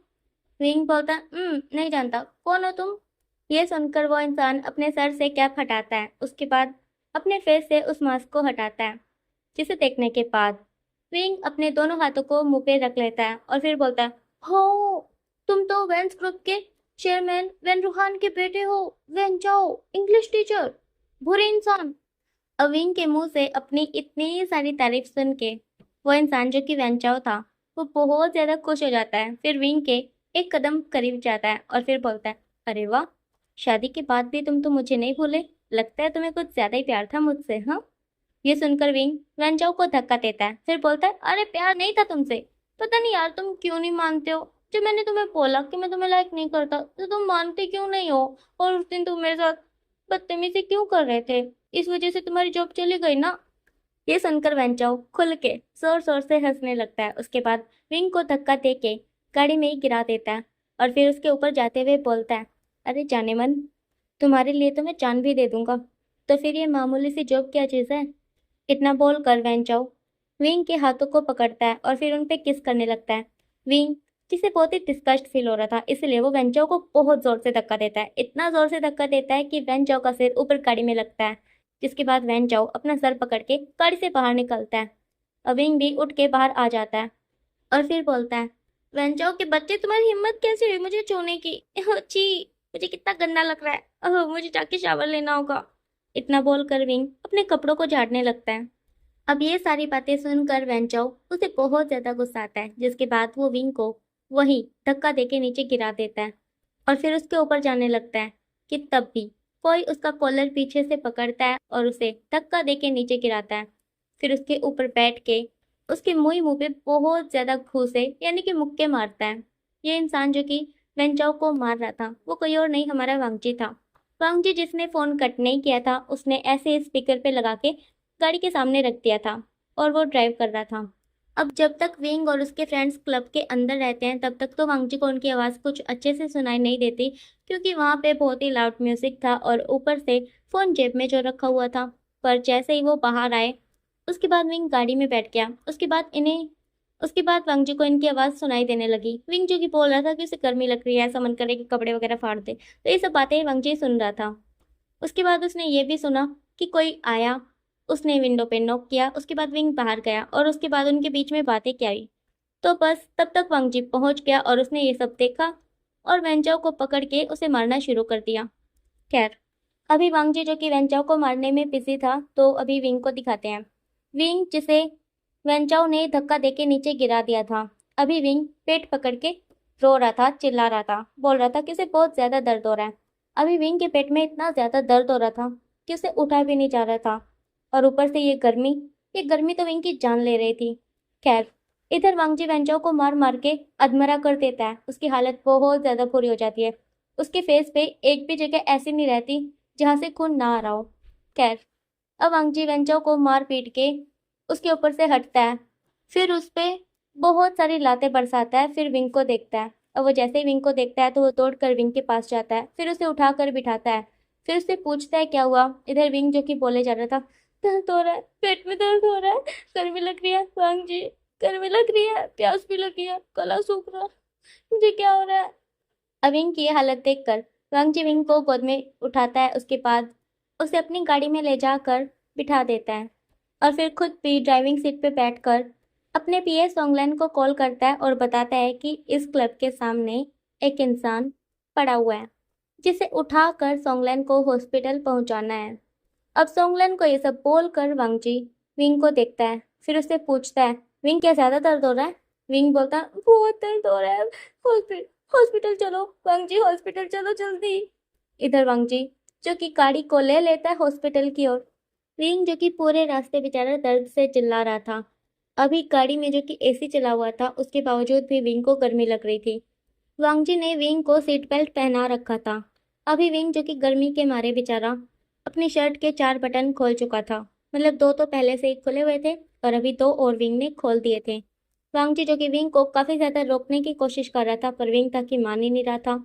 विंग बोलता है, नहीं जानता, कौन हो तुम? ये सुनकर वो इंसान अपने सर से कैप हटाता है, उसके बाद अपने फेस से उस मास्क को हटाता है, जिसे देखने के बाद विंग अपने दोनों हाथों को मुंह पे रख लेता है और फिर बोलता है, हो, तुम तो वेंस ग्रुप के चेयरमैन वेन रूहान के बेटे हो, वेन जाओ, इंग्लिश टीचर, बुरे इंसान। अब विंग के मुंह से अपनी इतनी सारी तारीफ सुन के वो इंसान जो कि वेंचाओ था वो बहुत ज्यादा खुश हो जाता है, फिर विंग के एक कदम करीब जाता है और फिर बोलता है, अरे वाह, शादी के बाद भी तुम तो मुझे नहीं भूले, लगता है तुम्हें कुछ ज्यादा ही प्यार था मुझसे हाँ? ये सुनकर विंग वेंचाओ को धक्का देता है, फिर बोलता है, अरे प्यार नहीं था तुमसे, पता नहीं यार तुम क्यों नहीं मानते हो, जब मैंने तुम्हें बोला कि मैं तुम्हें लाइक नहीं करता तो तुम मानते क्यों नहीं हो, और उस दिन तुम मेरे साथ बदतमीजी क्यों कर रहे थे, इस वजह से तुम्हारी जॉब चली गई ना? ये सुनकर वेंचाओ खुल के जोर जोर से हंसने लगता है, उसके बाद विंग को धक्का दे के गाड़ी में ही गिरा देता है और फिर उसके ऊपर जाते हुए बोलता है, अरे जाने मन, तुम्हारे लिए तो मैं जान भी दे दूंगा, तो फिर ये मामूली सी जॉब क्या चीज़ है? इतना बोलकर वेंचाओ विंग के हाथों को पकड़ता है और फिर उन पे किस करने लगता है। विंग जिसे बहुत ही डिस्गस्ट फील हो रहा था इसलिए वो वेंचाओ को बहुत जोर से धक्का देता है, इतना जोर से धक्का देता है कि वेंचाओ का सिर ऊपर गाड़ी में लगता है, जिसके बाद वेंचाओ अपना सर पकड़ के गाड़ी से बाहर निकलता है। अब विंग भी उठ के बाहर आ जाता है और फिर बोलता है, वेंचाओ के बच्चे, तुम्हारी हिम्मत कैसे हुई मुझे छूने की? छी, मुझे कितना गंदा लग रहा है, मुझे जाके शावर लेना होगा। इतना बोलकर विंग अपने कपड़ों को झाड़ने लगता है। अब ये सारी बातें सुनकर वेंचाओ उसे बहुत ज्यादा गुस्सा आता है, जिसके बाद वो विंग को वही धक्का देके नीचे गिरा देता है और फिर उसके ऊपर जाने लगता है कि तब भी कोई उसका कॉलर पीछे से पकड़ता है और उसे धक्का देके नीचे गिराता है, फिर उसके ऊपर बैठ के उसके मुंह पे बहुत ज्यादा घूंसे यानी कि मुक्के मारता है। ये इंसान जो कि वेंचाओ को मार रहा था वो कोई और नहीं, हमारा वांगजी था। वांगजी जिसने फोन कट नहीं किया था उसने ऐसे स्पीकर पे लगा के गाड़ी के सामने रख दिया था और वो ड्राइव कर रहा था। अब जब तक विंग और उसके फ्रेंड्स क्लब के अंदर रहते हैं तब तक तो वांगजी को उनकी आवाज़ कुछ अच्छे से सुनाई नहीं देती, क्योंकि वहाँ पे बहुत ही लाउड म्यूजिक था और ऊपर से फ़ोन जेब में जो रखा हुआ था। पर जैसे ही वो बाहर आए उसके बाद विंग गाड़ी में बैठ गया, उसके बाद वांगजी को इनकी आवाज़ सुनाई देने लगी। विंग जो कि बोल रहा था कि उसे गर्मी लग रही है, ऐसा मन करे कि कपड़े वगैरह फाड़ दे, तो ये सब बातें वांगजी सुन रहा था। उसके बाद उसने ये भी सुना कि कोई आया, उसने विंडो पे नॉक किया, उसके बाद विंग बाहर गया और उसके बाद उनके बीच में बातें क्या हुई। तो बस तब तक वांगजी पहुंच गया और उसने ये सब देखा और वेंचाओ को पकड़ के उसे मारना शुरू कर दिया। खैर, अभी वांगजी जो कि वेंचाओ को मारने में बिजी था तो अभी विंग को दिखाते हैं। विंग जिसे वेंचाओ ने धक्का देके नीचे गिरा दिया था, अभी विंग पेट पकड़ के रो रहा था, चिल्ला रहा था, बोल रहा था कि उसे बहुत ज्यादा दर्द हो रहा है। अभी विंग के पेट में इतना ज्यादा दर्द हो रहा था कि उसे उठा भी नहीं जा रहा था और ऊपर से ये गर्मी तो विंग की जान ले रही थी। खैर, इधर वांगजी वेंचाओ को मार मार के अधमरा कर देता है, उसकी हालत बहुत ज्यादा बुरी हो जाती है, उसके फेस पे एक भी जगह ऐसी नहीं रहती जहां से खून ना आ रहा हो। खैर, अब वांगजी वेंचाओ को मार पीट के उसके ऊपर से हटता है, फिर उस पे बहुत सारी लातें बरसाता है, फिर विंग को देखता है और वो जैसे ही विंग को देखता है तो वो तोड़ कर विंग के पास जाता है, फिर उसे उठा कर बिठाता है, फिर उससे पूछता है क्या हुआ। इधर विंग जो कि बोले जा रहा था, दर्द हो रहा है, पेट में दर्द हो रहा है, गर्मी लग रही है वांगजी, गर्मी लग रही है, प्यास भी लगी है, गला सूख रहा है, मुझे क्या हो रहा है? अब विंग की ये हालत देखकर वांगजी विंग को गोद में उठाता है, उसके बाद उसे अपनी गाड़ी में ले जाकर बिठा देता है और फिर खुद भी ड्राइविंग सीट पे बैठकर अपने पीए सोंगलैन को कॉल करता है और बताता है कि इस क्लब के सामने एक इंसान पड़ा हुआ है जिसे उठाकर सोंगलन को हॉस्पिटल पहुंचाना है। अब सोंगलन को ये सब बोलकर वांगजी विंग को देखता है, फिर उससे पूछता है, विंग क्या ज्यादा दर्द हो रहा है? विंग बोलता है, बहुत दर्द हो रहा है, हॉस्पिटल हॉस्पिटल चलो वांगजी, हॉस्पिटल चलो जल्दी। इधर वांगजी जो कि गाड़ी को ले लेता है हॉस्पिटल की ओर। विंग जो कि पूरे रास्ते बेचारा दर्द से चिल्ला रहा था। अभी गाड़ी में जो कि एसी चला हुआ था, उसके बावजूद भी विंग को गर्मी लग रही थी। वांगजी ने विंग को सीट बेल्ट पहना रखा था। अभी विंग जो कि गर्मी के मारे बेचारा अपनी शर्ट के 4 बटन खोल चुका था। मतलब 2 तो पहले से ही खुले हुए थे और अभी 2 और विंग ने खोल दिए थे। वांगजी जो कि विंग को काफी ज्यादा रोकने की कोशिश कर रहा था, पर विंग तक की मान ही नहीं रहा था।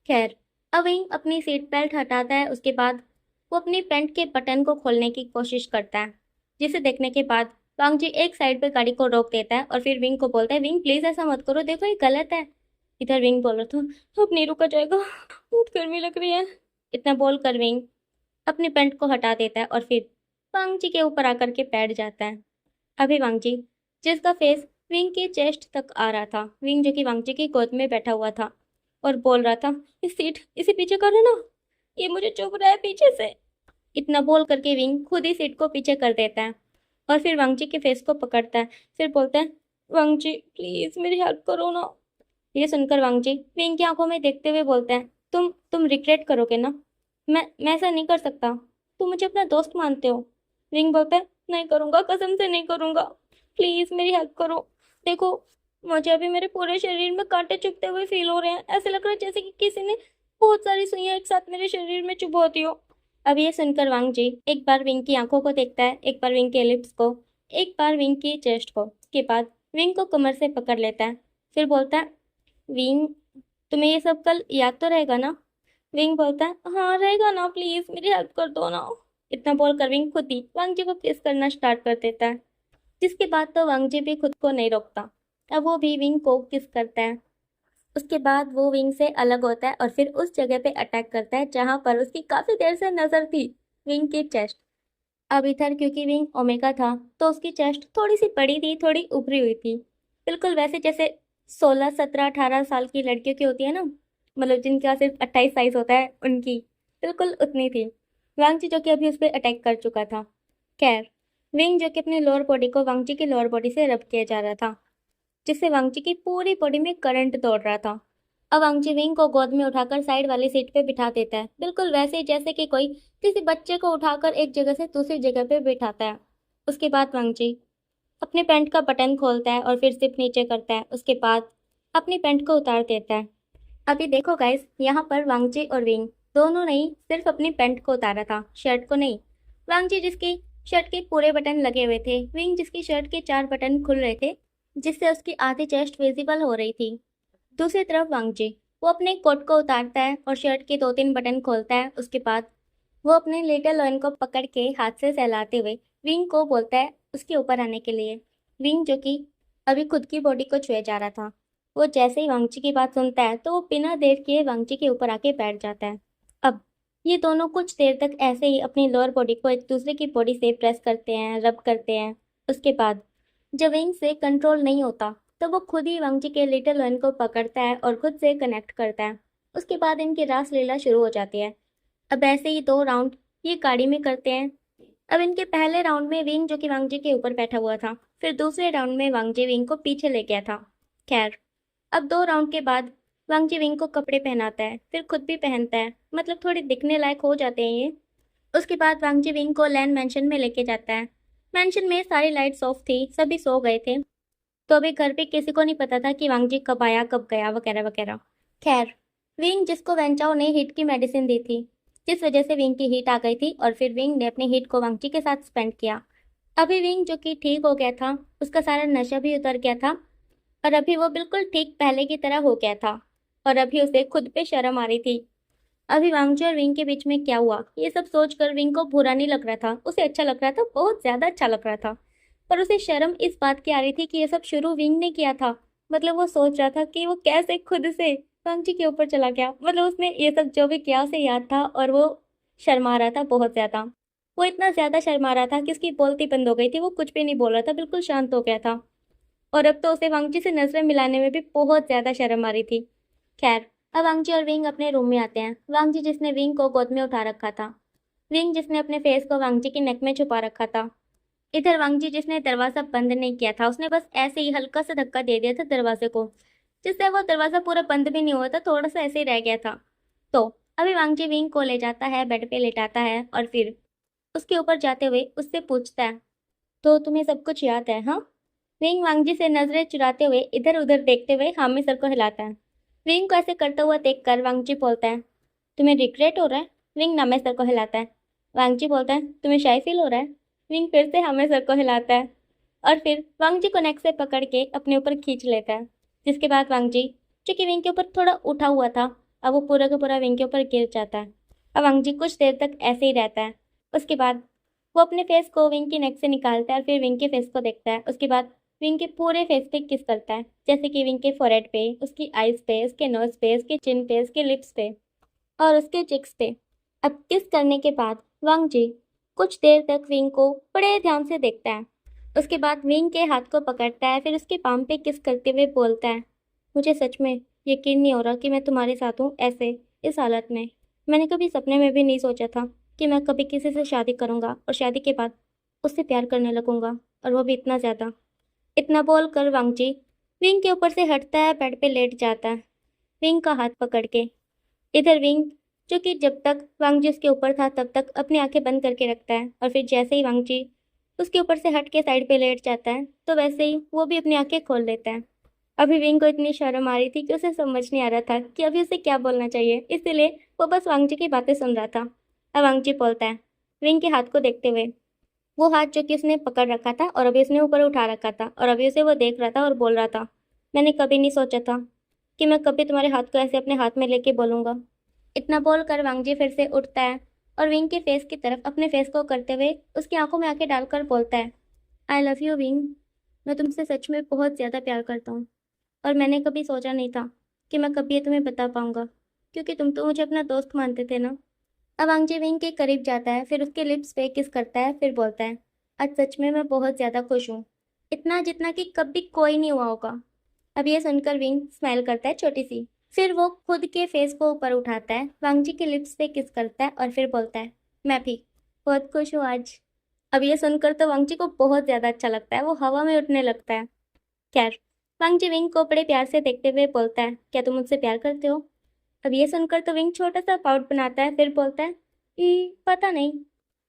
खैर, अब विंग अपनी सीट बेल्ट हटाता है, उसके बाद वो अपनी पैंट के बटन को खोलने की कोशिश करता है, जिसे देखने के बाद वांगजी एक साइड पे गाड़ी को रोक देता है और फिर विंग को बोलता है, विंग प्लीज ऐसा मत करो, देखो ये गलत है। इधर विंग बोल रहा था, अब नहीं रुका जाएगा, बहुत गर्मी लग रही है। इतना बोलकर विंग अपनी पैंट को हटा देता है और फिर वांगजी के ऊपर आकर के बैठ जाता है। अभी वांगजी जिसका फेस विंग की चेस्ट तक आ रहा था, विंग जो कि वांगजी की गोद में बैठा हुआ था और बोल रहा था, इस सीट इसे पीछे करो ना, ये मुझे चुभ रहा है पीछे से। इतना बोल करके विंग खुद ही सीट को पीछे कर देता है और फिर वांगजी के फेस को पकड़ता है, फिर बोलता है, वांगजी प्लीज मेरी हेल्प करो ना। ये सुनकर वांगजी विंग की आंखों में देखते हुए बोलते हैं, तुम रिग्रेट करोगे ना? मैं ऐसा नहीं कर सकता, तुम मुझे अपना दोस्त मानते हो। विंग बोलता है, नहीं करूंगा, कसम से नहीं करूंगा, प्लीज मेरी हेल्प करो। देखो, मुझे अभी मेरे पूरे शरीर में कांटे चुभते हुए फील हो रहे हैं, ऐसे लग रहा है जैसे कि किसी ने बहुत सारी सुइयां एक साथ मेरे शरीर में चुभोती हो। अब ये सुनकर वांगजी एक बार विंग की आंखों को देखता है, एक बार विंग के लिप्स को, एक बार विंग की चेस्ट को, उसके बाद विंग को कमर से पकड़ लेता है, फिर बोलता है, विंग तुम्हें ये सब कल याद तो रहेगा ना? विंग बोलता है, हाँ रहेगा ना, प्लीज मेरी हेल्प कर दो ना। इतना बोलकर विंग खुद ही वांगजी को किस करना स्टार्ट कर देता है, जिसके बाद तो वांगजी भी खुद को नहीं रोकता, अब वो भी विंग को किस करता है। उसके बाद वो विंग से अलग होता है और फिर उस जगह पे अटैक करता है जहां पर उसकी काफी देर से नजर थी, विंग की चेस्ट। अब इधर क्योंकि विंग ओमेगा था तो उसकी चेस्ट थोड़ी सी बड़ी थी, थोड़ी उभरी हुई थी, बिल्कुल वैसे जैसे 16 17 18 साल की लड़कियों की होती है ना, मतलब जिनका सिर्फ 28 साइज होता है उनकी, बिल्कुल उतनी थी। वांगजी जो कि अभी उस पर अटैक कर चुका था। खैर, विंग जो कि अपनी लोअर बॉडी को वांगजी की लोअर बॉडी से रब किया जा रहा था, जिससे वांगजी की पूरी बॉडी में करंट दौड़ रहा था। अब वांगजी विंग को गोद में उठाकर साइड वाली सीट पे बिठा देता है, बिल्कुल वैसे ही जैसे कि कोई किसी बच्चे को उठाकर एक जगह से दूसरी जगह पे बिठाता है। उसके बाद वांगजी अपने पैंट का बटन खोलता है और फिर सिप नीचे करता है, उसके बाद अपनी पैंट को उतार देता है। अभी देखो गाइस, यहाँ पर वांगजी और विंग दोनों ने ही सिर्फ अपनी पैंट को उतारा था, शर्ट को नहीं। वांगजी जिसकी शर्ट के पूरे बटन लगे हुए थे, विंग जिसकी शर्ट के 4 बटन खुल रहे थे, जिससे उसकी आधी चेस्ट विजिबल हो रही थी। दूसरी तरफ वांगजी वो अपने कोट को उतारता है और शर्ट के 2-3 बटन खोलता है, उसके बाद वो अपने लिटिल लॉयन को पकड़ के हाथ से सहलाते हुए विंग को बोलता है उसके ऊपर आने के लिए। विंग जो कि अभी खुद की बॉडी को छुए जा रहा था, वो जैसे ही वांगची की बात सुनता है तो वो बिना देर किए वांगची के ऊपर आके बैठ जाता है। अब ये दोनों कुछ देर तक ऐसे ही अपनी लोअर बॉडी को एक दूसरे की बॉडी से प्रेस करते हैं, रब करते हैं। उसके बाद जब विंग से कंट्रोल नहीं होता तो वो खुद ही वांगची के लिटिल वन को पकड़ता है और खुद से कनेक्ट करता है। उसके बाद इनकी रास लीला शुरू हो जाती है। अब ऐसे ही 2 राउंड ये गाड़ी में करते हैं। अब इनके पहले राउंड में विंग जो कि वांगजी के ऊपर बैठा हुआ था, फिर दूसरे राउंड में वांगजी विंग को पीछे ले गया था। खैर, अब 2 राउंड के बाद वांगजी विंग को कपड़े पहनाता है, फिर खुद भी पहनता है, मतलब थोड़े दिखने लायक हो जाते हैं ये। उसके बाद वांगजी विंग को लैंड मैंशन में लेके जाता है। मैंशन में सारी लाइट्स ऑफ थी, सभी सो गए थे, तो अभी घर पे किसी को नहीं पता था कि वांगजी कब आया कब गया वगैरह वगैरह। खैर, विंग जिसको वेंचाओ ने हीट की मेडिसिन दी थी, जिस वजह से विंग की हीट आ गई थी और फिर विंग ने अपनी हीट को वांगजी के साथ स्पेंड किया। अभी विंग जो कि ठीक हो गया था, उसका सारा नशा भी उतर गया था और अभी वो बिल्कुल ठीक पहले की तरह हो गया था और अभी उसे खुद पे शर्म आ रही थी। अभी वांगजी और विंग के बीच में क्या हुआ ये सब सोचकर विंग को बुरा नहीं लग रहा था, उसे अच्छा लग रहा था, बहुत ज्यादा अच्छा लग रहा था। पर उसे शर्म इस बात की आ रही थी कि ये सब शुरू विंग ने किया था। मतलब वो सोच रहा था कि वो कैसे खुद से वांगजी के ऊपर चला गया, मतलब उसने ये सब जो भी किया उसे याद था और वो शर्मा रहा था बहुत ज्यादा। वो इतना ज्यादा शर्मा रहा था कि उसकी बोलती बंद हो गई थी, वो कुछ भी नहीं बोल रहा था, बिल्कुल शांत हो गया था। और अब तो उसे वांगजी से नजरें मिलाने में भी बहुत ज्यादा शर्म आ रही थी। खैर, अब वांगजी और विंग अपने रूम में आते हैं। वांगजी जिसने विंग को गोद में उठा रखा था, विंग जिसने अपने फेस को वांगजी की नेक में छुपा रखा था। इधर वांगजी जिसने दरवाजा बंद नहीं किया था, उसने बस ऐसे ही हल्का सा धक्का दे दिया था दरवाजे को, जिससे वो दरवाजा पूरा बंद भी नहीं हुआ था, थोड़ा सा ऐसे ही रह गया था। तो अभी वांगजी विंग को ले जाता है, बेड पे लेटाता है और फिर उसके ऊपर जाते हुए उससे पूछता है, तो तुम्हें सब कुछ याद है हाँ? विंग वांगजी से नजरें चुराते हुए इधर उधर देखते हुए हाँ में सर को हिलाता है। विंग को ऐसे करता हुआ देखकर वांगजी बोलता है, तुम्हें रिग्रेट हो रहा है? विंग ना में सर को हिलाता है। वांगजी बोलता है, तुम्हें शाय फील हो रहा है? विंग फिर से हाँ में सर को हिलाता है और फिर वांगजी को नेक से पकड़ के अपने ऊपर खींच लेता है। जिसके बाद वांगजी, जो कि विंग के ऊपर थोड़ा उठा हुआ था, अब वो पूरा का पूरा विंग के ऊपर गिर जाता है। अब वांगजी कुछ देर तक ऐसे ही रहता है। उसके बाद वो अपने फेस को विंग की नेक से निकालता है और फिर विंग के फेस को देखता है। उसके बाद विंग के पूरे फेस पे किस करता है, जैसे कि विंग के फोरहेड पे, उसकी आईज पे, उसके नोज पे, उसके चिन पे, उसके लिप्स पे और उसके चिक्स पे। अब किस करने के बाद वांगजी कुछ देर तक विंग को बड़े ध्यान से देखता है। उसके बाद विंग के हाथ को पकड़ता है, फिर उसके पाम पे किस करते हुए बोलता है, मुझे सच में यकीन नहीं हो रहा कि मैं तुम्हारे साथ हूँ ऐसे, इस हालत में। मैंने कभी सपने में भी नहीं सोचा था कि मैं कभी किसी से शादी करूंगा और शादी के बाद उससे प्यार करने लगूंगा, और वो भी इतना ज़्यादा। इतना बोलकर वांगजी विंग के ऊपर से हटता है, बेड पे लेट जाता है विंग का हाथ पकड़ के। इधर विंग, जो कि जब तक वांगजी उसके ऊपर था तब तक अपनी आंखें बंद करके रखता है, और फिर जैसे ही वांगजी उसके ऊपर से हट के साइड पे लेट जाता है तो वैसे ही वो भी अपनी आंखें खोल लेता है। अभी विंग को इतनी शर्म आ रही थी कि उसे समझ नहीं आ रहा था कि अभी उसे क्या बोलना चाहिए, इसलिए वो बस वांगजी की बातें सुन रहा था। अब वांगजी बोलता है, विंग के हाथ को देखते हुए, वो हाथ जो कि उसने पकड़ रखा था और अभी उसने ऊपर उठा रखा था और अभी उसे वो देख रहा था और बोल रहा था, मैंने कभी नहीं सोचा था कि मैं कभी तुम्हारे हाथ को ऐसे अपने हाथ में लेके बोलूंगा। इतना बोलकर वांगजी फिर से उठता है और विंग के फेस की तरफ अपने फेस को करते हुए उसकी आंखों में आंखें डालकर बोलता है, आई लव यू विंग। मैं तुमसे सच में बहुत ज़्यादा प्यार करता हूँ और मैंने कभी सोचा नहीं था कि मैं कभी ये तुम्हें बता पाऊंगा, क्योंकि तुम तो मुझे अपना दोस्त मानते थे ना। अब वांगजी विंग के करीब जाता है, फिर उसके लिप्स पे किस करता है, फिर बोलता है, आज सच में मैं बहुत ज़्यादा खुश हूँ, इतना जितना कि कभी कोई नहीं हुआ होगा। अब ये सुनकर विंग स्माइल करता है छोटी सी, फिर वो खुद के फेस को ऊपर उठाता है, वांगजी के लिप्स पे किस करता है और फिर बोलता है, मैं भी बहुत खुश हूँ आज। अब ये सुनकर तो वांगजी को बहुत ज़्यादा अच्छा लगता है, वो हवा में उड़ने लगता है। खैर, वांगजी विंग को बड़े प्यार से देखते हुए बोलता है, क्या तुम मुझसे प्यार करते हो? अब ये सुनकर तो विंग छोटा सा पाउट बनाता है, फिर बोलता है, पता नहीं।"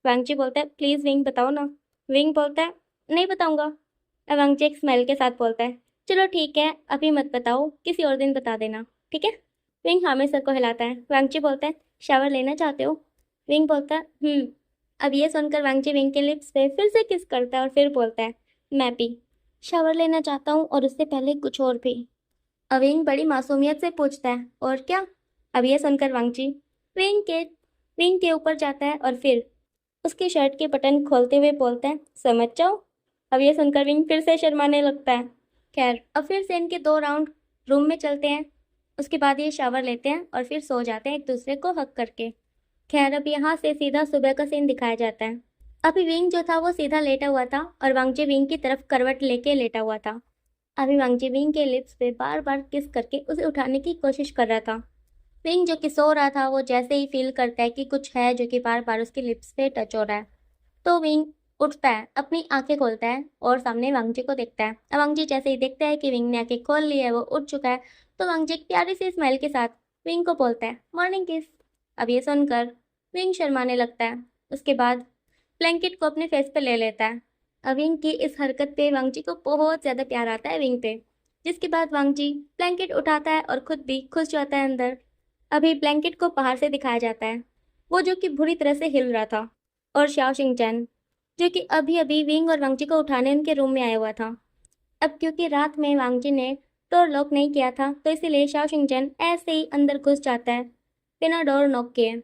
वांगजी बोलता है, प्लीज विंग बताओ ना।" विंग बोलता है, नहीं बताऊंगा। अब वांगजी एक स्माइल के साथ बोलता है, चलो ठीक है, अभी मत बताओ, किसी और दिन बता देना, ठीक है? विंग हाँ में सर को हिलाता है। वांगजी बोलता है, शावर लेना चाहते हो? विंग बोलता है, हम्म। अब ये सुनकर वांगजी विंग के लिप्स पे फिर से किस करता है और फिर बोलता है, मैं भी शावर लेना चाहता हूँ, और उससे पहले कुछ और भी। अविंग बड़ी मासूमियत से पूछता है, और क्या? अब ये सुनकर वांगजी विंग के विंग के ऊपर जाता है और फिर उसके शर्ट के बटन खोलते हुए बोलता है, समझ जाओ। अब ये सुनकर विंग फिर से शर्माने लगता है। खैर, अब फिर से इनके 2 राउंड रूम में चलते हैं। उसके बाद ये शावर लेते हैं और फिर सो जाते हैं एक दूसरे को हक करके। खैर, अब यहाँ से सीधा सुबह का सीन दिखाया जाता है। अभी विंग जो था वो सीधा लेटा हुआ था और वांगजी विंग की तरफ करवट लेके लेटा हुआ था। अभी वांगजी विंग के लिप्स पे बार बार किस करके उसे उठाने की कोशिश कर रहा था। विंग जो कि सो रहा था, वो जैसे ही फील करता है कि कुछ है जो कि बार बार उसके लिप्स पे टच हो रहा है, तो विंग उठता है, अपनी आंखें खोलता है और सामने वांगजी को देखता है। अब वांगजी जैसे ही देखता है कि विंग ने आंखें खोल ली है, वो उठ चुका है, तो वांगजी एक प्यारी सी स्माइल के साथ विंग को बोलता है, मॉर्निंग किस। अब ये सुनकर विंग शर्माने लगता है। उसके बाद ब्लैंकेट को अपने फेस पे ले लेता है। अब विंग की इस हरकत पे वांगजी को बहुत ज़्यादा प्यार आता है विंग पे। जिसके बाद वांगजी ब्लैंकेट उठाता है और खुद भी घुस जाता है अंदर। अभी ब्लैंकेट को बाहर से दिखाया जाता है, वो जो कि बुरी तरह से हिल रहा था, और शाओ शिंगचैन जो कि अभी अभी विंग और वांगजी को उठाने उनके रूम में आया हुआ था। अब क्योंकि रात में वांगजी ने डोर लॉक नहीं किया था, तो इसीलिए शाओ शिंगचैन ऐसे ही अंदर घुस जाता है बिना डोर नॉक किए,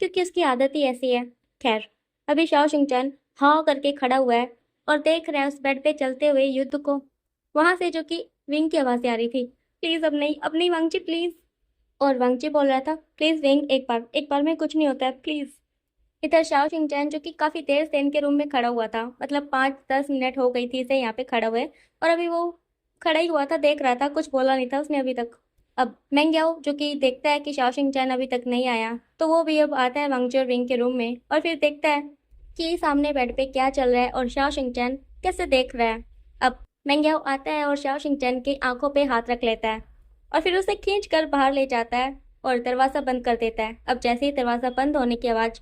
क्योंकि उसकी आदत ही ऐसी है। खैर, अभी शाओ शिंगचैन हाँ करके खड़ा हुआ है और देख रहा है उस बेड पे चलते हुए युद्ध को। वहां से जो कि विंग की आवाज़ें आ रही थी, प्लीज़ अब नहीं वांगजी प्लीज़। और वांगजी बोल रहा था, प्लीज़ विंग, एक बार में कुछ नहीं होता है प्लीज़। इधर शाओ शिंगचैन जो कि काफ़ी देर से इनके रूम में खड़ा हुआ था, मतलब 5-10 मिनट हो गई थी इसे यहाँ पे खड़ा हुए, और अभी वो खड़ा ही हुआ था, देख रहा था, कुछ बोला नहीं था उसने अभी तक। अब मेंग्याओ जो कि देखता है कि शाओशिंग चैन अभी तक नहीं आया, तो वो भी अब आता है वांगजी और विंग के रूम में और फिर देखता है कि सामने बेड पे क्या चल रहा है और शाओशिंग चैन कैसे देख रहा है। अब मेंग्याओ आता है और शाओशिंग चैन की आंखों पे हाथ रख लेता है और फिर उसे खींच कर बाहर ले जाता है और दरवाज़ा बंद कर देता है। अब जैसे ही दरवाज़ा बंद होने की आवाज़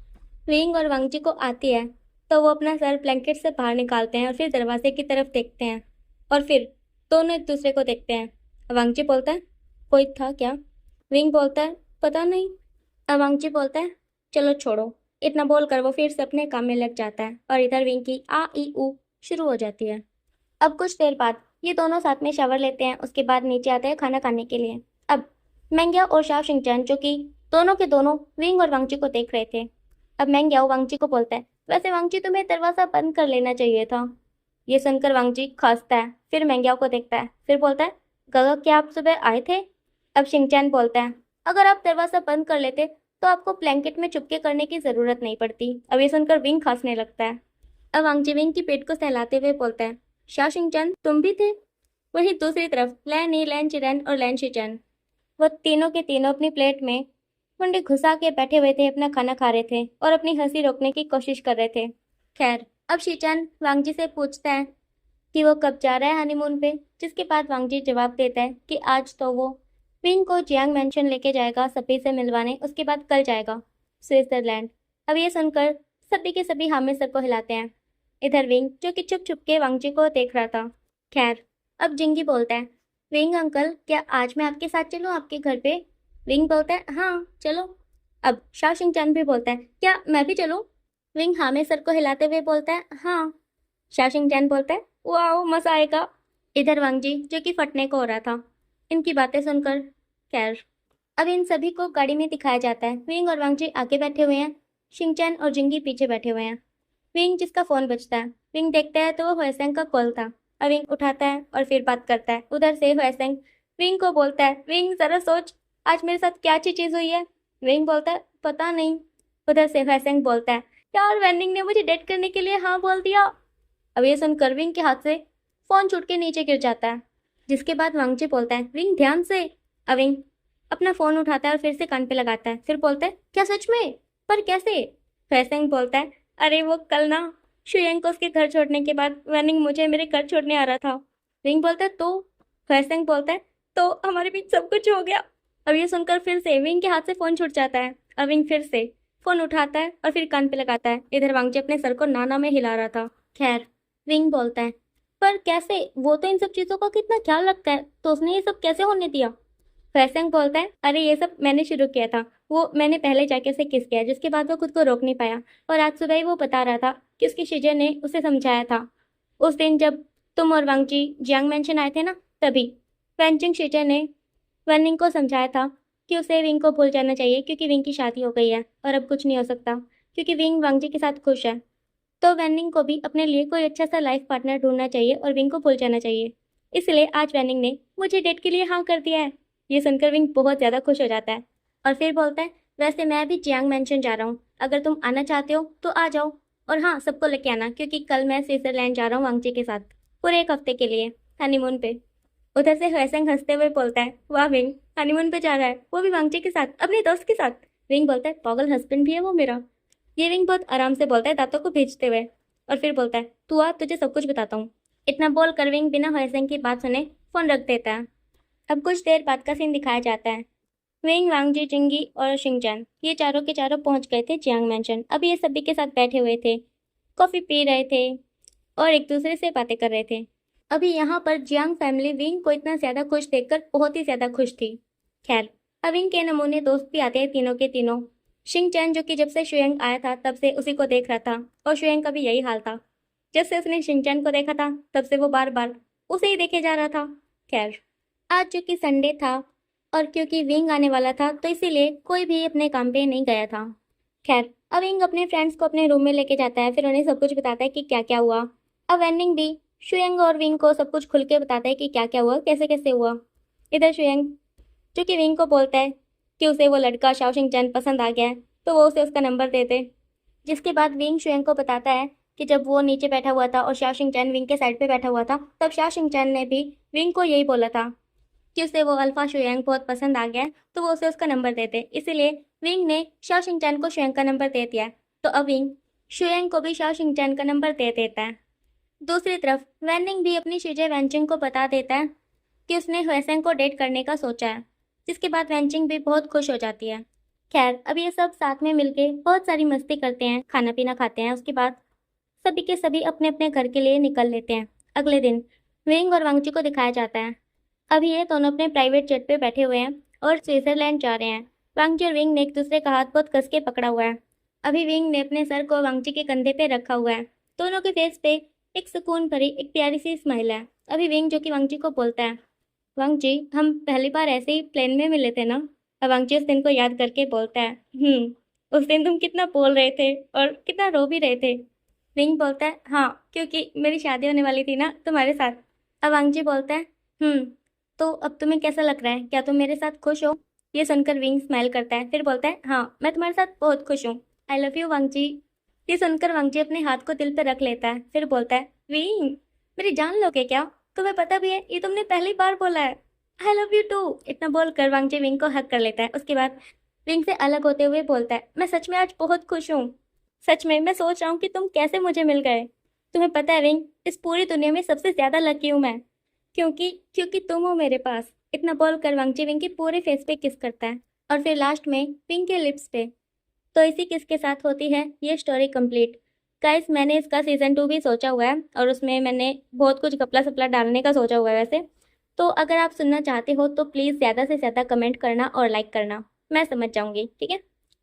विंग और वांगजी को आती है, तो वो अपना सर ब्लैंकेट से बाहर निकालते हैं और फिर दरवाजे की तरफ देखते हैं और फिर दोनों एक दूसरे को देखते हैं। वांगजी बोलता है, कोई था क्या? विंग बोलता है, पता नहीं। वांगजी बोलता है, चलो छोड़ो। इतना बोलकर वो फिर से अपने काम में लग जाता है और इधर विंग की आ ई ऊ शुरू हो जाती है। अब कुछ देर बाद ये दोनों साथ में शावर लेते हैं, उसके बाद नीचे आते हैं खाना खाने के लिए। अब मेंग्या और शाओ शिंगचैन जो कि दोनों के दोनों विंग और वांगजी को देख रहे थे। अब मेंग्याओ वांगजी को बोलता है, वैसे वांगजी तुम्हें दरवाज़ा बंद कर लेना चाहिए था। ये सुनकर वांगजी खांसता है, फिर मेंग्याओ को देखता है, फिर बोलता है, गगा क्या आप सुबह आए थे? अब शिंगचैन बोलता है, अगर आप दरवाज़ा बंद कर लेते तो आपको ब्लैंकेट में चुपके करने की ज़रूरत नहीं पड़ती। अब ये सुनकर विंग खांसने लगता है। अब वांगजी विंग की पेट को सहलाते हुए बोलता है, शाओ शिंगचैन तुम भी थे? वहीं दूसरी तरफ लैन ई, लैन चिरैन और लैन शिचैन वो तीनों के तीनों अपनी प्लेट में मुंडी घुसा के बैठे हुए थे, अपना खाना खा रहे थे और अपनी हंसी रोकने की कोशिश कर रहे थे। खैर, अब शिचैन वांगजी से पूछता है कि वो कब जा रहा है हनीमून पे, जिसके बाद वांगजी जवाब देता है कि आज तो वो विंग को जियांग मैंशन लेके जाएगा सभी से मिलवाने, उसके बाद कल जाएगा स्विट्जरलैंड। अब ये सुनकर सभी के सभी हामी सर को हिलाते हैं। इधर विंग जो कि चुप चुप के वांगजी को देख रहा था। खैर, अब जिंगी बोलता है, विंग अंकल क्या आज मैं आपके साथ चलूँ आपके घर पे? विंग बोलता है, हाँ चलो। अब शाओ शिंगचैन भी बोलता है, क्या मैं भी चलूँ? विंग हामी सर को हिलाते हुए बोलता है, हाँ। शाओ शिंगचैन बोलता है, वाह मजा आएगा। इधर वांगजी जो कि फटने को हो रहा था इनकी बातें सुनकर। खैर, अब इन सभी को गाड़ी में दिखाया जाता है। विंग और वांगजी आगे बैठे हुए हैं, शिंगचैन और जिंगी पीछे बैठे हुए हैं। विंग जिसका फोन बजता है, विंग देखता है तो वो हुएसेंग का कॉल था। अब विंग उठाता है और फिर बात करता है। उधर से हुएसेंग विंग को बोलता है, विंग जरा सोच आज मेरे साथ क्या अच्छी चीज हुई है। विंग बोलता है, पता नहीं। उधर से हुएसेंग बोलता है, यार वेनिंग ने मुझे डेट करने के लिए हाँ बोल दिया। अब ये सुनकर विंग के हाथ से फोन छूट के नीचे गिर जाता है, जिसके बाद वांगजी बोलता है, विंग ध्यान से। अब विंग अपना फोन उठाता है और फिर से कान पे लगाता है, फिर बोलता है, क्या सच में? पर कैसे? हुएसेंग बोलता है, अरे वो कल ना शुयंग को उसके घर छोड़ने के बाद वेनिंग मुझे मेरे घर छोड़ने आ रहा था। विंग बोलता है, तो? हुएसेंग बोलता है, तो हमारे बीच सब कुछ हो गया। अब ये सुनकर फिर से विंग के हाथ से फोन छूट जाता है। अब विंग फिर से फोन उठाता है और फिर कान पे लगाता है। इधर वांगजी अपने सर को नाना में हिला रहा था। खैर, विंग बोलता है, पर कैसे? वो तो इन सब चीजों का कितना ख्याल रखता है, तो उसने ये सब कैसे होने दिया? फैसंग बोलता है, अरे ये सब मैंने शुरू किया था, वो मैंने पहले जाके उसे किस किया, जिसके बाद वो खुद को रोक नहीं पाया। और आज सुबह ही वो बता रहा था कि उसकी शिजे ने उसे समझाया था उस दिन जब तुम और वांगजी जियांग मेंशन आए थे ना, तभी वैनचिंग शिजे ने वनिंग को समझाया था कि उसे विंग को भूल जाना चाहिए क्योंकि विंग की शादी हो गई है और अब कुछ नहीं हो सकता क्योंकि विंग वांगजी के साथ खुश है। तो वैनिंग को भी अपने लिए कोई अच्छा सा लाइफ पार्टनर ढूंढना चाहिए और विंग को भूल जाना चाहिए। इसलिए आज वैनिंग ने मुझे डेट के लिए हाँ कर दिया है। ये सुनकर विंग बहुत ज़्यादा खुश हो जाता है और फिर बोलता है, वैसे मैं भी जियांग मैंशन जा रहा हूँ, अगर तुम आना चाहते हो तो आ जाओ। और हाँ, सबको लेके आना क्योंकि कल मैं स्विट्जरलैंड जा रहा हूँ वांगजी के साथ पूरे एक हफ्ते के लिए हनीमून पे। उधर से हुएसेंग हंसते हुए बोलता है, वाह विंग हनीमून पे जा रहा है, वो भी वांगजी के साथ, अपने दोस्त के साथ। विंग बोलता है, पागल हस्बैंड भी है वो मेरा। ये विंग बहुत आराम से बोलता है दांतों को भींचते हुए और फिर बोलता है, तू आ तुझे सब कुछ बताता हूँ। इतना बोल कर विंग बिना हुएसेंग की बात सुने फोन रख देता है। अब कुछ देर बाद का सीन दिखाया जाता है। विंग, वांगजी, जिंगी और शिंगचैन ये चारों के चारों पहुंच गए थे जियांग मैंशन। अब ये सभी के साथ बैठे हुए थे, कॉफ़ी पी रहे थे और एक दूसरे से बातें कर रहे थे। अभी यहाँ पर जियांग फैमिली विंग को इतना ज़्यादा खुश देखकर बहुत ही ज़्यादा खुश थी। खैर, अब विंग के नमूने दोस्त भी आते हैं तीनों के तीनों। शिंगचैन जो कि जब से शुयंग आया था तब से उसी को देख रहा था और शुयंग का भी यही हाल था। जब से उसने शिंगचैन को देखा था तब से वो बार बार उसे ही देखे जा रहा था। खैर, आज चूंकि संडे था और क्योंकि विंग आने वाला था तो इसीलिए कोई भी अपने काम पे नहीं गया था। खैर, अब विंग अपने फ्रेंड्स को अपने रूम में लेके जाता है, फिर उन्हें सब कुछ बताता है कि क्या क्या हुआ। अब वेनिंग भी शुयंग और विंग को सब कुछ खुल के बताता है कि क्या क्या हुआ, कैसे कैसे हुआ। इधर शुयंग जो कि विंग को बोलता है कि उसे वो लड़का शाओ शिंगचैन पसंद आ गया है तो वो उसे उसका नंबर दे दे। जिसके बाद विंग शुयंग को बताता है कि जब वो नीचे बैठा हुआ था और शाओ शिंगचैन विंग के साइड पे बैठा हुआ था तब शाओ शिंगचैन ने भी विंग को यही बोला था कि उसे वो अल्फा शुयांग बहुत पसंद आ गया है, तो वो उसे उसका नंबर देते। इसीलिए विंग ने शाओ शिंगचैन को शुयांग का नंबर दे दिया है। तो अब विंग शुयांग को भी शाओ शिंगचैन का नंबर दे देता है। दूसरी तरफ वैनिंग भी अपनी शीजे वैनचिंग को बता देता है कि उसने हुएसेंग को डेट करने का सोचा है, जिसके बाद वैनचिंग भी बहुत खुश हो जाती है। खैर, अब ये सब साथ में मिलके बहुत सारी मस्ती करते हैं, खाना पीना खाते हैं। उसके बाद सभी के सभी अपने अपने घर के लिए निकल लेते हैं। अगले दिन विंग और वांगची को दिखाया जाता है। अभी ये दोनों अपने प्राइवेट जेट पे बैठे हुए हैं और स्विट्जरलैंड जा रहे हैं। वांगची और विंग ने एक दूसरे का हाथ बहुत कस के पकड़ा हुआ है। अभी विंग ने अपने सर को वांगची के कंधे पे रखा हुआ है। दोनों के फेस पे एक सुकून भरी एक प्यारी सी स्माइल है। अभी विंग जो कि वांगची को बोलता है, वांगची, हम पहली बार ऐसे ही प्लेन में मिले थे ना। अब वांगची उस दिन को याद करके बोलता है, उस दिन तुम कितना बोल रहे थे और कितना रो भी रहे थे। विंग बोलता है, हाँ, क्योंकि मेरी शादी होने वाली थी ना तुम्हारे साथ। अब वांगची बोलता है, तो अब तुम्हें कैसा लग रहा है, क्या तुम मेरे साथ खुश हो? ये सुनकर विंग स्माइल करता है, फिर बोलता है, हाँ, मैं तुम्हारे साथ बहुत खुश हूँ। I love you Wangchi. ये सुनकर वांगची अपने हाथ को दिल पर रख लेता है, फिर बोलता है, विंग, मेरी जान लोगे क्या? तुम्हें पता भी है ये तुमने पहली बार बोला है। I love you too. इतना बोलकर वांगची विंग को हक कर लेता है। उसके बाद विंग से अलग होते हुए बोलता है, मैं सच में आज बहुत खुश हूँ। सच में मैं सोच रहा हूँ कि तुम कैसे मुझे मिल गए। तुम्हें पता है विंग, इस पूरी दुनिया में सबसे ज्यादा लकी हूँ मैं, क्योंकि क्योंकि तुम हो मेरे पास। इतना बोलकर वांगची विंग के पूरे फेस पे किस करता है और फिर लास्ट में विंग के लिप्स पे। तो इसी किस के साथ होती है ये स्टोरी कंप्लीट। गाइस, मैंने इसका सीजन 2 भी सोचा हुआ है और उसमें मैंने बहुत कुछ घपला सपला डालने का सोचा हुआ है वैसे। तो अगर आप सुनना चाहते हो तो प्लीज़ ज़्यादा से ज़्यादा कमेंट करना और लाइक करना, मैं समझ जाऊंगी, ठीक है।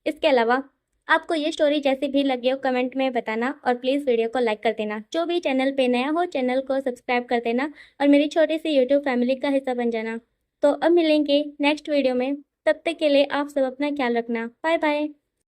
इसके अलावा आपको ये स्टोरी जैसी भी लगी हो कमेंट में बताना और प्लीज़ वीडियो को लाइक कर देना। जो भी चैनल पे नया हो चैनल को सब्सक्राइब कर देना और मेरी छोटी सी यूट्यूब फैमिली का हिस्सा बन जाना। तो अब मिलेंगे नेक्स्ट वीडियो में, तब तक के लिए आप सब अपना ख्याल रखना। Bye bye.